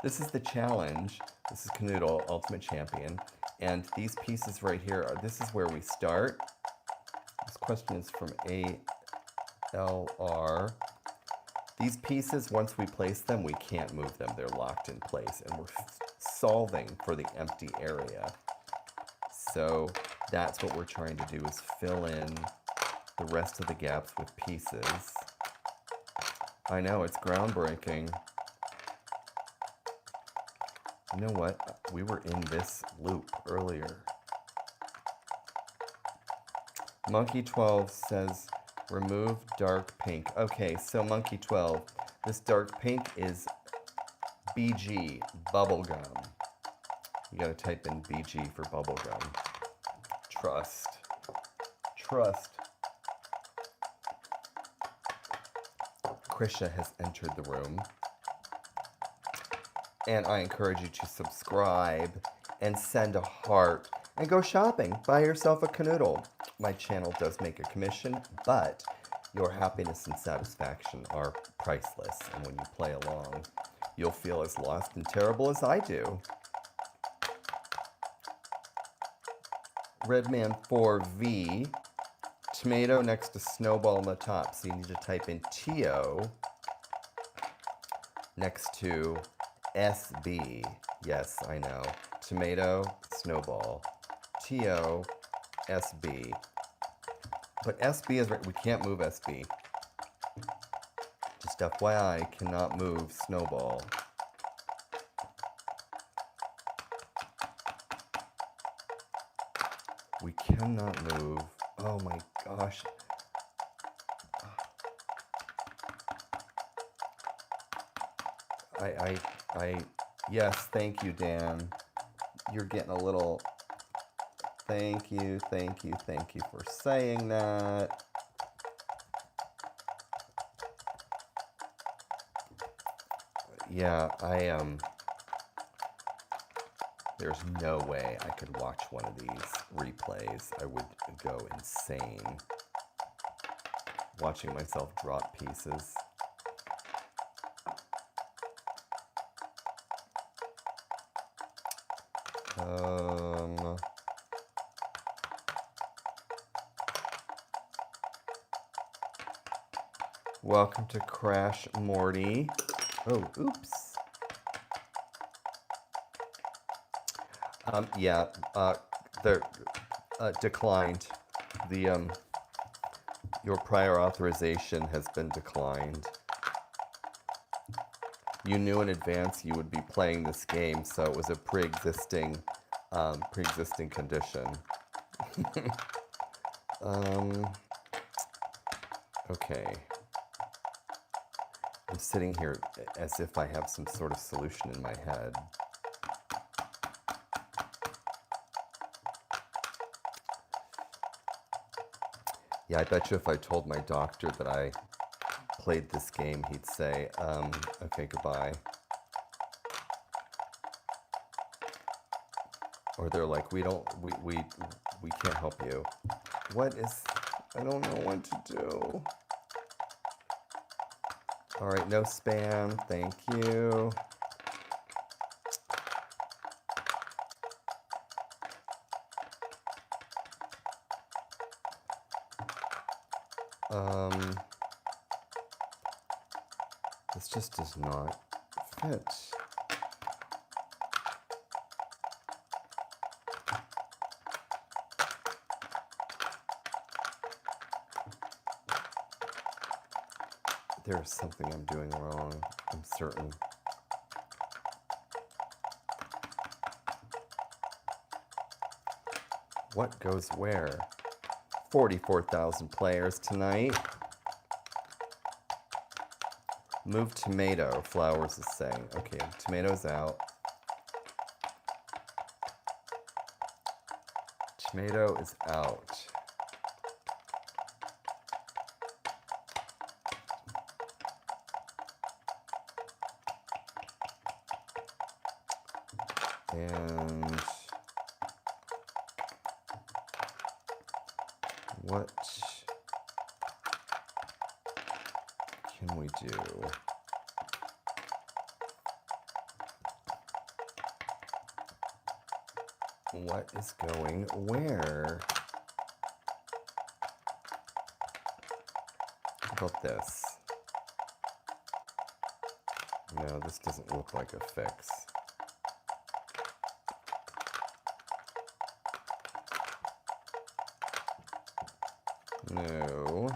This is the challenge. This is Kanoodle Ultimate Champion. And these pieces right here are, this is where we start. This question is from ALR. These pieces, once we place them, we can't move them. They're locked in place. And we're solving for the empty area. So that's what we're trying to do, is fill in the rest of the gaps with pieces. I know, it's groundbreaking. You know what? We were in this loop earlier. Monkey 12 says, remove dark pink. Okay, so Monkey 12, this dark pink is BG, bubblegum. You gotta type in BG for bubblegum. Trust. Trust. Krisha has entered the room. And I encourage you to subscribe and send a heart and go shopping. Buy yourself a Kanoodle. My channel does make a commission, but your happiness and satisfaction are priceless. And when you play along, you'll feel as lost and terrible as I do. Redman 4V. Tomato next to Snowball on the top. So you need to type in TO next to SB. Yes, I know. Tomato, Snowball. TO, SB. But SB is right. We can't move SB. Just FYI, cannot move Snowball. We cannot move. Oh my gosh. Yes, thank you, Dan. You're getting a little, thank you for saying that. Yeah, there's no way I could watch one of these replays. I would go insane watching myself drop pieces. Welcome to Crash Morty. Oh, oops. Yeah, they're declined. Your prior authorization has been declined. You knew in advance you would be playing this game, so it was a pre-existing condition. Okay. I'm sitting here as if I have some sort of solution in my head. Yeah, I bet you if I told my doctor that I played this game, he'd say, okay, goodbye. Or they're like, we can't help you. I don't know what to do. All right, no spam, thank you. This just does not fit. There's something I'm doing wrong, I'm certain. What goes where? 44,000 players tonight. Move tomato, Flowers is saying. Okay, tomato's out. Tomato is out. And what can we do? What is going where? How about this? No, this doesn't look like a fix. No.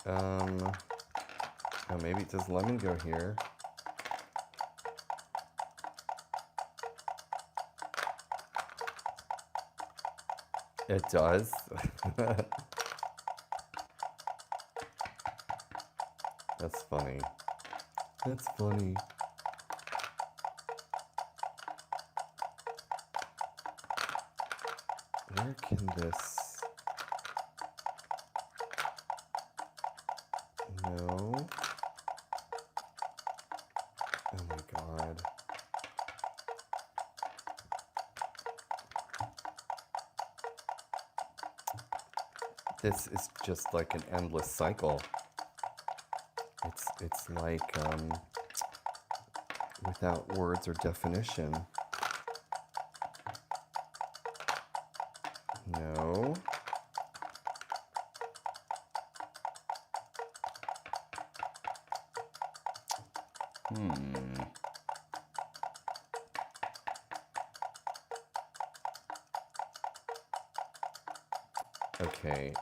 Oh, maybe does lemon go here? It does. That's funny. That's funny. Where can this... No. Oh my God. This is just like an endless cycle. It's like without words or definition. No. Okay,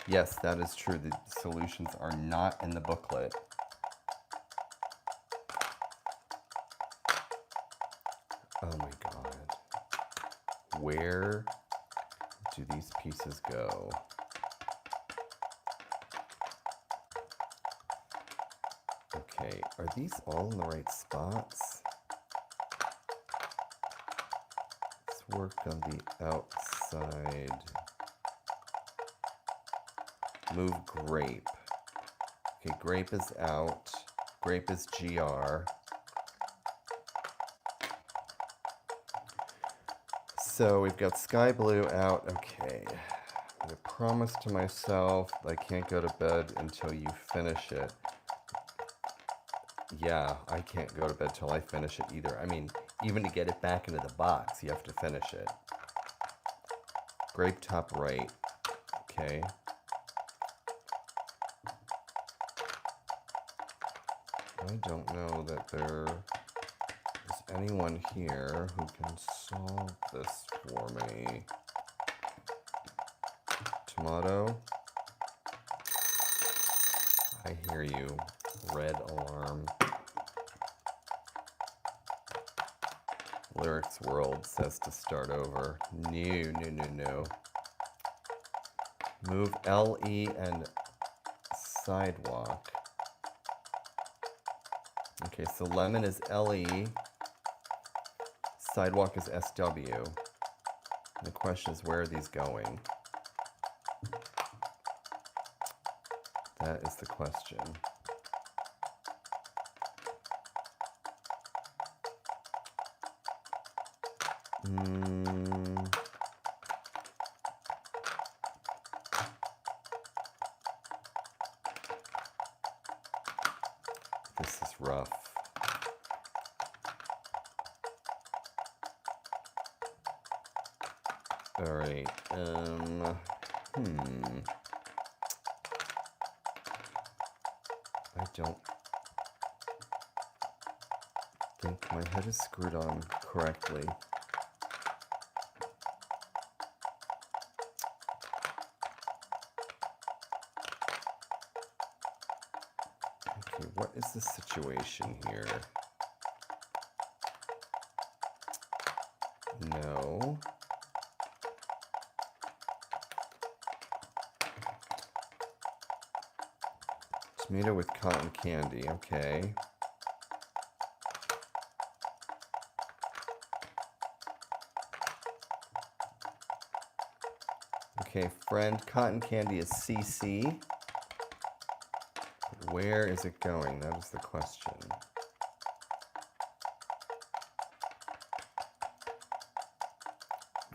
Yes, that is true. The solutions are not in the booklet. Oh my God. Where do these pieces go? Okay, are these all in the right spots? Let's work on the outside. Move Grape. Okay, Grape is out. Grape is GR. So we've got Sky Blue out. Okay. I promised to myself I can't go to bed until you finish it. Yeah, I can't go to bed till I finish it either. I mean, even to get it back into the box, you have to finish it. Grape top right. Okay. I don't know that there is anyone here who can solve this for me. Tomato. I hear you. Red alarm. Lyrics World says to start over. No. Move LE and Sidewalk. Okay, so lemon is LE, Sidewalk is SW. And the question is, where are these going? That is the question. This is rough. All right. I don't think my head is screwed on correctly. Okay, what is the situation here? No. Tomato with cotton candy, okay. Okay, friend, cotton candy is CC. Where is it going? That is the question.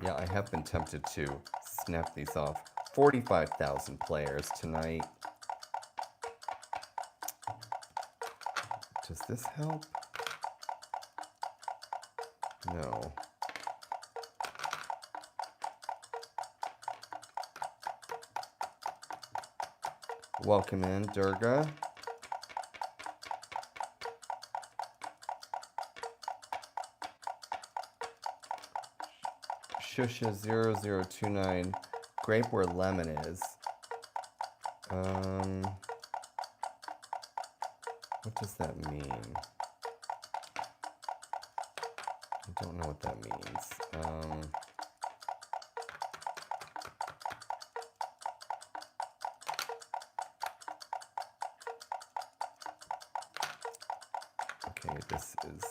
Yeah, I have been tempted to snap these off. 45,000 players tonight. Does this help? No. Welcome in, Durga. Shusha 0029. Grape where lemon is. What does that mean? I don't know what that means. Okay, this is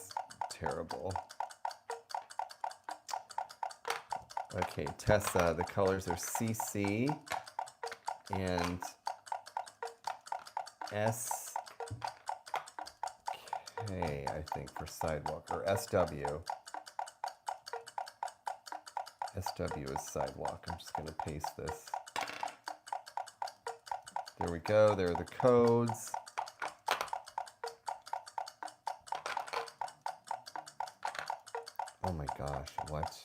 terrible. Okay, Tessa, the colors are CC and SK, I think, for Sidewalk, or SW. SW is Sidewalk. I'm just going to paste this. There we go. There are the codes. Oh my gosh, what?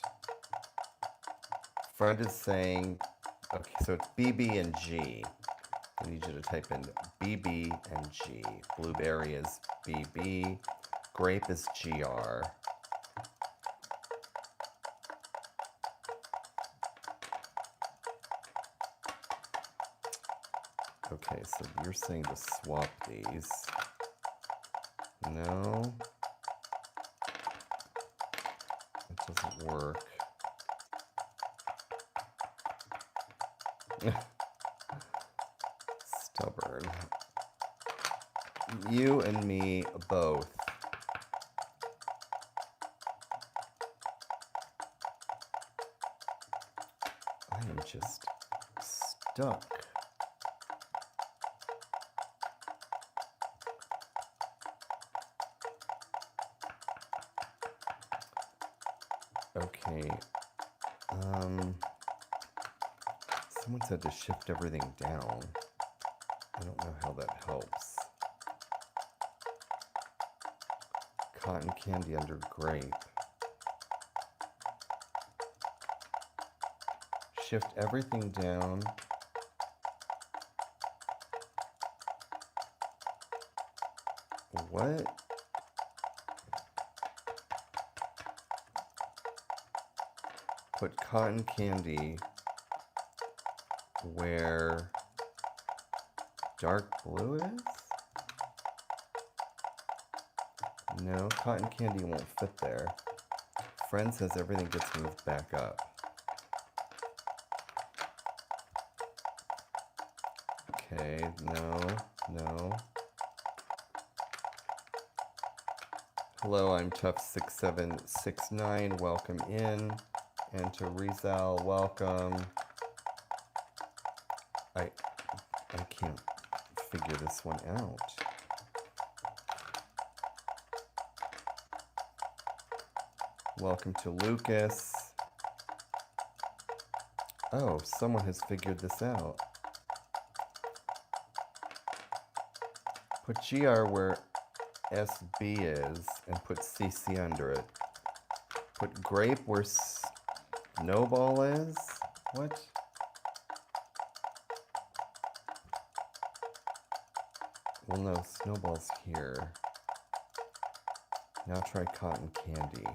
Friend is saying, okay, so it's BB and G. I need you to type in BB and G. Blueberry is BB. Grape is GR. Okay, so you're saying to swap these. No. It doesn't work. Stubborn. You and me both. I am just stuck. Okay. Someone said to shift everything down. I don't know how that helps. Cotton candy under grape. Shift everything down. What? Put cotton candy where dark blue is? No, cotton candy won't fit there. Friend says everything gets moved back up. Okay, no. Hello, I'm Tough6769. Welcome in. And to Rizal, welcome. I can't figure this one out. Welcome to Lucas. Oh, someone has figured this out. Put GR where SB is and put CC under it. Put Grape where Snowball is? What? Well, no, Snowball's here. Now try cotton candy.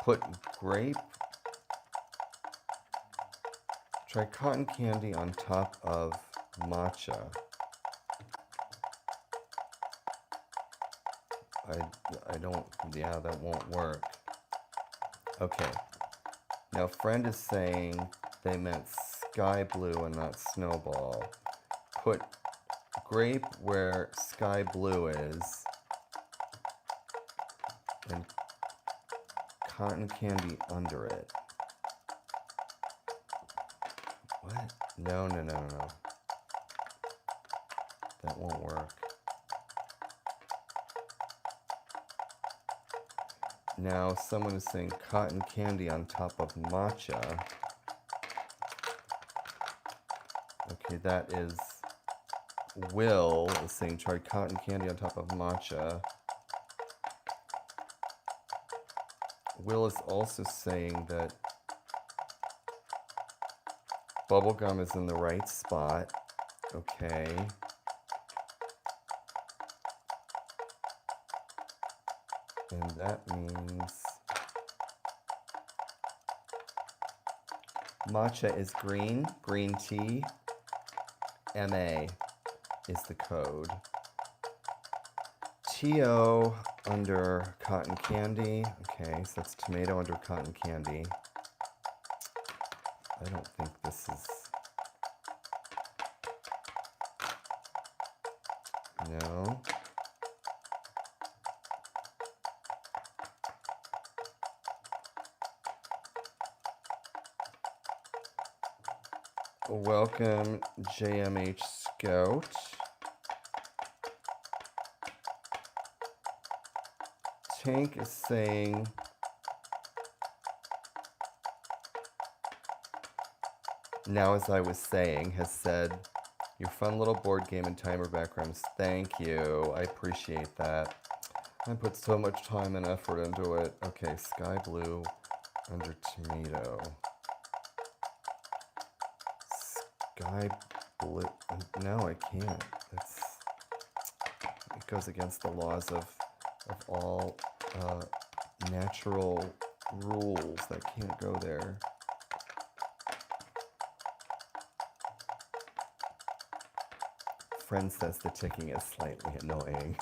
Put Grape. Try cotton candy on top of Matcha. I don't, yeah, that won't work. Okay. Now, friend is saying they meant sky blue and not Snowball. Put Grape where sky blue is and cotton candy under it. What? No. That won't work. Now someone is saying cotton candy on top of Matcha. Okay, that is Will is saying try cotton candy on top of Matcha. Will is also saying that bubblegum is in the right spot. Okay. And that means Matcha is green tea. MA is the code. TO under cotton candy. Okay, so that's tomato under cotton candy. I don't think this is... No. Welcome, JMH Scout. Tank is saying now, as I was saying, has said your fun little board game and timer backgrounds. Thank you. I appreciate that. I put so much time and effort into it. Okay, sky blue under tomato. Sky blue. No, I can't. It goes against the laws of all natural rules. That can't go there. Friend says the ticking is slightly annoying.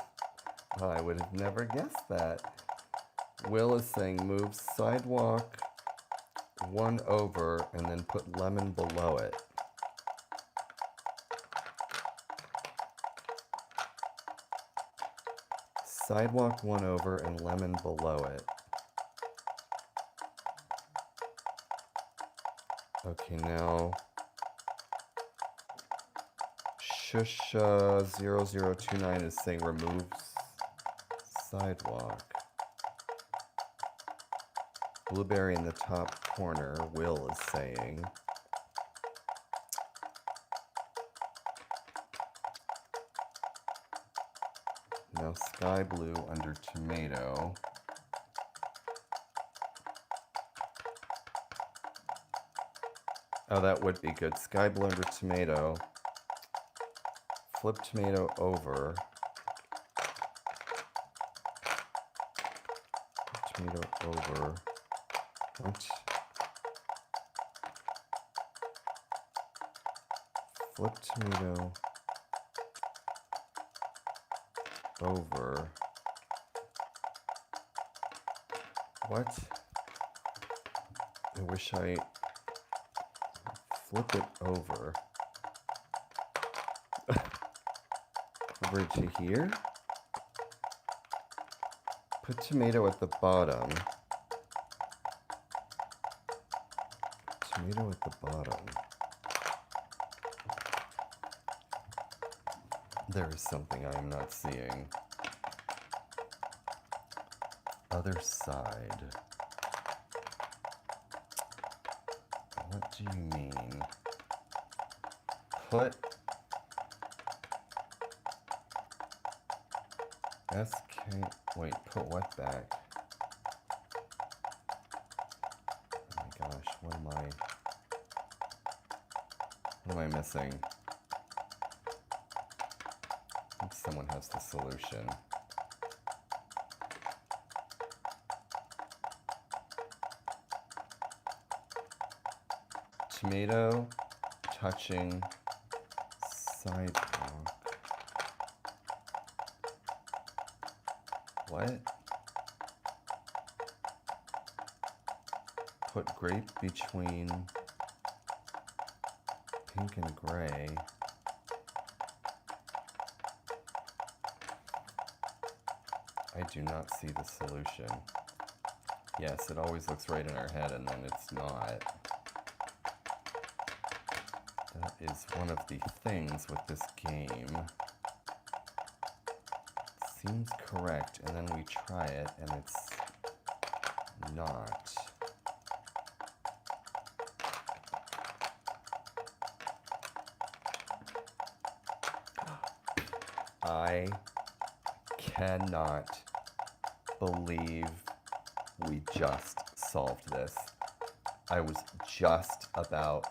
Oh, I would have never guessed that. Will is saying move sidewalk 1 over and then put lemon below it. Sidewalk 1 over and lemon below it. Okay, now Shusha0029 is saying remove sidewalk. Blueberry in the top corner, Will is saying. Now sky blue under tomato. Oh, that would be good. Sky blue under tomato. Flip tomato over. Tomato over. What? Flip tomato over. What? I wish I flip it over. Over to here. Put tomato at the bottom. Tomato at the bottom. There is something I am not seeing. Other side. What do you mean? Put SK, wait, put what back? Oh my gosh, what am I missing? I think someone has the solution. Tomato touching sidewalk. What? Put grape between pink and gray. I do not see the solution. Yes, it always looks right in our head and then it's not. That is one of the things with this game. It seems correct, and then we try it, and it's not. I cannot believe we just solved this. I was just about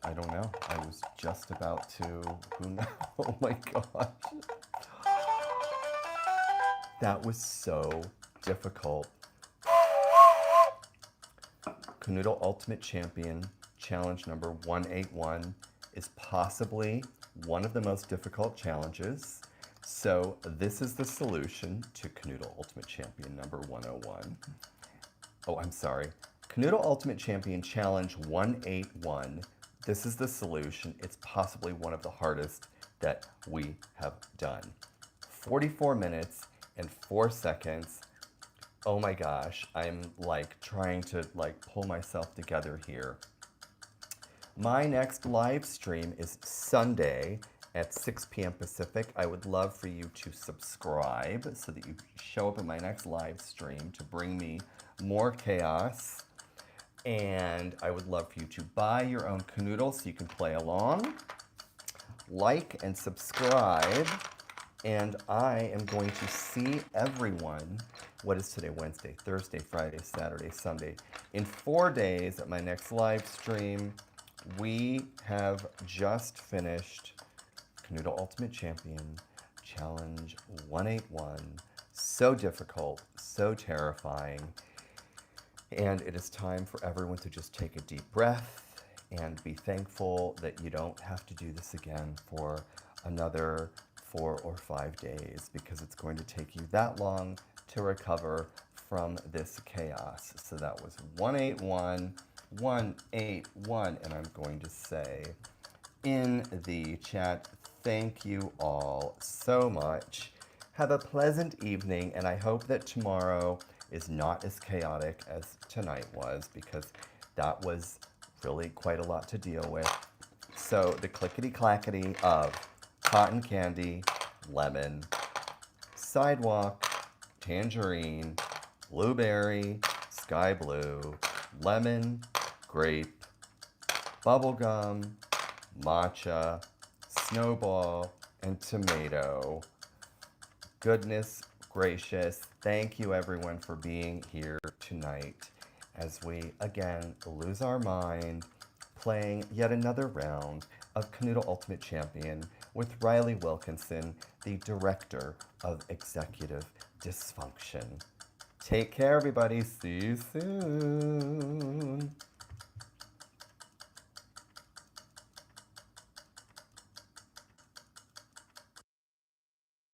I don't know. I was just about to, who knows? Oh my gosh. That was so difficult. Kanoodle Ultimate Champion Challenge number 181 is possibly one of the most difficult challenges. So this is the solution to Kanoodle Ultimate Champion number 101. Oh, I'm sorry. Kanoodle Ultimate Champion Challenge 181. This is the solution. It's possibly one of the hardest that we have done. 44 minutes and 4 seconds. Oh my gosh, I'm like trying to pull myself together here. My next live stream is Sunday at 6 p.m. Pacific. I would love for you to subscribe so that you show up in my next live stream to bring me more chaos. And I would love for you to buy your own Kanoodle so you can play along. Like and subscribe. And I am going to see everyone, what is today, Wednesday, Thursday, Friday, Saturday, Sunday, in 4 days at my next live stream. We have just finished Kanoodle Ultimate Champion Challenge 181. So difficult, so terrifying. And it is time for everyone to just take a deep breath and be thankful that you don't have to do this again for another 4 or 5 days, because it's going to take you that long to recover from this chaos. So that was 181, 181, and I'm going to say in the chat, thank you all so much. Have a pleasant evening, and I hope that tomorrow is not as chaotic as tonight was, because that was really quite a lot to deal with. So the clickety-clackety of cotton candy, lemon, sidewalk, tangerine, blueberry, sky blue, lemon, grape, bubblegum, matcha, snowball, and tomato. Goodness gracious, thank you everyone for being here tonight as we again lose our mind playing yet another round of Kanoodle Ultimate Champion with Riley Wilkinson, the director of executive dysfunction. Take care, everybody. See you soon.